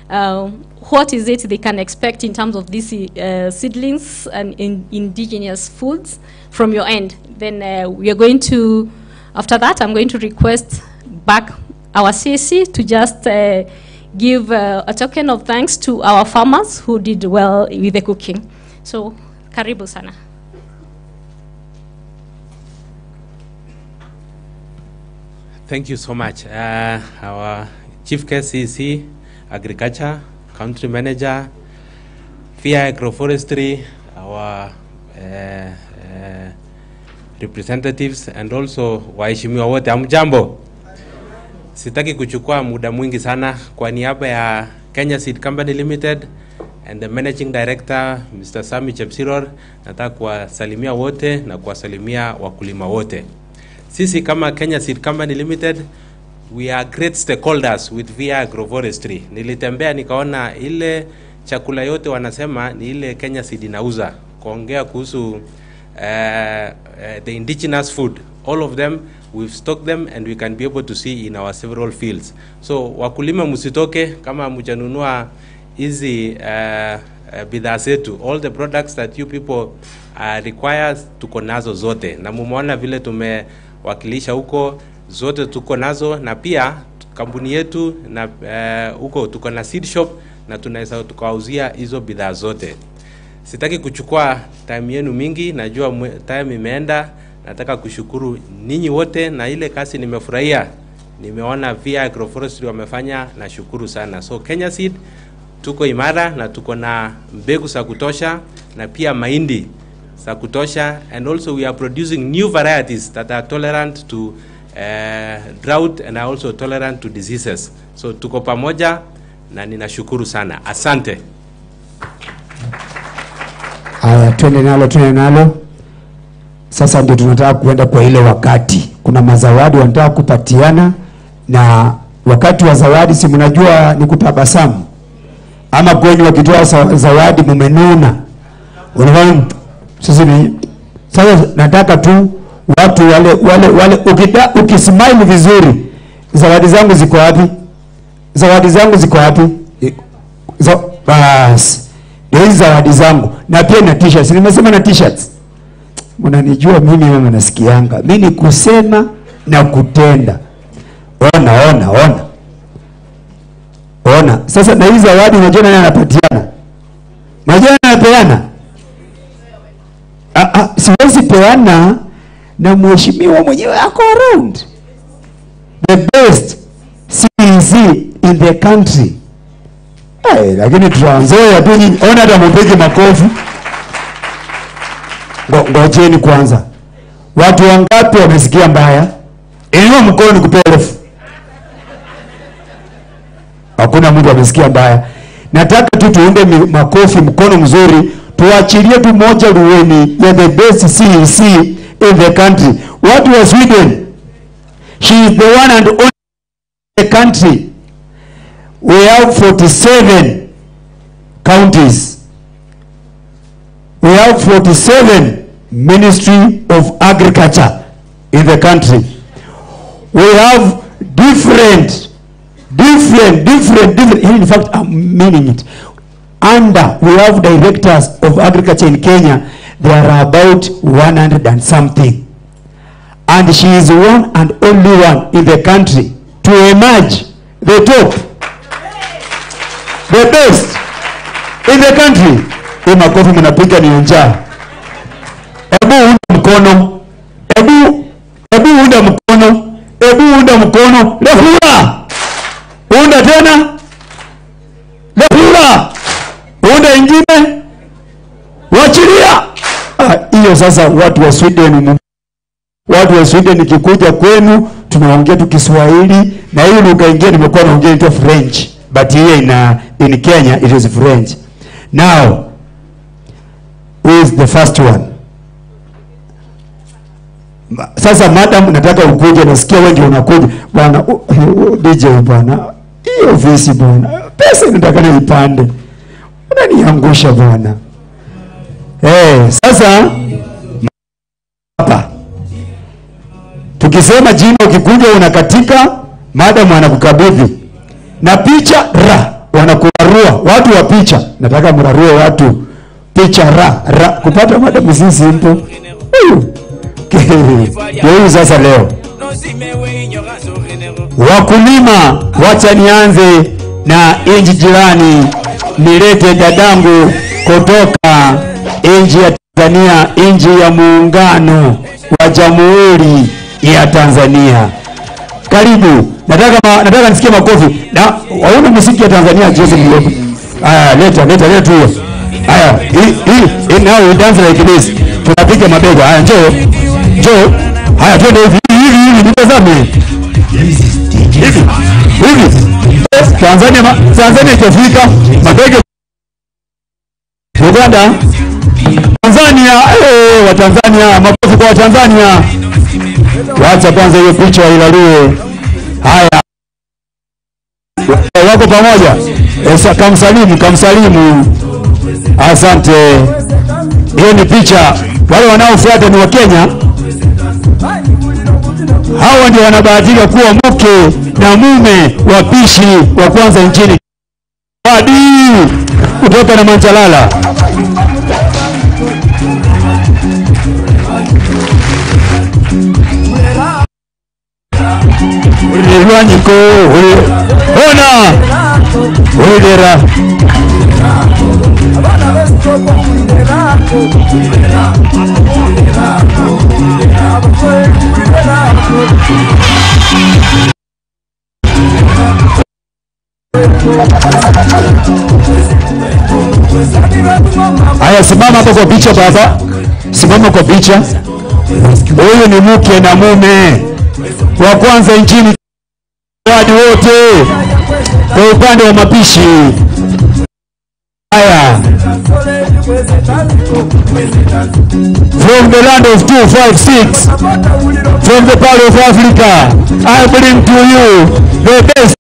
what is it they can expect in terms of these seedlings and indigenous foods from your end. Then we are going to, after that, I'm going to request back our CEC to just give a token of thanks to our farmers who did well with the cooking. So, karibu sana. Thank you so much. Our Chief KCC, Agriculture, Country Manager, VI Agroforestry, our representatives, and also waheshimiwa wote, hamjambo. Sitaki kuchukua muda mwingi sana. Kwa niaba ya Kenya Seed Company Limited and the Managing Director, Mr. Sami Chepsiror, nataka kuwasalimia wote na kuwasalimia wakulima wote. Sisi kama Kenya Seed Company Limited, we are great stakeholders with VI Agroforestry. Nilitembea nikaona ile chakula yote wanasema ni ile Kenya Seed inauza. Kuongea kuhusu the indigenous food, all of them, we've stocked them and we can be able to see in our several fields. So wakulima musitoke kama mjanunua hizi bidhaa zetu. All the products that you people require tuko nazo zote. Na mumeona vile tumewakilisha huko, zote tuko nazo, na pia kampuni yetu na huko tuko na seed shop na tunaweza tukawauzia hizo bidhaa zote. Sitaki kuchukua time yenu mingi, najua time imeenda. Nataka kushukuru ninyi wote, na ile kasi nimefurahia. Nimeona VI Agroforestry wamefanya, na shukuru sana. So Kenya Seed tuko imara na tuko na mbegu za kutosha na pia mahindi za kutosha, and also we are producing new varieties that are tolerant to drought and are also tolerant to diseases. So tuko pamoja na ninashukuru sana. Asante. Haya, twende nalo. Sasa ndio tunataka kuenda kwa ile wakati. Kuna mazawadi wanataka kupatiana, na wakati wa zawadi si mnajua ni kutabasamu. Ama kwenye wakitoa zawadi mumenuna. Unafahamu? Sasa nataka tu watu wale ukismile vizuri. Zawadi zangu ziko wapi? Zawadi zangu ziko wapi? Bas. Ndio hizo zawadi zangu. Na pia na t-shirts. Nimesema na t-shirts. Mnanijua mimi mama nasikianga. Mimi ni kusema na kutenda. Ona. Sasa na hizo zawadi unajua nani anapatiana? Unajua nani anapeana? Siwezi peana na mheshimiwa mwenyewe ako around. The best CEC in the country. Lakini Trans Nzoia tu, ona hata mpige makofi. Ngojeni kwanza. Watu wangapi wamesikia mbaya? Inua mkono kupe elfu. Hakuna mtu amesikia mbaya. Nataka tu tuunde makofi, mkono mzuri, tuachilie tu moja Luweni ya the best CEC in the country. Watu wa Sweden, she is the one and only in the country. We have 47 counties. We have 47 Ministry of Agriculture in the country. We have different different. In fact, I'm meaning it. We have directors of agriculture in Kenya. There are about 100 and something. And she is one and only one in the country to emerge the top, the best in the country. Hii makofi mnapiga ni njaa. Hebu unda mkono. Hebu unda mkono. Unda mkono. Lefura. Unda tena. Lefura. Unda ingine. Wachilia. Hiyo sasa watu wa Sweden, nikikuja kwenu tunaongea tu Kiswahili, na hiyo lugha ingine nimekuwa naongea tu French, but here in Kenya it is French. Now, who is the first one? Sasa madam, nataka ukuje, nasikia wewe ndio unakuja. Bwana DJ bwana. Hiyo visi bwana. Pesa nataka nipande. Unaniangusha bwana. Sasa hapa tukisema jina ukikuja unakatika, madam anakukabidhi na picha wanakurarua watu wa picha. Nataka mrarue watu picha kupata madam si simple. Huyu sasa leo wakulima, wacha nianze na inji jirani, nilete dadangu kutoka inji ya Tanzania, inji ya muungano wa Jamhuri ya Tanzania. Karibu. Nataka nisikie makofi. Na waona muziki ya Tanzania Joseph Mlogo. Leta hiyo. Now we dance like this. Tunapiga mabega. Njoo. Twende hivi nitazame. Hivi. Tanzania ikifika mabega. Uganda. Tanzania, wa Tanzania, makofi kwa Tanzania. Wacha kwanza hiyo picha ilalie. Haya. Wako pamoja. Kamsalimu. Asante. Hiyo ni picha. Wale wanaofuata ni wa Kenya. Hawa ndio wanabahatika kuwa mke na mume wapishi wa kwanza nchini. Hadi kutoka na Manchalala. Ulirwanyiko, ona, ulira. Aya, simama hapo kwa picha baba. Simama kwa picha. Huyu ni mke na mume wa kwanza nchini wadi wote kwa upande wa mapishi. Aya. From the land of 256, from the part of Africa, I bring to you the best.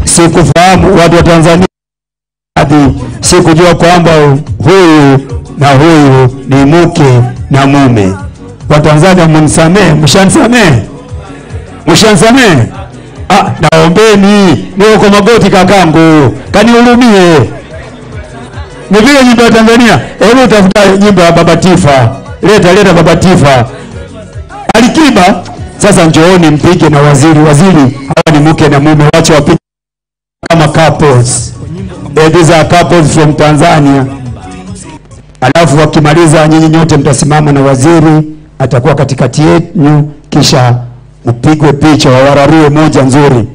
Sikufahamu watu wa Tanzania, sikujua kwamba huyu na huyu ni mke na mume. Wa Tanzania mnisamee, mshansamee. Naombeni, niko kwa magoti kakangu, kanihurumie. Nipige nyimbo ya Tanzania. Hebu utafuta nyimbo ya Baba Tifa. Leta Baba Tifa. Alikiba, sasa njooni mpige na waziri. Hawa ni mke na mume, wacha wapige kama couples. These are couples from Tanzania. Alafu wakimaliza nyinyi nyote mtasimama na waziri atakuwa katikati yenu, kisha upigwe picha, wawararue moja nzuri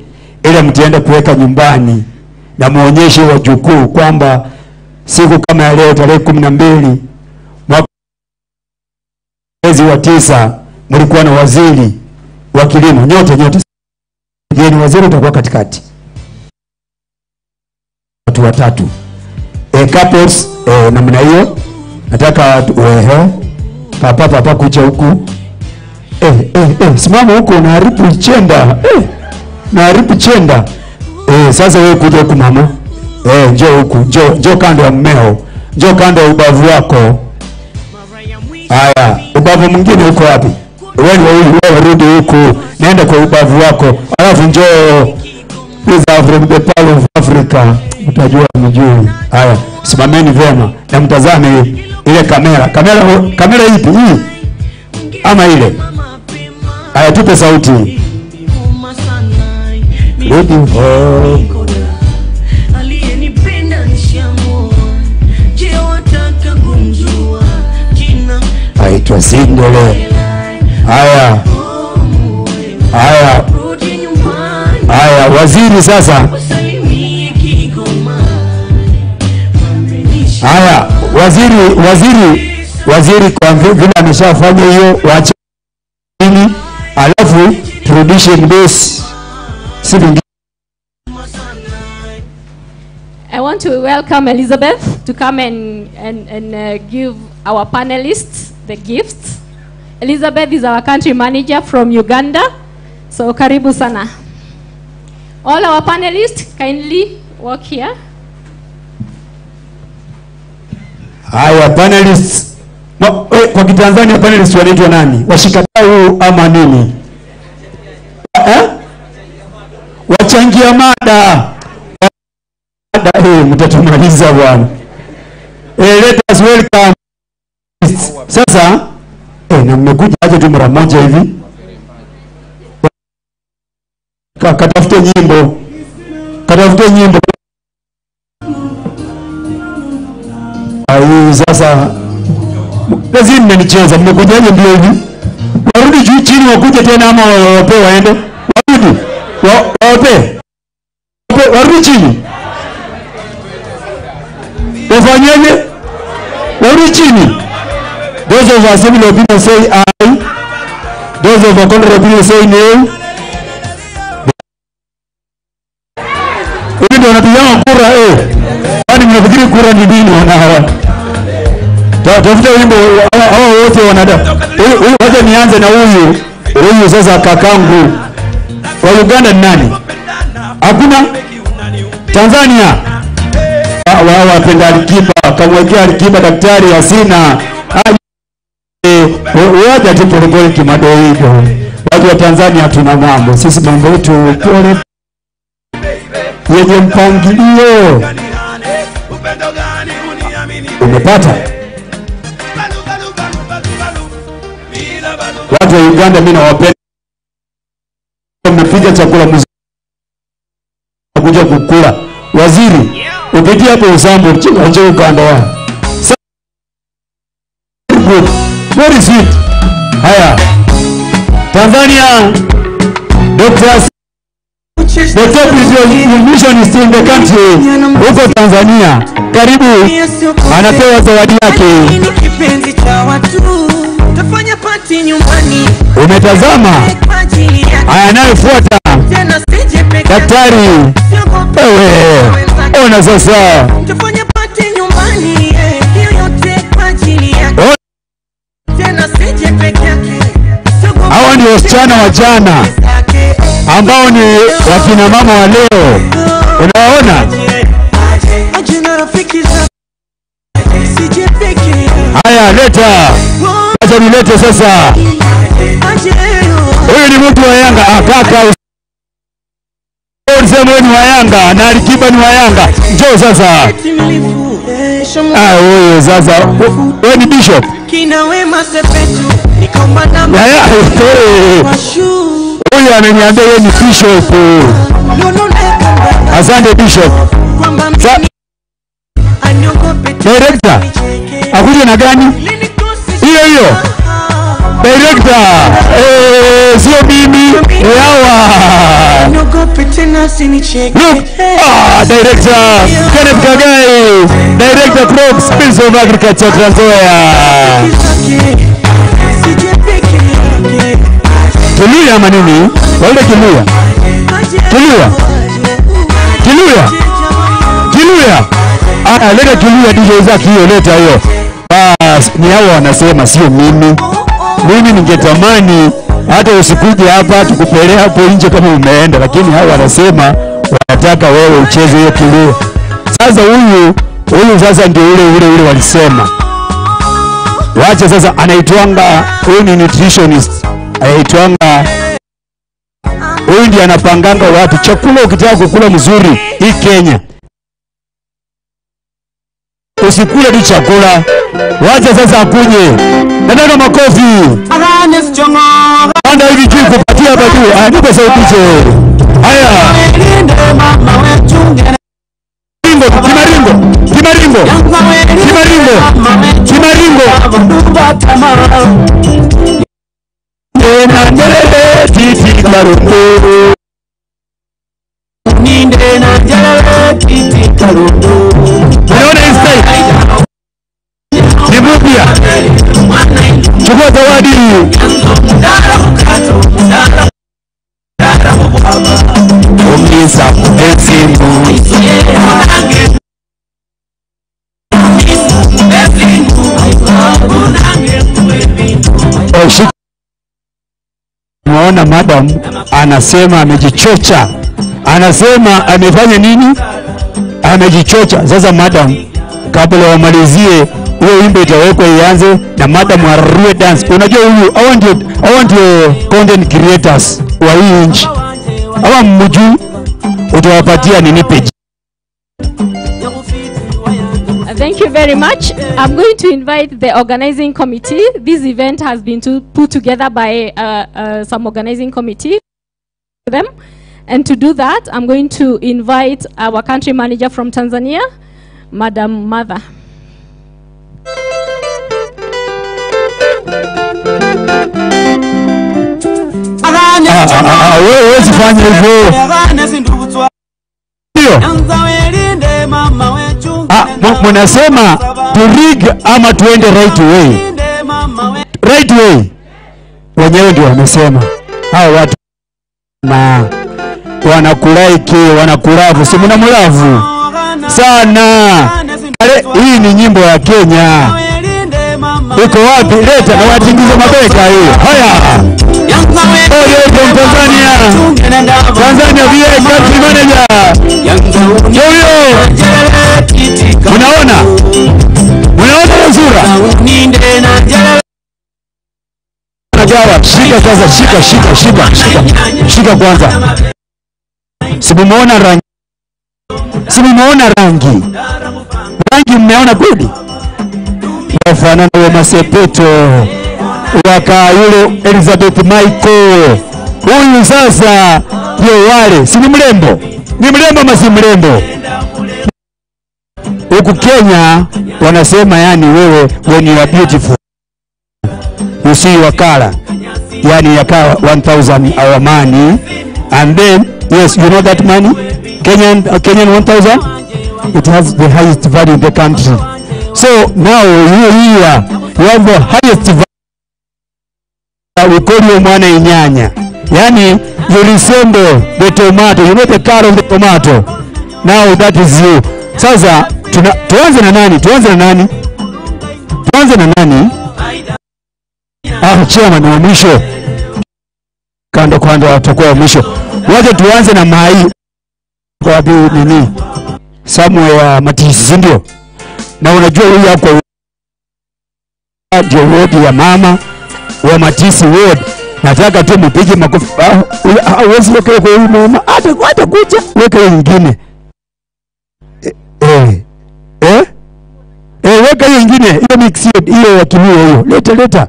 ile mtiende kuweka nyumbani. na muonyeshe wajukuu kwamba siku kama ya leo tarehe 12 mwezi wa 9 mlikuwa na waziri wa kilimo nyote. Je, ni waziri utakuwa katikati? Watu watatu. Couples namna hiyo. Nataka papa kucha huku. Simama huko, unaharibu chenda. Naharibu chenda. Sasa wewe kuja huku mama. Njoo huku, njoo kando ya mmeo. Njoo kando ya ubavu wako. Haya, ubavu mwingine uko wapi? Wewe rudi huku. Nenda kwa ubavu wako. Alafu njoo. These are from the Pearl of Africa. Utajua mjui. Haya, simameni vyema na mtazame ile kamera. Kamera ipi hii? Ama ile? Haya, tupe sauti. Rudi home. Aitwa Sindele. Haya. Waziri sasa. Haya, waziri kwa vile ameshafanya hiyo, waache nini? Alafu tradition base. I want to welcome Elizabeth to come and give our panelists the gifts. Elizabeth is our country manager from Uganda. So karibu sana. All our panelists kindly walk here. Haya, panelists. Kwa Kitanzania panelists wanaitwa nani? Washikadau ama nini? Wachangia mada. Mtatumaliza bwana. Let us welcome. Sasa na mmekuja aje tu mara moja hivi. Katafute nyimbo. Sasa lazima mnicheza. Mmekujaje ndio hivi? Warudi juu chini wakuje tena ama wape waende? Warudi. Wape. Warudi chini. Wafanyaje? Warudi chini. Those of us civil opinion say aye. Those of our contrary opinion say no. Ndio wanapiga kura Kwani mnafikiri kura ni nini wana? Tafuta wimbo hao wote wanada. Wacha nianze na huyu sasa kakangu. Wa Uganda ni nani? Hakuna? Tanzania. Wao wapenda Alikiba, kamwekea Alikiba daktari Hasina. Wacha tu polepole kimadoido. Watu wa Tanzania tuna mambo. Sisi mambo yetu pole yenye mpangilio. Umepata? Watu wa Uganda mimi nawapenda. Mmepiga chakula mzuri. Kuja kukula. Waziri, upitie hapo usambo njoo Uganda wa. Very sweet. Haya. Tanzania Dr. The top mission is still in the country. Huko Tanzania. Karibu. Anapewa zawadi yake. Umetazama? Haya, anayefuata daktari. Ona sasa. Hawa ni wasichana wa jana ambao ni wakina mama wa leo. Unaona? Haya, leta. Acha nilete sasa. Huyu ni mtu wa Yanga. Kaka. Sema ni wa Yanga na Alikiba ni wa Yanga. Njoo sasa. Huyu sasa. Wewe ni bishop. Huyu ananiambia yeye ni bishop. Asante bishop. Director. Akuja na gani? Hiyo. Director. Sio mimi. Hawa. Look, Director Kenneth Kagai, Director Crops, Minister of Agriculture, Trans Nzoia. Kiluya manini? Wale Kiluya. Leta Kiluya DJ zake hiyo, leta hiyo. Ni hao wanasema sio mimi. Mimi ningetamani hata usikuje hapa tukupelea hapo nje kama umeenda, lakini hao wanasema wanataka wewe ucheze hiyo Kiluya. Sasa huyu sasa ndio ule walisema. Wacha sasa anaitwanga, huyu ni nutritionist. Anaitwanga, huyu ndiye anapanganga watu chakula ukitaka kukula mzuri hii Kenya. Usikule tu chakula. Wacha sasa akunye. Ndio makofi. Anda hivi juu kupatia hapa juu. Nipo sauti. Haya. Kimaringo. Tena ndelele titi karundo. Ninde na ndelele titi karundo. Unaona hii style? Ni mpya. Chukua zawadi. Ongeza simu. Naona madam anasema amejichocha. Anasema amefanya nini? Amejichocha. Sasa madam, kabla wamalizie hiyo wimbo itawekwa ianze na madam arue dance. Unajua huyu hao ndio content creators wa hii nchi. Hawa mmoja utawapatia nini page? Thank you very much. I'm going to invite the organizing committee. This event has been put together by some organizing committee. And to do that, I'm going to invite our country manager from Tanzania, Madam Mother. Wewe usifanye hivyo. Mnasema to rig ama tuende right way. Right way. Wenyewe ndio wamesema. Hao watu na wanakulaiki, wanakulavu, si mnamlavu sana. Hii ni nyimbo ya Kenya. Iko wapi? Leta na watingize mabeka hiyo. Haya. Tanzania VA country manager. Yoyo. Unaona sura? Nagawa, shika sasa, shika kwanza. Simuona rangi. Rangi mmeona kweli? Wafanana wa Masepeto. Waka yule Elizabeth Michael. Huyu sasa ndio wale. Si ni mrembo? Ni mrembo ama si mrembo? Huku Kenya wanasema yani wewe when you are beautiful you see your color. Yani yaka 1000 our money and then yes you know that money Kenyan 1000 it has the highest value in the country. So now you have the highest value. We call you mwana inyanya. Yani you resemble the tomato, you know the color of the tomato. Now that is you. Sasa tuanze na nani? Chairman wa mwisho. Kando atakuwa wa mwisho. Waje tuanze na Mai. Kwa wapi nini? Somewhere Matisi ndio. Na unajua huyu hapo ndio ward ya mama wa Matisi ward. Nataka tu mpige makofi. Hawezi weka kwa huyu mama. Hata kuja weka nyingine. Weka hiyo nyingine, hiyo mix hiyo ya Kiluya hiyo. Leta.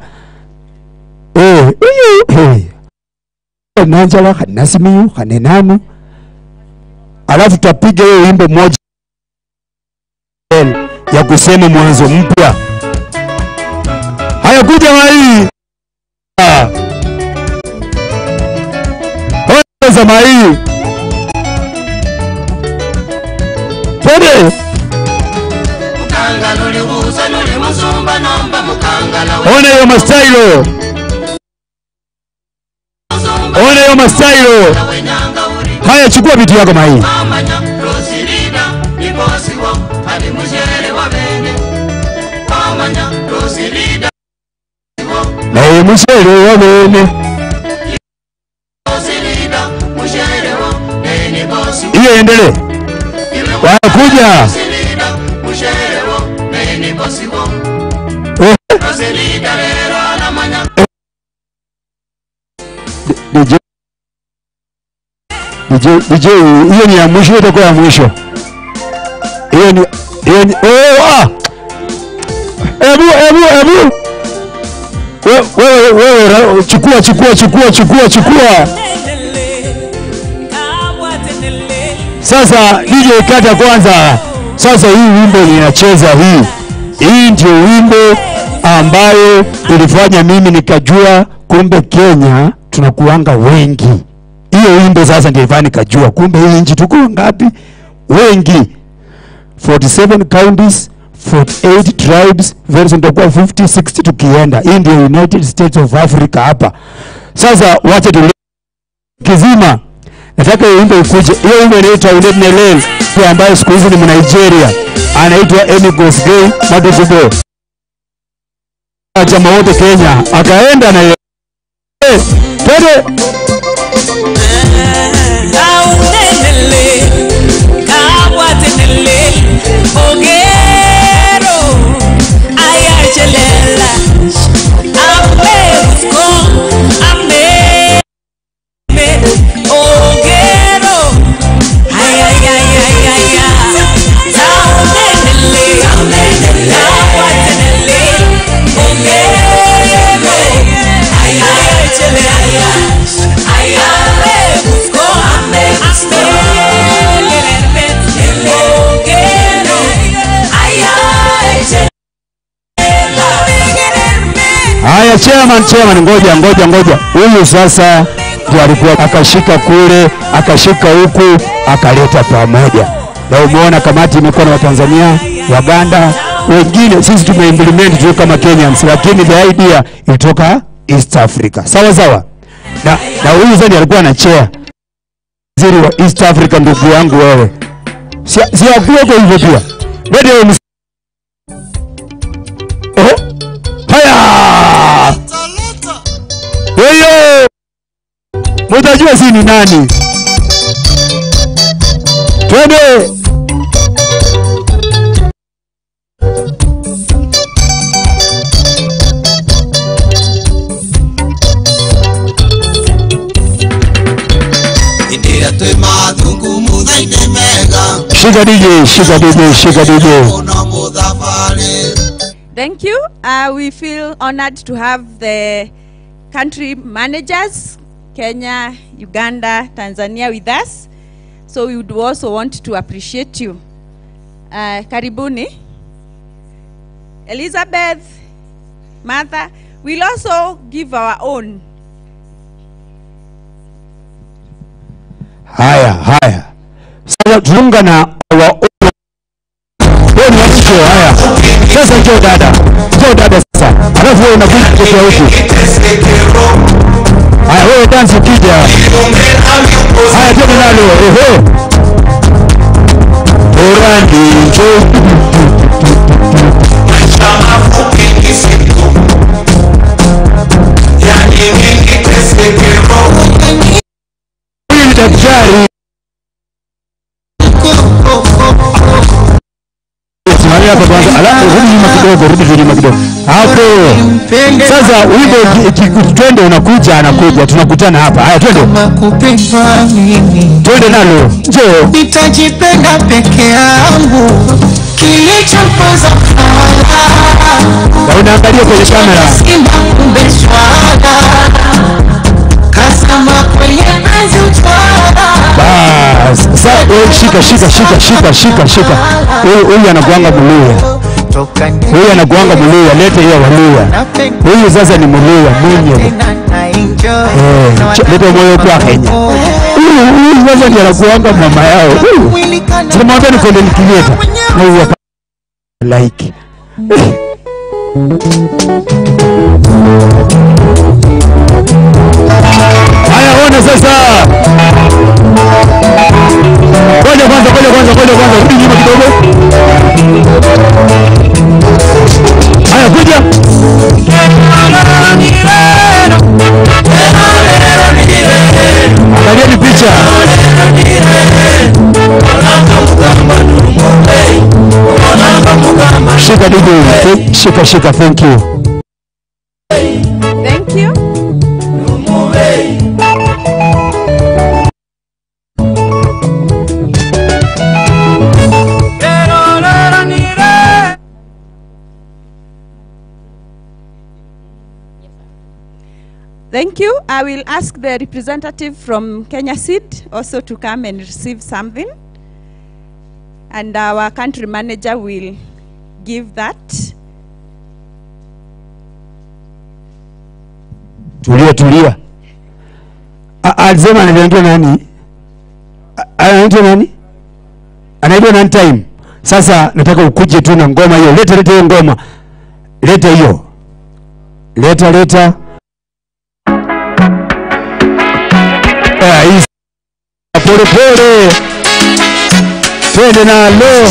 Nanjala Nasimiyu Hanenanu. Alafu tutapiga hiyo wimbo moja ya kusema mwanzo mpya. Haya kuja Mai. kama hii. Twende. Ona hiyo mastailo. Ona hiyo mastailo. Haya, chukua vitu yako kama hii. Na mshere wa bene. Hiyo endelee. Wanakuja. DJ, hiyo ni ya mwisho, itakuwa ya mwisho. Hiyo ni Ebu. Wewe chukua. Sasa DJ kata kwanza. Sasa hii wimbo ninacheza hii. Hii ndio wimbo ambayo ilifanya mimi nikajua kumbe Kenya tunakuanga wengi. Hiyo wimbo sasa ndio ilifanya nikajua kumbe hii nchi tuko ngapi? Wengi. 47 counties, 48 tribes, version ndio 50 60 tukienda. Hii ndio United States of Africa hapa. Sasa wacha tu kizima. Nataka hiyo wimbo ikuje. Hiyo wimbo inaitwa Unenelel, kwa ambayo siku hizi ni Nigeria. Anaitwa Emi Gosgei Madugubo. Chama wote Kenya akaenda na yeye. Twende. Haya, chairman, ngoja. Huyu sasa ndio alikuwa akashika kule, akashika huku, akaleta pamoja. Na umeona kamati imekuwa na Watanzania, Waganda, wengine sisi tumeimplement tu kama Kenyans, lakini the idea ilitoka East Africa. Sawa. Na huyu sasa alikuwa na chair. Waziri wa East Africa, ndugu yangu wewe. Si akuwa kwa hivyo pia. Ndio haya. Weyo. Mtajua si ni nani. Twende. Shika DJ. Thank you. We feel honored to have the country managers, Kenya, Uganda, Tanzania with us. So we would also want to appreciate you. Karibuni. Elizabeth, Martha, we'll also give our own. Haya. Sasa tuunga na wa haya. Sasa njoo dada sasa. Alafu wewe unakuja kutoka huku. Haya, wewe dance ukija. Haya, tena nalo. Orandi njoo. Huyu daktari. Rudi nyuma kidogo. Hapo. Sasa wimbo twende, anakuja tunakutana hapa. Haya, twende. Twende nalo. Njoo. Nitajipenda peke yangu. Kilichopoza fala. Unaangalia kwenye kamera. Kasama kwenye penzi utwala. Bas. Sasa shika. Huyu anakuanga Mluya. Huyu anakuanga Mluya, lete hiyo Waluya. Huyu sasa ni Mluya mwenyewe. Lete moyo kwa Kenya. Huyu sasa ndiye anakuanga mama yao. Tunamwambia ni content creator. Na huyu hapa like. Haya, ona sasa. Ngoja kwanza. Rudi nyuma kidogo. Haya, kuja. Angalieni picha. Shika DJ. Shika. Thank you. Thank you. Thank you. I will ask the representative from Kenya Seed also to come and receive something. And our country manager will give that. Tulia. Alisema anaitwa nani? Anaitwa nani? Anaitwa nani time? Sasa nataka ukuje tu na ngoma hiyo. Leta hiyo ngoma. Leta hiyo. Leta. Pole. Twende nalo.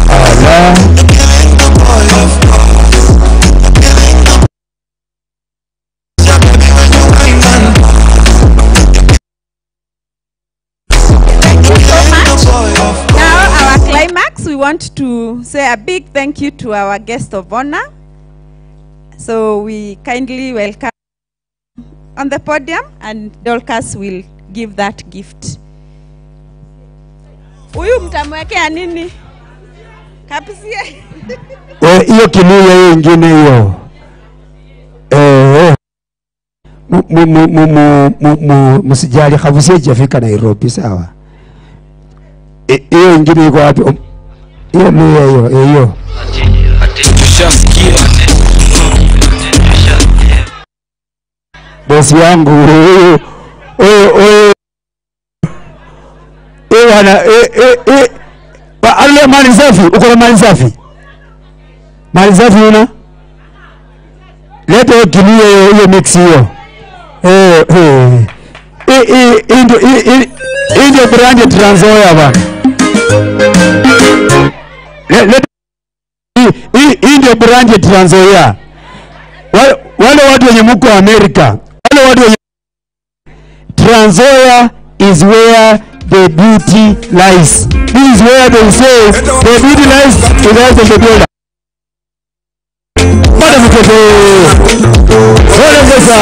Allah. We want to say a big thank you to our guest of honor. So we kindly welcome on the podium, and Dorcas will give that gift. Huyu mtamwekea nini? Kapisia. Hiyo kinuya hiyo ingine hiyo. Msijali, Kabusia hajafika Nairobi, sawa? Hiyo ingine iko wapi? Hiyo hiyo. Bosi wangu ale mali safi, uko na mali safi? Mali safi una? Leta hiyo kinuya hiyo mix hiyo. Ndio brand Trans Nzoia bana. Hii ndio brand Trans Nzoia. Wale watu wenye mko Amerika, wale watu wenye Trans Nzoia is where the beauty lies. This is where they say the beauty lies in the border. Bada mtoto. Bora sasa.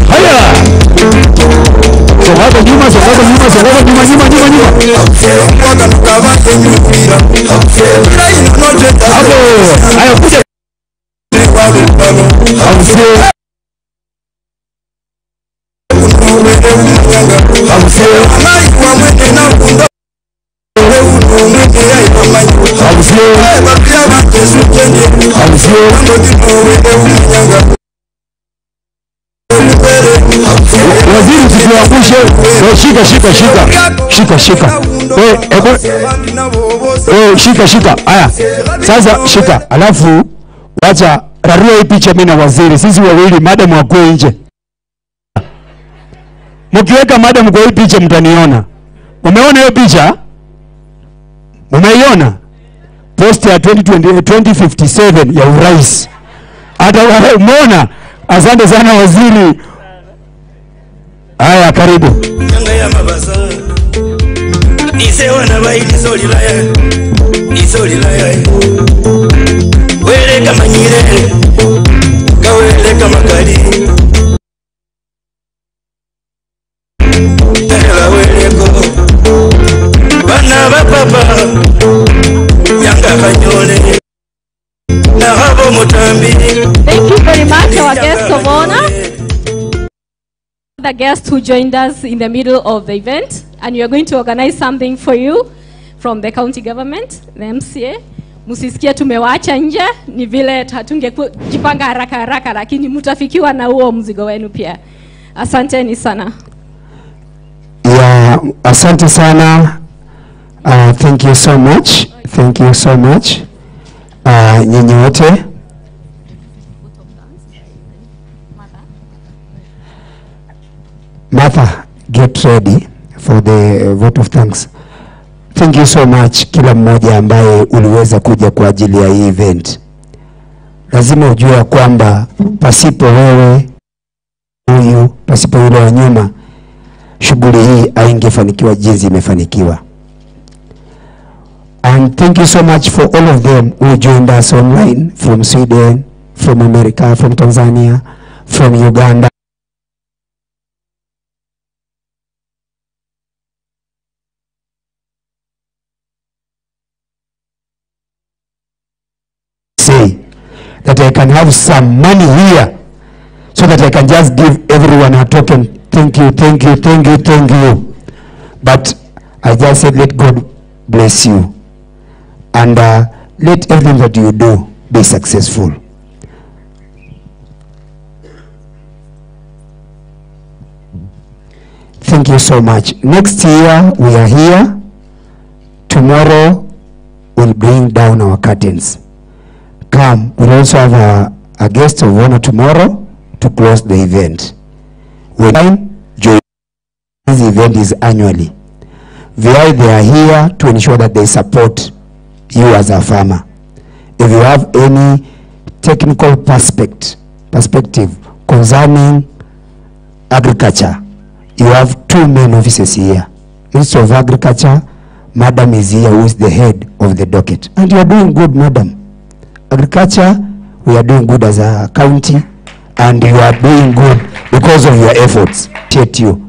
Haya. Songa nyuma. Hayo kuja. Waziri tusiwaangushe. Shika. Shika. Haya. Sasa shika. Alafu wacha rarua hii picha mimi na waziri. Sisi wawili madam wako nje. Mkiweka madam kwa hii picha mtaniona. Umeona hiyo picha? Umeiona? Post ya 2057 ya urais. Hata umeona? Asante sana waziri. Haya, karibu. Yanga ya mabasa. Nisewa na baidi solilaya. Wele kama nyire. Kawele kama kali. Tela weleko. Bana bapapa. Yanga kanyole. Na habo mutambi. Thank you very much, our guest of honor. The guest who joined us in the middle of the event, and we are going to organize something for you from the county government, the MCA. msisikie tumewaacha nje, ni vile hatungejipanga haraka haraka, lakini mtafikiwa na huo mzigo wenu pia. Asanteni sana. Yeah, asante sana. Thank you so much. Thank you so much. Nyinyi wote. Martha, get ready for the vote of thanks. Thank you so much kila mmoja ambaye uliweza kuja kwa ajili ya hii event. Lazima ujue ya kwamba pasipo wewe huyu, pasipo yule wa nyuma, shughuli hii haingefanikiwa jinsi imefanikiwa. And thank you so much for all of them who joined us online from Sweden, from America, from Tanzania, from Uganda. Say that I can have some money here so that I can just give everyone a token. Thank you, thank you, thank you, thank you. But I just said, let God bless you. And let everything that you do be successful. Thank you so much. Next year, we are here. Tomorrow, we'll bring down our curtains. Come, we'll also have a guest of honor tomorrow to close the event. This event is annually. VI, they are here to ensure that they support you as a farmer. If you have any technical perspective concerning agriculture, you have two main offices here. Minister of Agriculture, Madam is here, who is the head of the docket. And you are doing good, Madam. Agriculture, we are doing good as a county, and you are doing good because of your efforts. Appreciate you.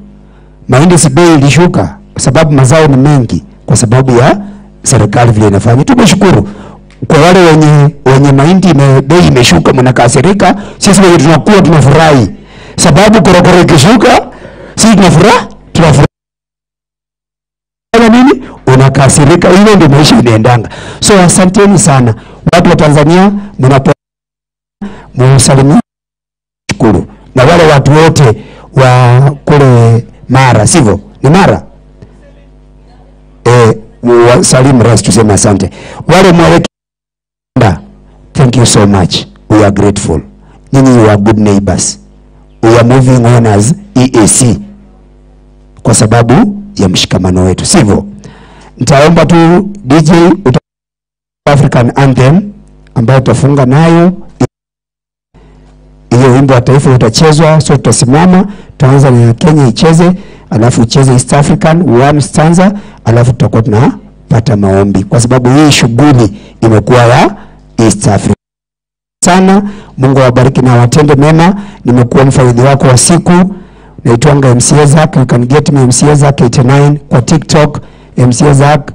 Mahindi si bei ilishuka kwa sababu mazao ni mengi kwa sababu ya serikali vile inafanya. Tumeshukuru kwa wale wenye mahindi bei imeshuka mnakasirika, sisi wenye tunakuwa tunafurahi. Sababu korokoro ikishuka, sisi tunafurahi. Nini? Unakasirika, hilo ndio maisha inaendanga. So asanteni sana. Watu wa Tanzania mnasalimia, shukuru. Na wale watu wote wa kule Mara, sivyo? Ni Mara? Salim Ras, tuseme asante. Wale mwelekea, thank you so much. We are grateful. Nyinyi you are good neighbors. We are moving on as EAC kwa sababu ya mshikamano wetu, sivyo? Nitaomba tu DJ African Anthem ambayo tutafunga nayo. Hiyo wimbo wa taifa utachezwa, so tutasimama, tutaanza na Kenya icheze, alafu icheze East African one stanza, alafu tutakuwa tunapata maombi kwa sababu hii shughuli imekuwa ya East Africa. Sana, Mungu awabariki na watende mema. Nimekuwa mfadhili wako wa siku. Naitwanga MC Zak. You can get me MC Zak 89 kwa TikTok, MC Zak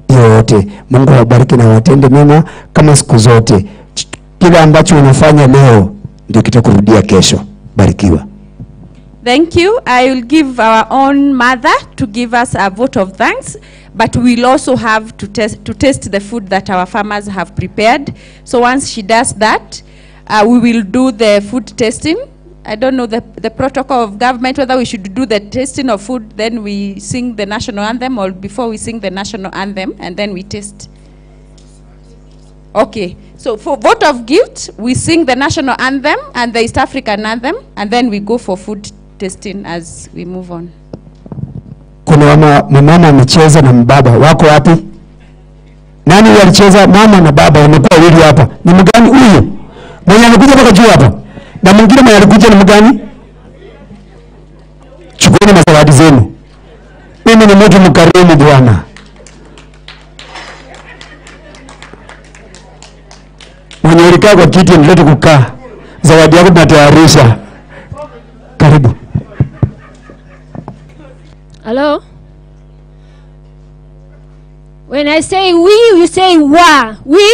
yote. Mungu awabariki na watende mema kama siku zote. Kila ambacho unafanya leo ndio kitakurudia kesho. Barikiwa. Thank you. I will give our own mother to give us a vote of thanks, but we'll also have to taste the food that our farmers have prepared. So once she does that, we will do the food tasting. I don't know the protocol of government, whether we should do the tasting of food, then we sing the national anthem, or before we sing the national anthem, and then we taste. Okay, so for vote of gift, we sing the national anthem and the East African anthem, and then we go for food tasting as we move on. Kuna mama amecheza na mbaba, wako wapi? Nani walicheza? Mama na baba wamekuwa wili hapa. Ni mgani huyu? Mwenye anakuja mpaka juu hapa. Na mwingine mwenye alikuja ni mgani? Chukueni mazawadi zenu. Mimi ni mtu mkarimu bwana. Mwenye ulikaa kwa kiti nilete kukaa. Zawadi yako tunatayarisha. Karibu. Hello? When I say we, you say wa. We?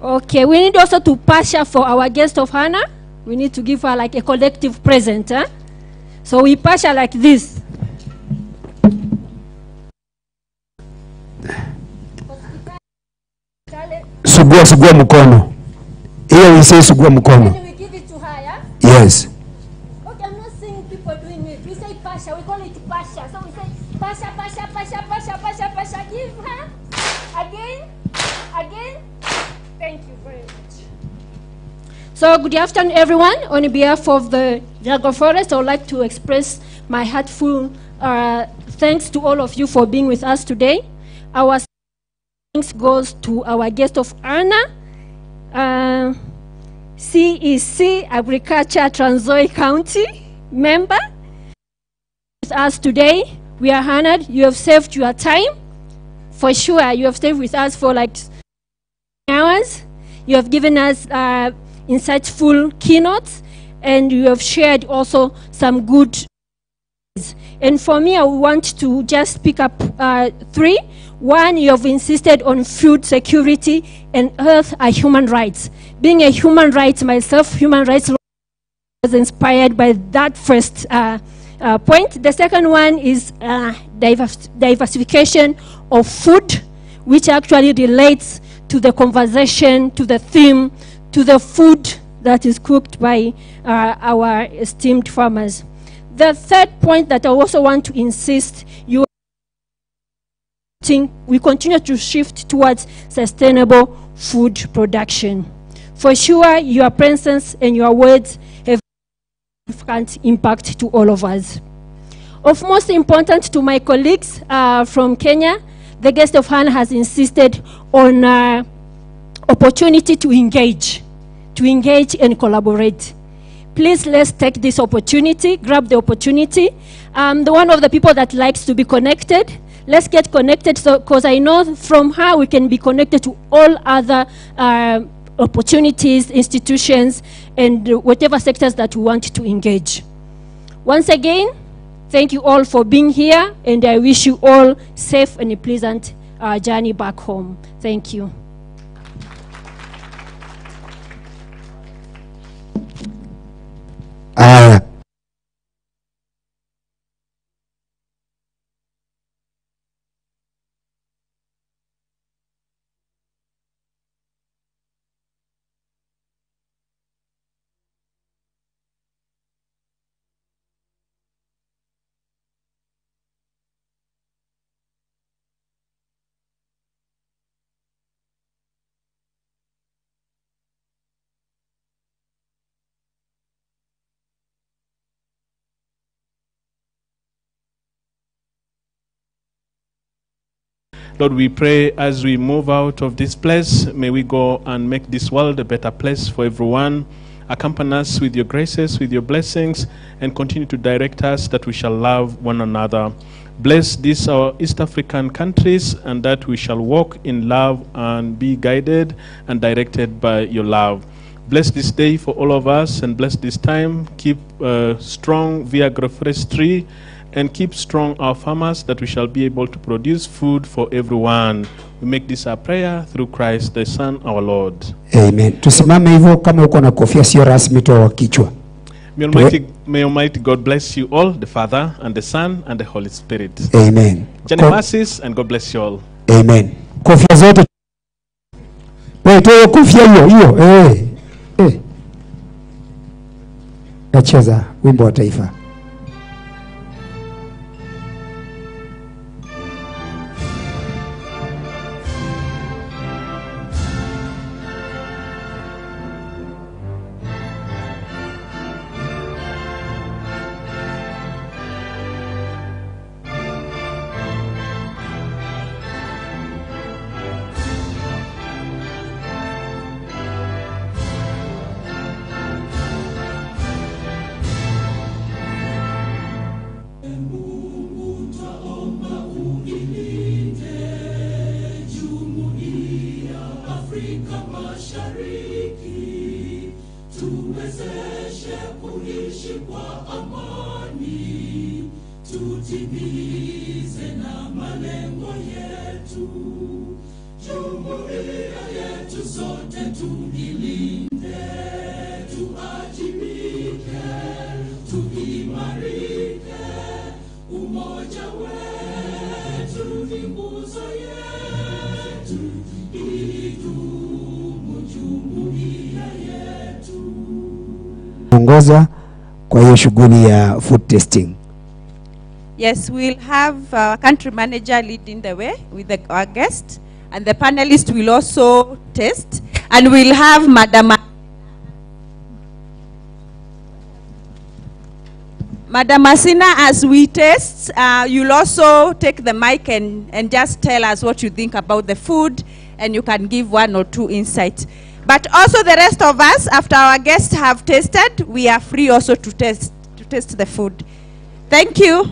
Okay, we need also to pasture for our guest of honor. We need to give her like a collective present. Huh? So we pasture like this. Sugua mkono. Here we say sugua mkono. We give it to her, yeah? Yes. Okay, I'm not seeing people doing it. We say pasha, we call it pasha. So we say pasha, pasha, pasha, pasha, pasha, pasha. Give her. Again. Thank you very much. So good afternoon, everyone. On behalf of the Jaguar Forest, I would like to express my heartful thanks to all of you for being with us today. Our thanks goes to our guest of honor, CEC Agriculture Trans Nzoia County member. With us today, we are honored. You have saved your time. For sure, you have stayed with us for like hours. You have given us insightful keynotes, and you have shared also some good. And for me, I want to just pick up three. One, you have insisted on food security and health are human rights. Being a human rights myself, human rights was inspired by that first point. The second one is diversification of food, which actually relates to the conversation, to the theme, to the food that is cooked by our esteemed farmers. The third point that I also want to insist, we continue to shift towards sustainable food production. For sure, your presence and your words have significant impact to all of us. Of most important to my colleagues from Kenya, the guest of honor has insisted on opportunity to engage and collaborate. Please, let's take this opportunity, grab the opportunity. The one of the people that likes to be connected, let's get connected, because I know from her we can be connected to all other opportunities, institutions, and whatever sectors that we want to engage. Once again, thank you all for being here, and I wish you all safe and a pleasant journey back home. Thank you. Lord, we pray as we move out of this place, may we go and make this world a better place for everyone. Accompany us with your graces, with your blessings, and continue to direct us that we shall love one another. Bless these our East African countries, and that we shall walk in love and be guided and directed by your love. Bless this day for all of us, and bless this time. Keep strong via agroforestry, and keep strong our farmers, that we shall be able to produce food for everyone. We make this our prayer through Christ the Son our Lord. Amen. Tusimame hivyo kama uko na kofia sio rasmi toa kichwa. May Almighty God bless you all, the Father and the Son and the Holy Spirit. Amen. Journey mercies, and God bless you all. Amen. Kofia zote. Wewe toa kofia hiyo. Nacheza wimbo wa taifa. Umoja wetu ni nguzo yetu, ongoza kwa hiyo shughuli ya food testing. Yes, we'll have our country manager leading the way with our guest, and the panelists will also test, and we'll have Madam Asina as we test. You'll also take the mic and just tell us what you think about the food, and you can give 1 or 2 insights. But also the rest of us, after our guests have tasted, we are free also to test the food. Thank you.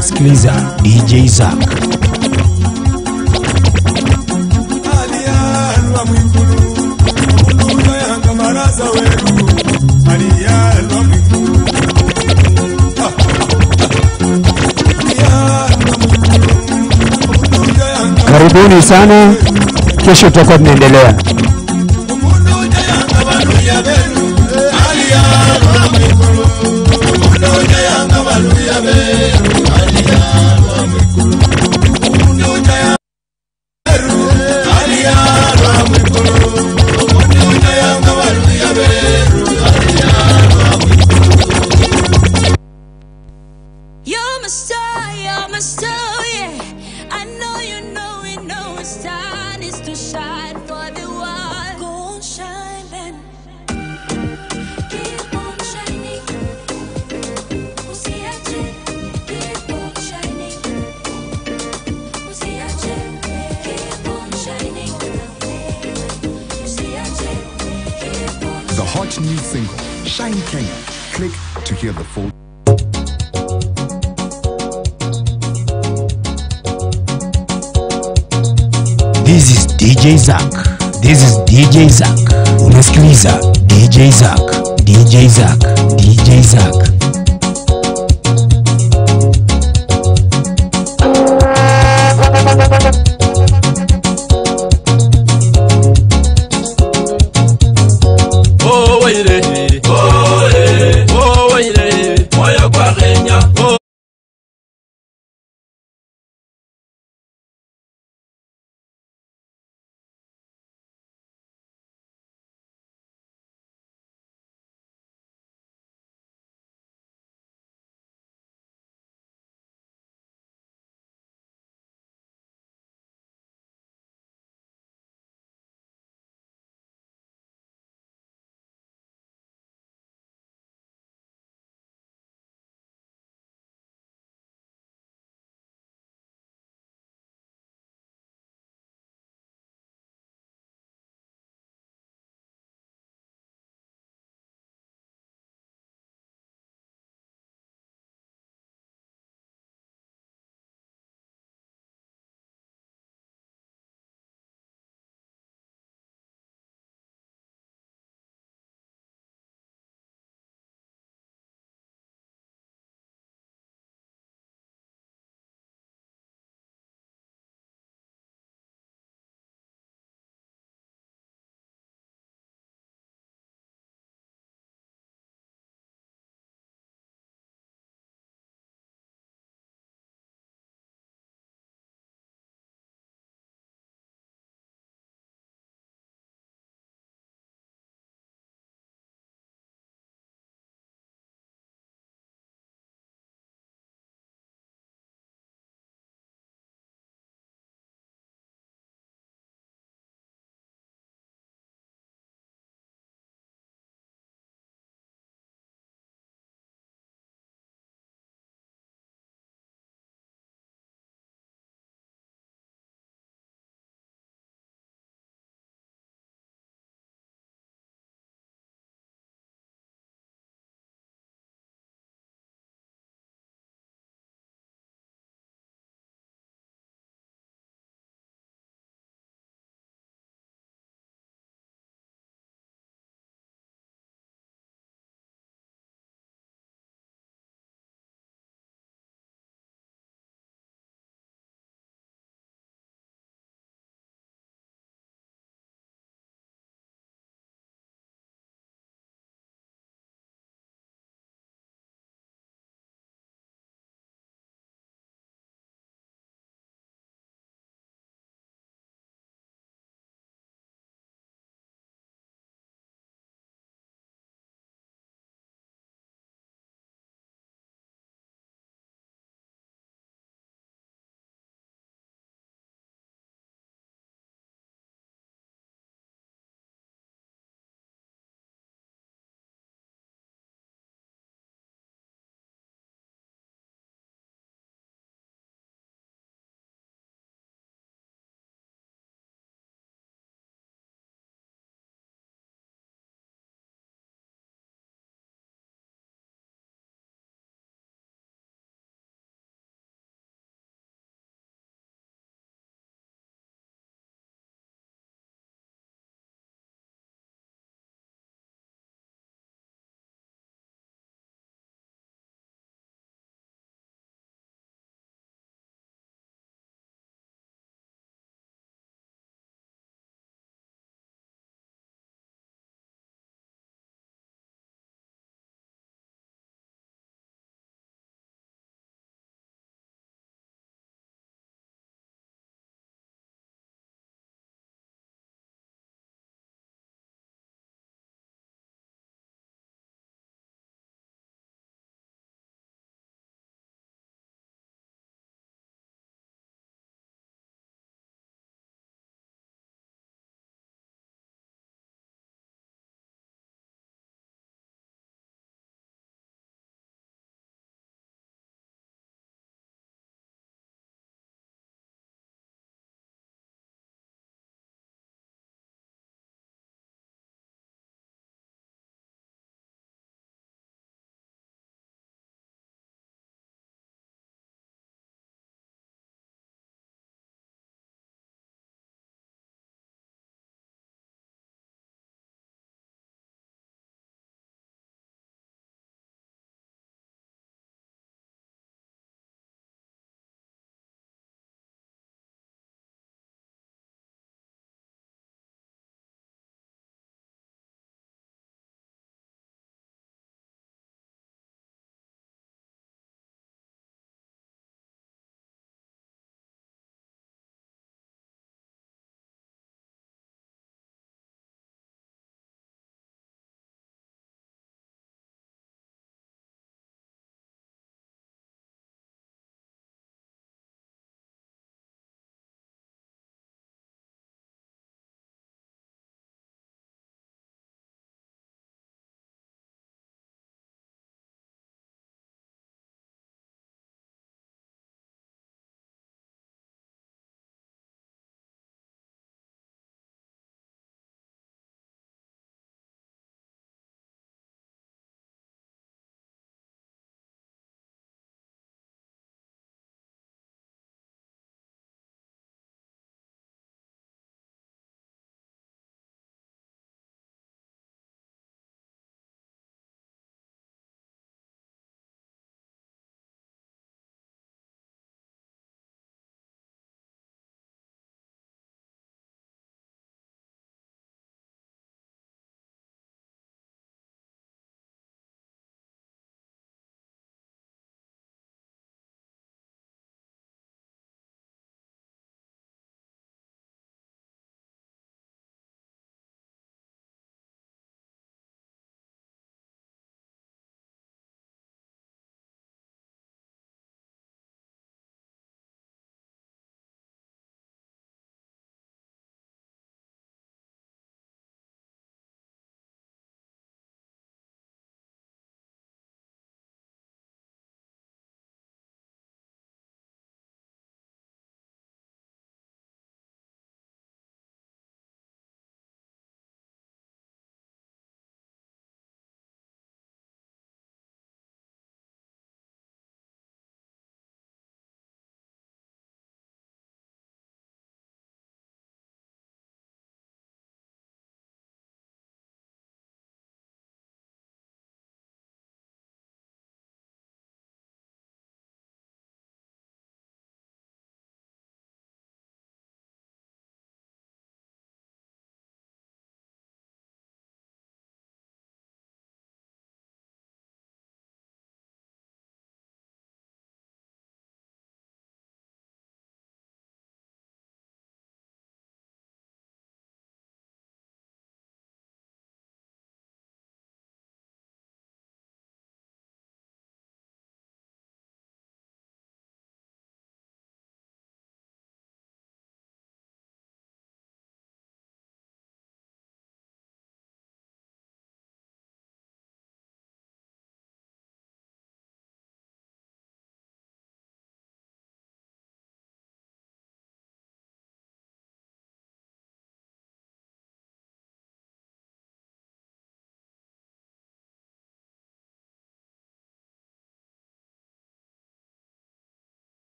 Sikiliza DJ Zack. Karibuni sana, kesho tutakuwa tunaendelea. Hot new single, Shine Kenya. Click to hear the full. This is DJ Zack. This is DJ Zack. Unasikiliza DJ Zack. DJ Zack. DJ Zack.